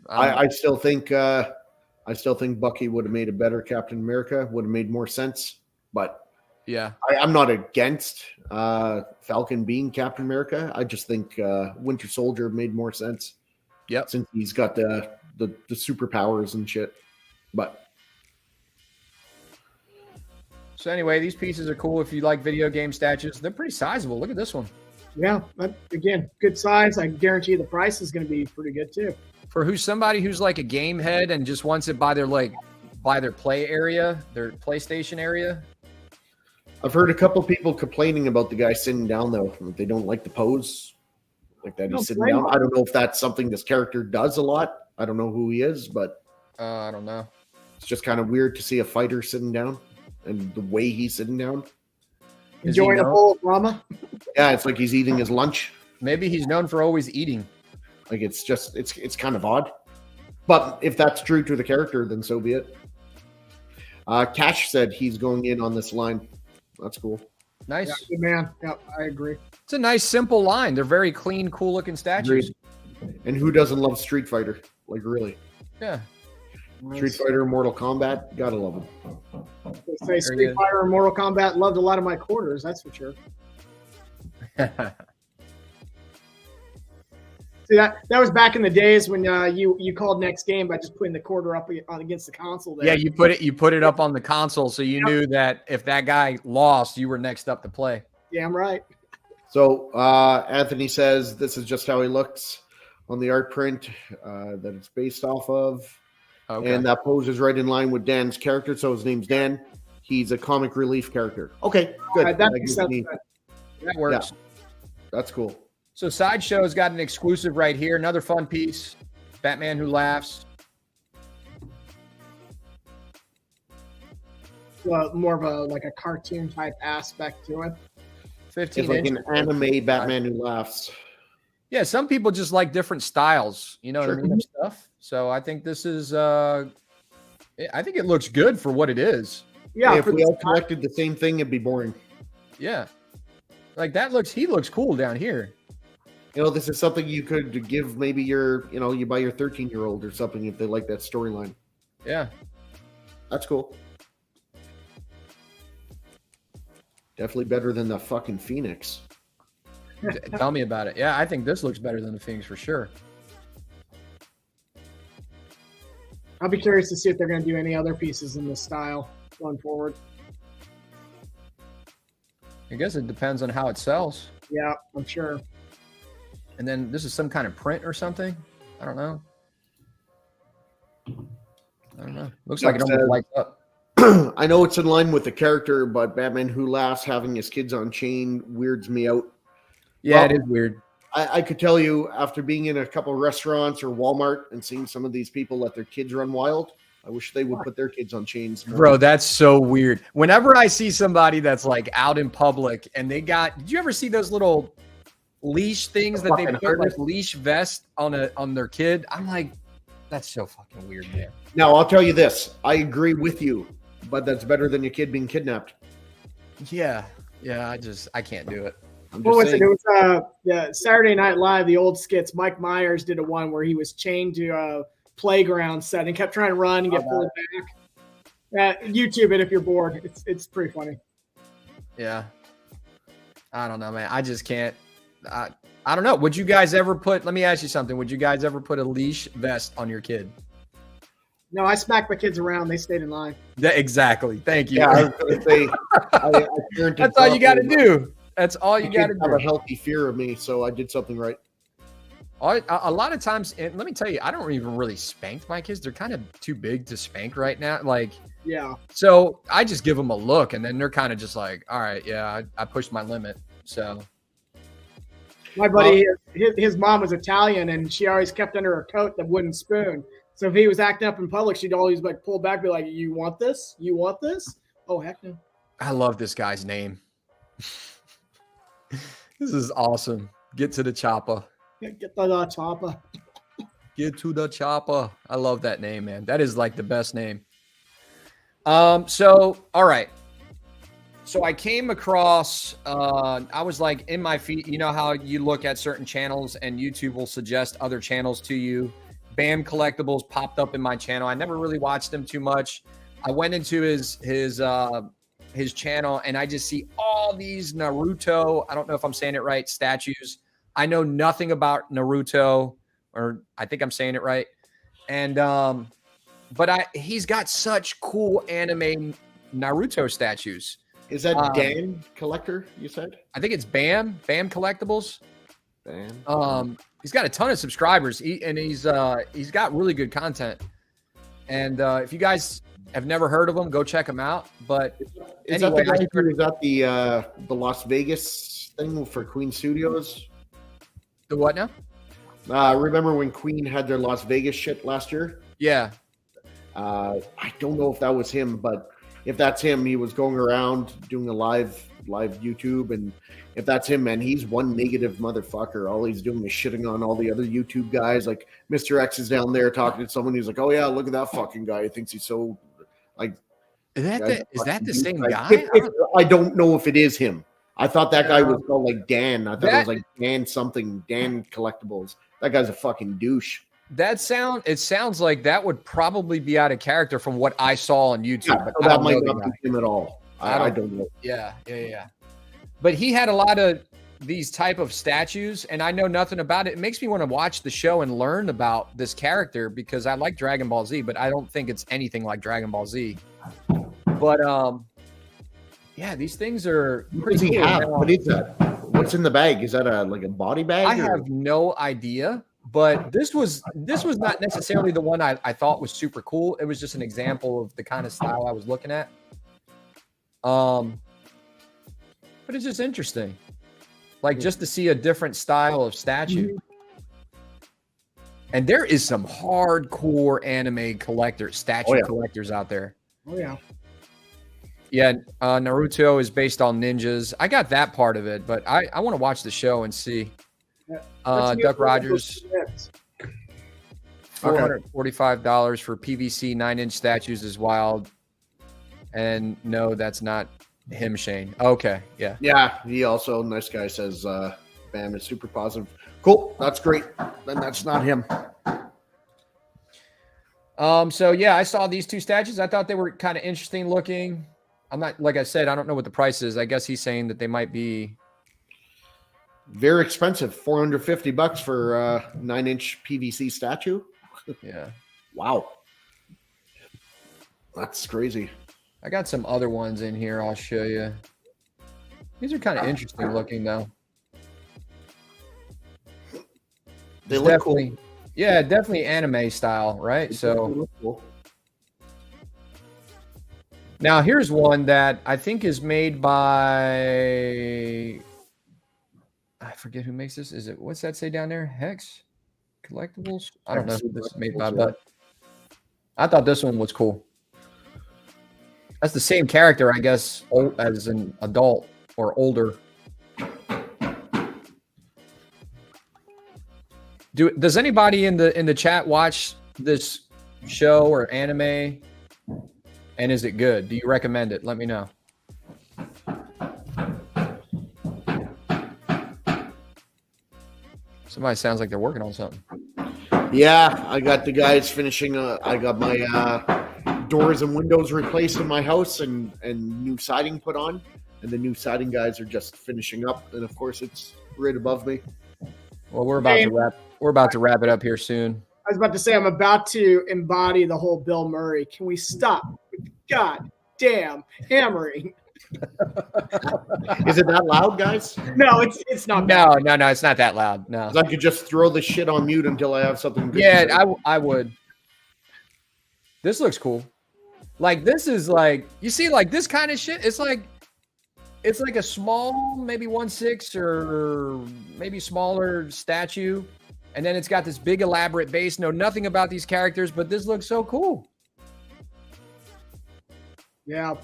S2: I still think Bucky would have made a better Captain America. Would have made more sense. But
S1: yeah,
S2: I'm not against Falcon being Captain America. I just think Winter Soldier made more sense.
S1: Yep,
S2: since he's got the superpowers and shit. But
S1: so anyway, these pieces are cool if you like video game statues. They're pretty sizable. Look at this one.
S3: Yeah, but again, good size. I guarantee you the price is going to be pretty good too.
S1: For somebody who's like a game head and just wants it by their play area, their PlayStation area.
S2: I've heard a couple people complaining about the guy sitting down though. They don't like the pose, like that he's sitting down. I don't know if that's something this character does a lot. I don't know who he is, but
S1: I don't know.
S2: It's just kind of weird to see a fighter sitting down and the way he's sitting down.
S3: Enjoying a bowl of drama.
S2: Yeah, it's like he's eating his lunch.
S1: Maybe he's known for always eating.
S2: Like it's kind of odd. But if that's true to the character, then so be it. Cash said he's going in on this line. That's cool.
S1: Nice.
S3: Yeah, good man. Yeah, I agree.
S1: It's a nice, simple line. They're very clean, cool-looking statues.
S2: Agreed. And who doesn't love Street Fighter? Like, really?
S1: Yeah.
S2: Street Fighter, Mortal Kombat, gotta love them.
S3: They say Street Fighter and Mortal Kombat loved a lot of my quarters, that's for sure. See, that was back in the days when you called next game by just putting the quarter up against the console there.
S1: Yeah, you put it up on the console so you knew that if that guy lost, you were next up to play.
S3: Yeah, I'm right.
S2: So Anthony says this is just how he looks on the art print that it's based off of. Okay. And that pose is right in line with Dan's character. So his name's Dan. He's a comic relief character. Okay, good.
S1: That works.
S2: Yeah, that's cool.
S1: So Sideshow's got an exclusive right here. Another fun piece. Batman Who Laughs.
S3: More of a cartoon type aspect to it.
S1: 15
S2: it's like
S1: inch.
S2: an anime Batman Who Laughs.
S1: Yeah, some people just like different styles, you know what I mean, of stuff. So I think this is I think it looks good for what it is.
S3: Yeah,
S2: Hey, if we all collected the same thing, it'd be boring.
S1: Yeah. Like he looks cool down here.
S2: You know, this is something you could give maybe you buy your 13-year-old or something if they like that storyline.
S1: Yeah.
S2: That's cool. Definitely better than the fucking Phoenix.
S1: Tell me about it. Yeah, I think this looks better than the Phoenix for sure.
S3: I'll be curious to see if they're going to do any other pieces in this style going forward.
S1: I guess it depends on how it sells.
S3: Yeah, I'm sure.
S1: And then this is some kind of print or something. I don't know. Looks like it almost lights up.
S2: I know it's in line with the character, but Batman Who Laughs having his kids on chain weirds me out.
S1: Yeah,
S2: Well,
S1: it is weird.
S2: I could tell you, after being in a couple of restaurants or Walmart and seeing some of these people let their kids run wild, I wish they would put their kids on chains.
S1: Bro, that's so weird. Whenever I see somebody that's like out in public and did you ever see those little leash things that they put like leash vest on their kid? I'm like, that's so fucking weird, man.
S2: Now, I'll tell you this. I agree with you, but that's better than your kid being kidnapped.
S1: Yeah, I can't do it.
S3: What was it? It was Saturday Night Live, the old skits. Mike Myers did one where he was chained to a playground set and kept trying to run and get pulled back. YouTube it if you're bored. It's pretty funny.
S1: Yeah. I don't know, man. I just can't. I don't know. Would you guys ever let me ask you something. Would you guys ever put a leash vest on your kid?
S3: No, I smacked my kids around. They stayed in line.
S1: Yeah, exactly. Thank you.
S2: Yeah, I was going to say, I
S1: that's all you got to do. That's all you got to
S2: have
S1: do.
S2: a healthy fear of me, so I did something right.
S1: A lot of times, and let me tell you, I don't even really spank my kids. They're kind of too big to spank right now. Like,
S3: yeah.
S1: So I just give them a look, and then they're kind of just like, all right, yeah, I pushed my limit. So
S3: my buddy, his mom was Italian, and she always kept under her coat the wooden spoon. So if he was acting up in public, she'd always like pull back, be like, "You want this? You want this?" Oh heck no!
S1: I love this guy's name. This is awesome. Get to the chopper.
S3: Get to the chopper.
S1: Get to the chopper. I love that name, man. That is like the best name. So, all right. So I came across, I was like in my feed, you know how you look at certain channels and YouTube will suggest other channels to you. BAM Collectibles popped up in my channel. I never really watched him too much. I went into his channel and I just see all these Naruto, I don't know if I'm saying it right, statues. I know nothing about Naruto, or I think I'm saying it right. And but he's got such cool anime Naruto statues.
S2: Is that Dan Collector, you said?
S1: I think it's BAM Collectibles.
S2: BAM.
S1: He's got a ton of subscribers, he's got really good content. And if you guys have never heard of him, go check him out. But
S2: is that the guy who was at the Las Vegas thing for Queen Studios?
S1: The what now?
S2: Remember when Queen had their Las Vegas shit last year?
S1: Yeah.
S2: I don't know if that was him, but if that's him, he was going around doing a live YouTube, and if that's him, man, he's one negative motherfucker. All he's doing is shitting on all the other YouTube guys. Like Mr. X is down there talking to someone. He's like, "Oh yeah, look at that fucking guy. He thinks he's so like."
S1: Is that the same guy?
S2: I don't know if it is him. I thought that guy was called like Dan. I thought it was like Dan something, Dan Collectibles. That guy's a fucking douche.
S1: It sounds like that would probably be out of character from what I saw on YouTube.
S2: Yeah,
S1: but
S2: so that might not be him at all. I don't know.
S1: Yeah. But he had a lot of these type of statues, and I know nothing about it. It makes me want to watch the show and learn about this character because I like Dragon Ball Z, but I don't think it's anything like Dragon Ball Z. But yeah, these things are pretty cool.
S2: What is that? What's in the bag? Is that a body bag?
S1: I have no idea. But this was not necessarily the one I thought was super cool. It was just an example of the kind of style I was looking at. But it's just interesting. Like just to see a different style of statue. And there is some hardcore anime collectors out there.
S3: Oh yeah.
S1: Yeah, Naruto is based on ninjas. I got that part of it, but I want to watch the show and see. Duck Rogers. $445 for PVC 9-inch statues is wild. And no, that's not him, Shane. Okay, yeah.
S2: Yeah, he also, nice guy, says Bam is super positive. Cool, that's great. Then that's not him.
S1: So yeah, I saw these two statues. I thought they were kind of interesting looking. I'm not, like I said, I don't know what the price is. I guess he's saying that they might be
S2: very expensive. $450 for a 9-inch PVC statue.
S1: Yeah.
S2: Wow. That's crazy.
S1: I got some other ones in here I'll show you. These are kind of interesting looking though.
S2: They look
S1: definitely
S2: cool.
S1: Yeah, definitely anime style, right? So
S2: cool.
S1: Now here's one that I think is made by, I forget who makes this. Is it, what's that say down there? Hex Collectibles? I don't know who this is made by, but I thought this one was cool. That's the same character, I guess, as an adult or older. Does anybody in the chat watch this show or anime? And is it good? Do you recommend it? Let me know. Somebody sounds like they're working on something.
S2: Yeah, I got the guys finishing. I got my doors and windows replaced in my house and new siding put on. And the new siding guys are just finishing up. And of course, it's right above me.
S1: Well, we're about to wrap it up here soon.
S3: I was about to say, I'm about to embody the whole Bill Murray. Can we stop with God damn hammering?
S2: Is it that loud, guys?
S3: No, it's not.
S1: No, it's not that loud. No.
S2: I could just throw the shit on mute until I have something good.
S1: Yeah, I would. This looks cool. Like, this is like, you see, like this kind of shit. It's like a small, maybe 1/6 or maybe smaller statue. And then it's got this big elaborate base. Know nothing about these characters, but this looks so cool.
S3: Yeah.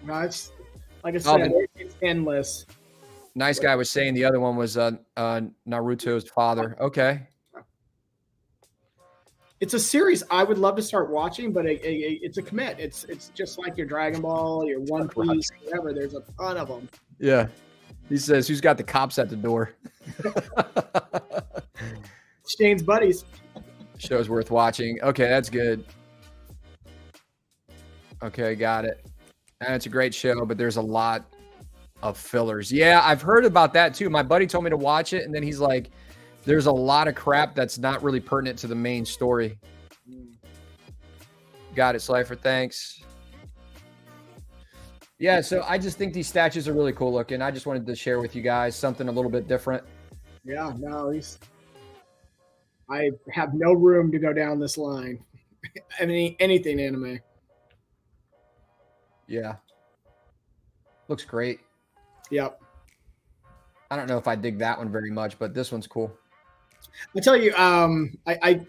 S3: No, it's, like I said, it's endless.
S1: Nice guy was saying the other one was Naruto's father. Okay.
S3: It's a series I would love to start watching, but it's a commit. It's just like your Dragon Ball, your One Piece, whatever. There's a ton of them.
S1: Yeah. He says, who's got the cops at the door?
S3: Shane's buddies.
S1: Show's worth watching. Okay, that's good. Okay, got it. And it's a great show, but there's a lot of fillers. Yeah, I've heard about that too. My buddy told me to watch it, and then he's like, there's a lot of crap that's not really pertinent to the main story. Got it, Slifer. Thanks. Yeah, so I just think these statues are really cool looking. I just wanted to share with you guys something a little bit different.
S3: Yeah, no, I have no room to go down this line. I mean, anything anime.
S1: Yeah. Looks great.
S3: Yep.
S1: I don't know if I dig that one very much, but this one's cool.
S3: I tell you, I'm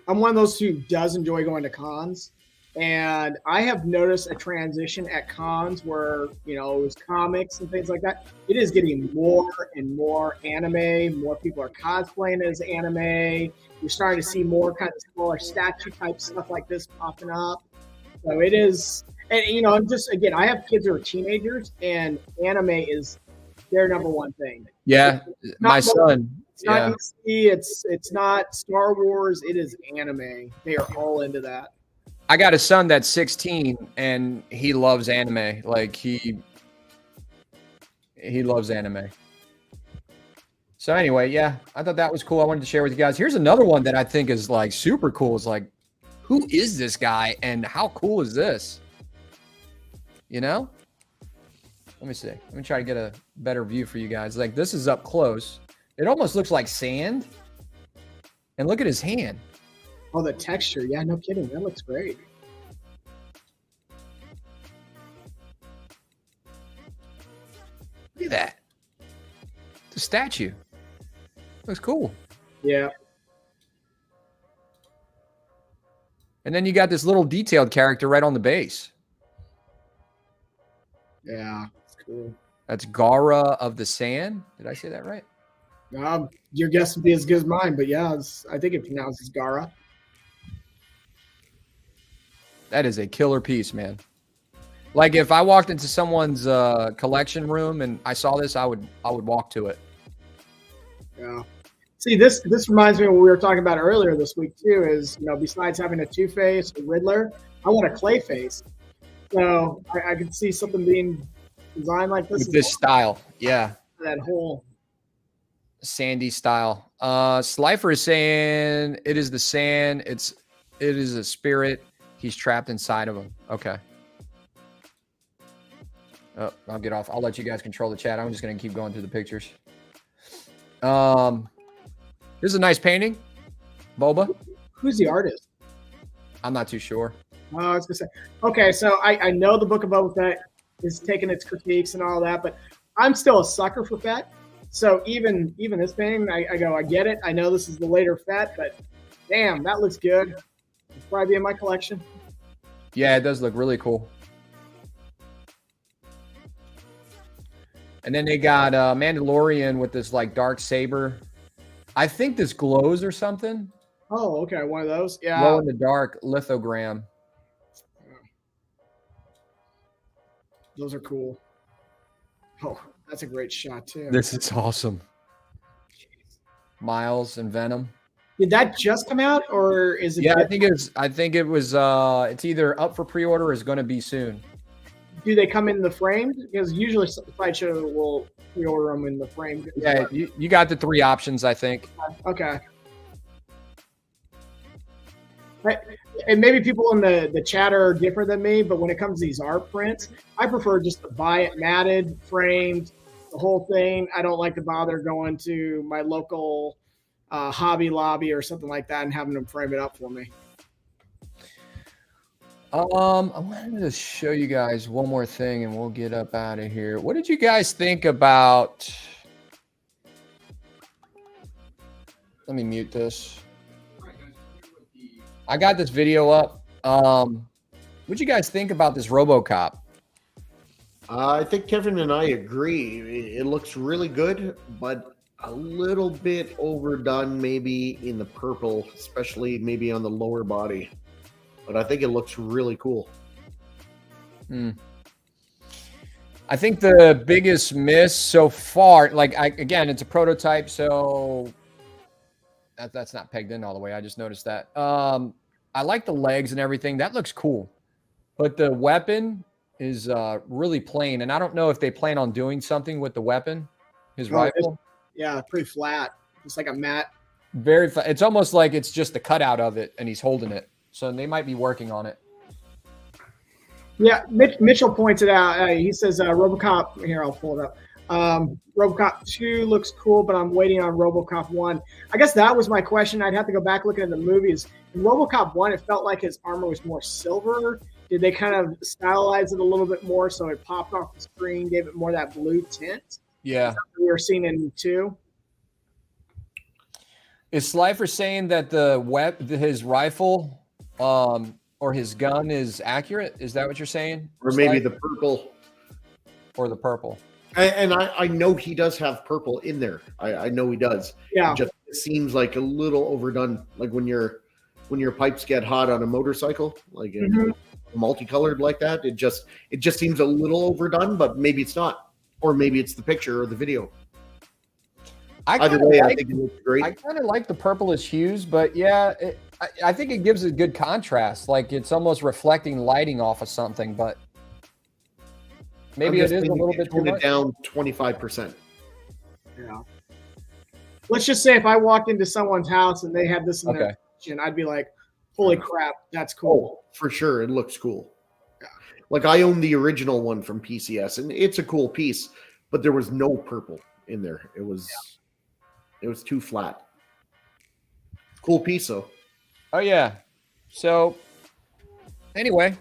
S3: one of those who does enjoy going to cons. And I have noticed a transition at cons where, it was comics and things like that. It is getting more and more anime. More people are cosplaying as anime. You're starting to see more kind of smaller statue type stuff like this popping up. So it is, and just again, I have kids who are teenagers, and anime is their number one thing.
S1: Yeah, my son.
S3: It's not DC, it's not Star Wars. It is anime. They are all into that.
S1: I got a son that's 16 and he loves anime. Like he loves anime. So anyway, yeah, I thought that was cool. I wanted to share with you guys. Here's another one that I think is like super cool. It's like, who is this guy and how cool is this? Let me see. Let me try to get a better view for you guys. Like, this is up close. It almost looks like sand. And look at his hand.
S3: Oh, the texture. Yeah, no kidding. That looks great.
S1: Look at that. The statue. Looks cool.
S3: Yeah.
S1: And then you got this little detailed character right on the base.
S3: Yeah, it's cool.
S1: That's Gara of the Sand. Did I say that right?
S3: Your guess would be as good as mine, but yeah, I think it pronounces Gara.
S1: That is a killer piece, man. Like if I walked into someone's collection room and I saw this, I would walk to it.
S3: Yeah. See, this reminds me of what we were talking about earlier this week too. Is besides having a Two-Face, a Riddler, I want a Clayface. So I could see something being designed like this.
S1: With this style, yeah.
S3: That whole
S1: sandy style. Slifer is saying it is the sand. It is a spirit. He's trapped inside of him. Okay. Oh, I'll get off. I'll let you guys control the chat. I'm just gonna keep going through the pictures. This is a nice painting. Boba.
S3: Who's the artist?
S1: I'm not too sure.
S3: Oh, I was gonna say. Okay, so I know the Book of Boba Fett is taking its critiques and all that, but I'm still a sucker for Fett. So even this painting, I get it. I know this is the later Fett, but damn, that looks good. It'll probably be in my collection.
S1: Yeah, it does look really cool. And then they got Mandalorian with this like dark saber. I think this glows or something.
S3: Oh, okay, one of those. Yeah.
S1: Glow in the dark lithogram.
S3: Those are cool. Oh, that's a great shot too.
S1: This is awesome. Miles and Venom.
S3: Did that just come out, or is it?
S1: Yeah, I think it was. It's either up for pre-order or is going to be soon.
S3: Do they come in the frame? Because usually Sideshow will pre-order them in the frame.
S1: Yeah, you got the 3 options, I think.
S3: Okay. And maybe people in the chat are different than me, but when it comes to these art prints, I prefer just to buy it matted, framed, the whole thing. I don't like to bother going to my local Hobby Lobby or something like that and having them frame it up for me.
S1: I wanted to show you guys one more thing and we'll get up out of here. What did you guys think about... Let me mute this. I got this video up. What'd you guys think about this RoboCop?
S2: I think Kevin and I agree. It looks really good, but a little bit overdone maybe in the purple, especially maybe on the lower body. But I think it looks really cool.
S1: I think the biggest miss so far, again, it's a prototype, so that's not pegged in all the way. I just noticed that. I like the legs and everything. That looks cool. But the weapon is really plain, and I don't know if they plan on doing something with the weapon, his rifle.
S3: Yeah, pretty flat. It's like a matte.
S1: Very flat. It's almost like it's just the cutout of it, and he's holding it. So they might be working on it.
S3: Yeah, Mitchell pointed out, he says RoboCop, here, I'll pull it up. RoboCop 2 looks cool, but I'm waiting on RoboCop 1. I guess that was my question. I'd have to go back looking at the movies. In RoboCop 1, it felt like his armor was more silver. Did they kind of stylize it a little bit more so it popped off the screen, gave it more that blue tint?
S1: Yeah.
S3: We were seeing in 2.
S1: Is Slifer saying that his rifle or his gun is accurate? Is that what you're saying?
S2: Or maybe the purple.
S1: Or the purple.
S2: And I know he does have purple in there. I know he does.
S3: Yeah.
S2: It seems like a little overdone. Like when your pipes get hot on a motorcycle, like multicolored like that. It just seems a little overdone, but maybe it's not. Or maybe it's the picture or the video. Either way, I think it looks great.
S1: I kind of like the purplish hues, but yeah, I think it gives a good contrast. Like it's almost reflecting lighting off of something, but maybe it is a little bit too much.
S2: Down 25%.
S3: Yeah. Let's just say if I walked into someone's house and they had this in their kitchen, I'd be like, holy crap, that's cool.
S2: Oh, for sure. It looks cool. Yeah. Like I own the original one from PCS and it's a cool piece, but there was no purple in there. It was too flat. Cool piece though.
S1: Oh yeah. So anyway,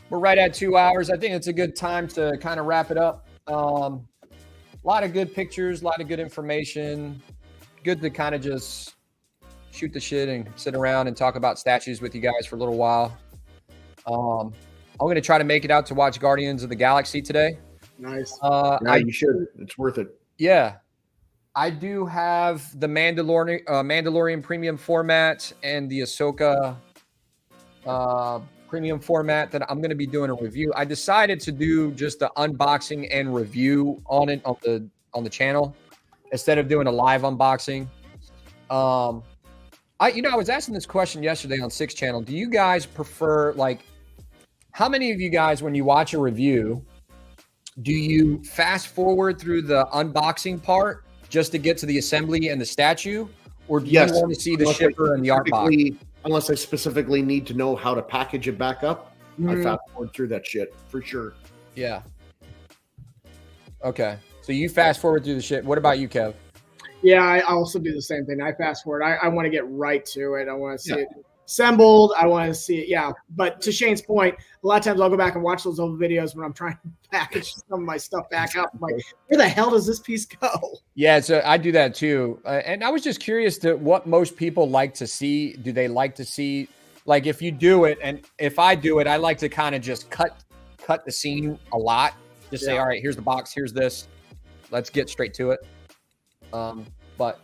S1: we're right at 2 hours. I think it's a good time to kind of wrap it up. A lot of good pictures, a lot of good information. Good to kind of just shoot the shit and sit around and talk about statues with you guys for a little while. I'm going to try to make it out to watch Guardians of the Galaxy today.
S3: Nice.
S2: Yeah, you should. It's worth it.
S1: Yeah. I do have the Mandalorian premium format and the Ahsoka premium format that I'm going to be doing a review. I decided to do just the unboxing and review on it on the channel instead of doing a live unboxing. I was asking this question yesterday on 6 channel. Do you guys prefer, like, how many of you guys, when you watch a review, do you fast forward through the unboxing part just to get to the assembly and the statue, or do you want to see the shipper and the art box?
S2: Unless I specifically need to know how to package it back up, I fast forward through that shit for sure.
S1: Yeah. Okay. So you fast forward through the shit. What about you, Kev?
S3: Yeah, I also do the same thing. I fast forward. I want to get right to it. I want to see it assembled. I want to see it. Yeah. But to Shane's point, a lot of times I'll go back and watch those old videos when I'm trying to package some of my stuff back up. I'm like, where the hell does this piece go?
S1: Yeah, so I do that too. And I was just curious to what most people like to see. Do they like to see, like, if you do it, and if I do it, I like to kind of just cut the scene a lot. Just say, all right, here's the box, here's this. Let's get straight to it. But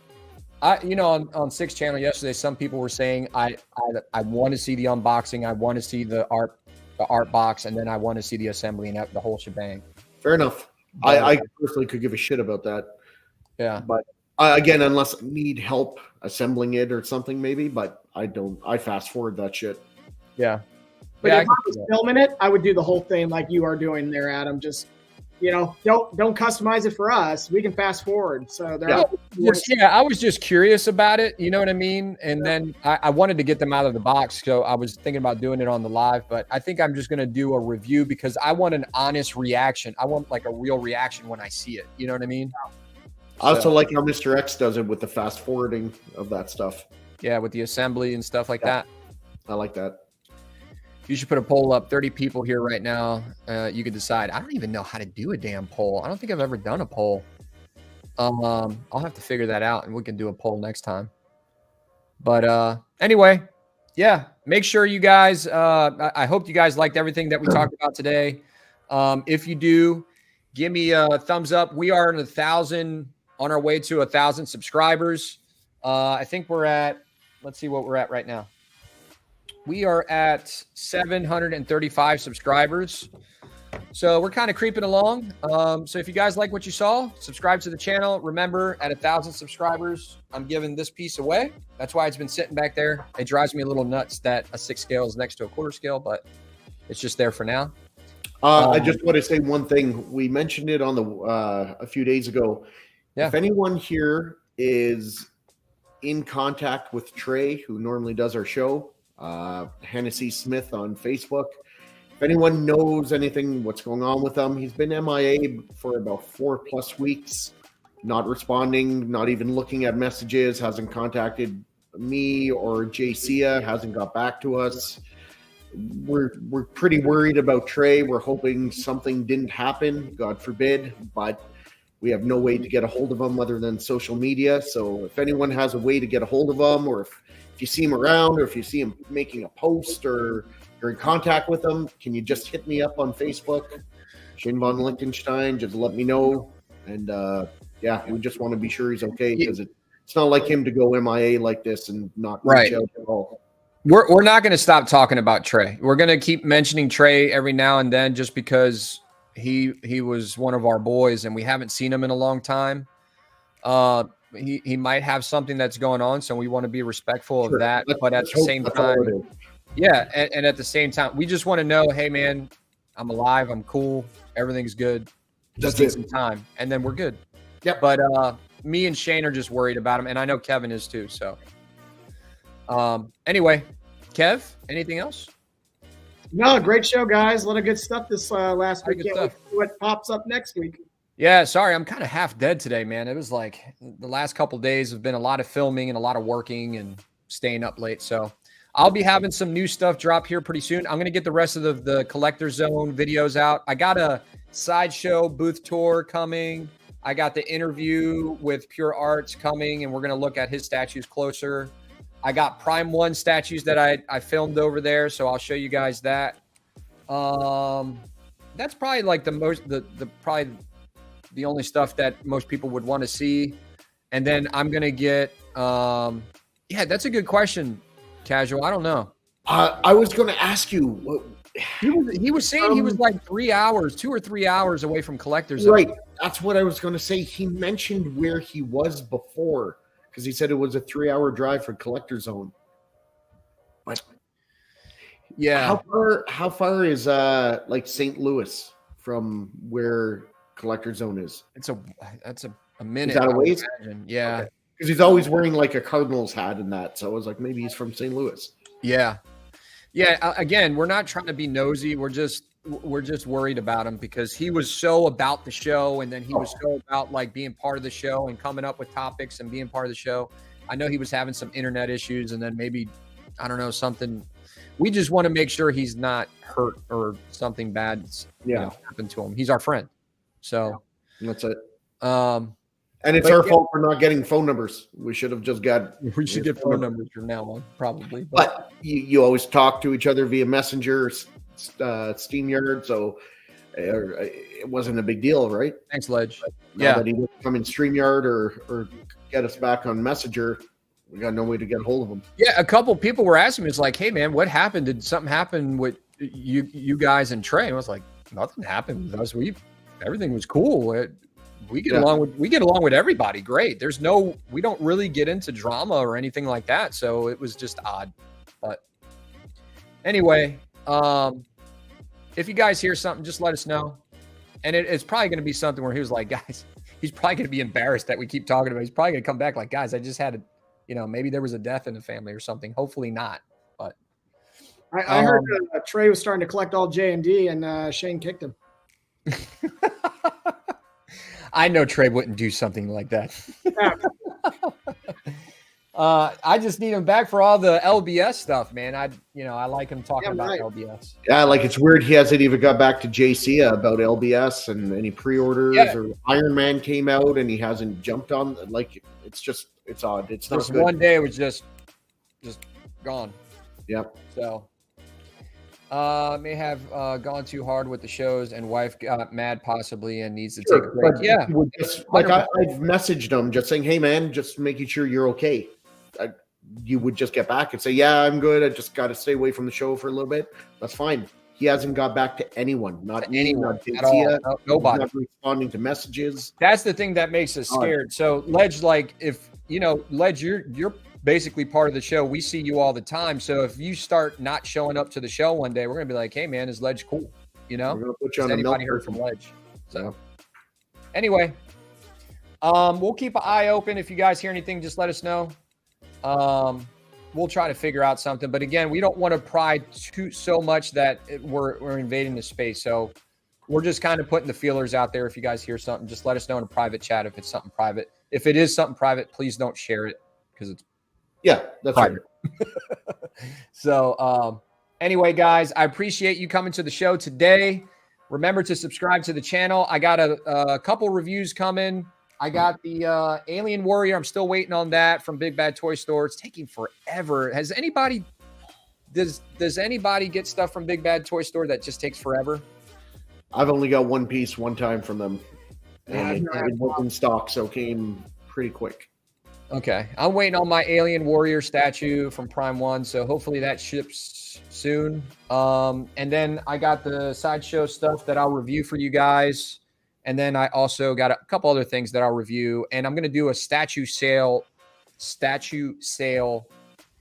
S1: on 6 channel yesterday, some people were saying I want to see the unboxing, I want to see the art box, and then I want to see the assembly and the whole shebang.
S2: Fair enough. I personally could give a shit about that.
S1: Yeah,
S2: but again, unless I need help assembling it or something, maybe. But I don't. I fast forward that shit.
S1: Yeah.
S3: But if I was filming it, I would do the whole thing like you are doing there, Adam. Just don't customize it for us. We can fast forward. So
S1: I was just curious about it. You know what I mean? And then I wanted to get them out of the box. So I was thinking about doing it on the live, but I think I'm just going to do a review because I want an honest reaction. I want like a real reaction when I see it. You know what I mean?
S2: I also like how Mr. X does it with the fast forwarding of that stuff.
S1: Yeah. With the assembly and stuff like that.
S2: I like that.
S1: You should put a poll up. 30 people here right now. You could decide. I don't even know how to do a damn poll. I don't think I've ever done a poll. I'll have to figure that out, and we can do a poll next time. But anyway, yeah, make sure you guys, I hope you guys liked everything that we talked about today. If you do, give me a thumbs up. We are on our way to 1,000 subscribers. I think we're at, let's see what we're at right now. We are at 735 subscribers. So we're kind of creeping along. So if you guys like what you saw, subscribe to the channel. Remember, at 1,000 subscribers, I'm giving this piece away. That's why it's been sitting back there. It drives me a little nuts that a 6 scale is next to a 1/4 scale, but it's just there for now.
S2: I just want to say one thing. We mentioned it on a few days ago. Yeah. If anyone here is in contact with Trey, who normally does our show, Hennessy Smith on Facebook. If anyone knows anything, what's going on with him, he's been MIA for about 4+ weeks, not responding, not even looking at messages, hasn't contacted me or JCA, hasn't got back to us. We're pretty worried about Trey. We're hoping something didn't happen, God forbid, but we have no way to get a hold of him other than social media. So if anyone has a way to get a hold of him, or if you see him around, or if you see him making a post, or you're in contact with him, can you just hit me up on Facebook, Shane von Lichtenstein? Just let me know. And we just want to be sure he's okay, because it's not like him to go MIA like this and not reach out at all.
S1: We're not going to stop talking about Trey. We're going to keep mentioning Trey every now and then, just because he was one of our boys and we haven't seen him in a long time. He might have something that's going on, so we want to be respectful of that. But at the same time, and at the same time, we just want to know, hey man, I'm alive, I'm cool, everything's good. Just need some time, and then we're good.
S2: Yeah.
S1: But me and Shane are just worried about him, and I know Kevin is too. So, anyway, Kev, anything else?
S3: No, great show, guys. A lot of good stuff this last week. Can't wait to see what pops up next week.
S1: Yeah, sorry, I'm kind of half dead today, man. It was like the last couple of days have been a lot of filming and a lot of working and staying up late. So I'll be having some new stuff drop here pretty soon. I'm going to get the rest of the Collector Zone videos out. I got a Sideshow booth tour coming. I got the interview with Pure Arts coming, and we're going to look at his statues closer. I got Prime 1 statues that I filmed over there, so I'll show you guys that. That's probably like the only stuff that most people would want to see. And then I'm going to get, yeah, that's a good question, Casual. I don't know.
S2: I was going to ask you. What,
S1: he was saying he was like 3 hours, 2 or 3 hours away from Collector's Zone.
S2: Right. That's what I was going to say. He mentioned where he was before because he said it was a 3-hour drive from Collector's Zone. But
S1: yeah,
S2: how far is like St. Louis from where Collector's Zone is?
S1: That's a minute.
S2: Is that a ways?
S1: Yeah.
S2: Okay. Because he's always wearing like a Cardinals hat and that. So I was like, maybe he's from St. Louis.
S1: Yeah. Yeah. Again, we're not trying to be nosy. We're just worried about him because he was so about the show. And then he was so about like being part of the show and coming up with topics and being part of the show. I know he was having some internet issues and then maybe, I don't know, something. We just want to make sure he's not hurt or something bad happened to him. He's our friend. So
S2: that's it.
S1: And
S2: it's our fault for not getting phone numbers. We should have just got.
S1: We should get phone numbers from now on, probably.
S2: But you always talk to each other via Messenger, SteamYard, so it wasn't a big deal, right?
S1: Thanks, Ledge.
S2: Now that he didn't come in StreamYard or get us back on Messenger, we got no way to get a hold of him.
S1: Yeah, a couple people were asking me, it's like, hey, man, what happened? Did something happen with you guys and Trey? I was like, nothing happened with us. Everything was cool. We get along with everybody. Great. We don't really get into drama or anything like that. So it was just odd. But anyway, if you guys hear something, just let us know. And it's probably going to be something where he was like, guys, he's probably going to be embarrassed that we keep talking about it. He's probably going to come back like, guys, I just had maybe there was a death in the family or something. Hopefully not. But
S3: I heard Trey was starting to collect all J&D and Shane kicked him.
S1: I know Trey wouldn't do something like that. I just need him back for all the LBS stuff, man. I like him talking about LBS.
S2: Yeah, like it's weird he hasn't even got back to JC about LBS and any pre-orders or Iron Man came out and he hasn't jumped on. Like it's odd. It's not
S1: just
S2: good.
S1: One day it was just gone.
S2: Yep.
S1: So may have gone too hard with the shows and wife got mad possibly and needs to take a break. Yeah.
S2: I've messaged him just saying, hey man, just making sure you're okay. You would just get back and say, yeah, I'm good. I just got to stay away from the show for a little bit. That's fine. He hasn't got back to anyone, not anyone,
S1: at all. Nobody.
S2: Not responding to messages.
S1: That's the thing that makes us scared. So Ledge, like if, Ledge, you're basically part of the show. We see you all the time. So if you start not showing up to the show one day, we're going to be like, hey man, is Ledge cool?
S2: We're going to put you on
S1: anybody heard from Ledge? So anyway, we'll keep an eye open. If you guys hear anything, just let us know. We'll try to figure out something, but again, we don't want to pry so much that we're invading the space. So we're just kind of putting the feelers out there. If you guys hear something, just let us know in a private chat. If it's something private, if it is something private, please don't share it because it's
S2: that's private.
S1: Right. So, anyway, guys, I appreciate you coming to the show today. Remember to subscribe to the channel. I got a couple reviews coming. I got the Alien Warrior. I'm still waiting on that from Big Bad Toy Store. It's taking forever. Does anybody get stuff from Big Bad Toy Store that just takes forever?
S2: I've only got one piece one time from them. And it was in stock, so it came pretty quick.
S1: Okay. I'm waiting on my Alien Warrior statue from Prime 1, so hopefully that ships soon. And then I got the Sideshow stuff that I'll review for you guys. And then I also got a couple other things that I'll review. And I'm going to do a statue sale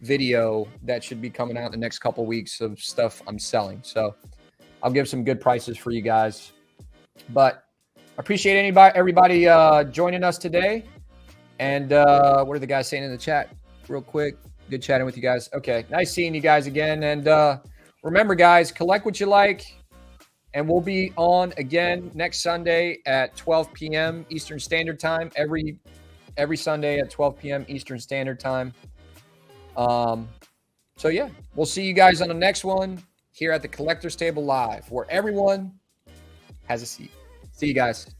S1: video that should be coming out in the next couple weeks of stuff I'm selling. So I'll give some good prices for you guys. But I appreciate everybody joining us today. And what are the guys saying in the chat? Real quick. Good chatting with you guys. Okay. Nice seeing you guys again. And remember, guys, collect what you like. And we'll be on again next Sunday at 12 p.m. Eastern Standard Time. Every Sunday at 12 p.m. Eastern Standard Time. So, yeah, we'll see you guys on the next one here at the Collector's Table Live, where everyone has a seat. See you guys.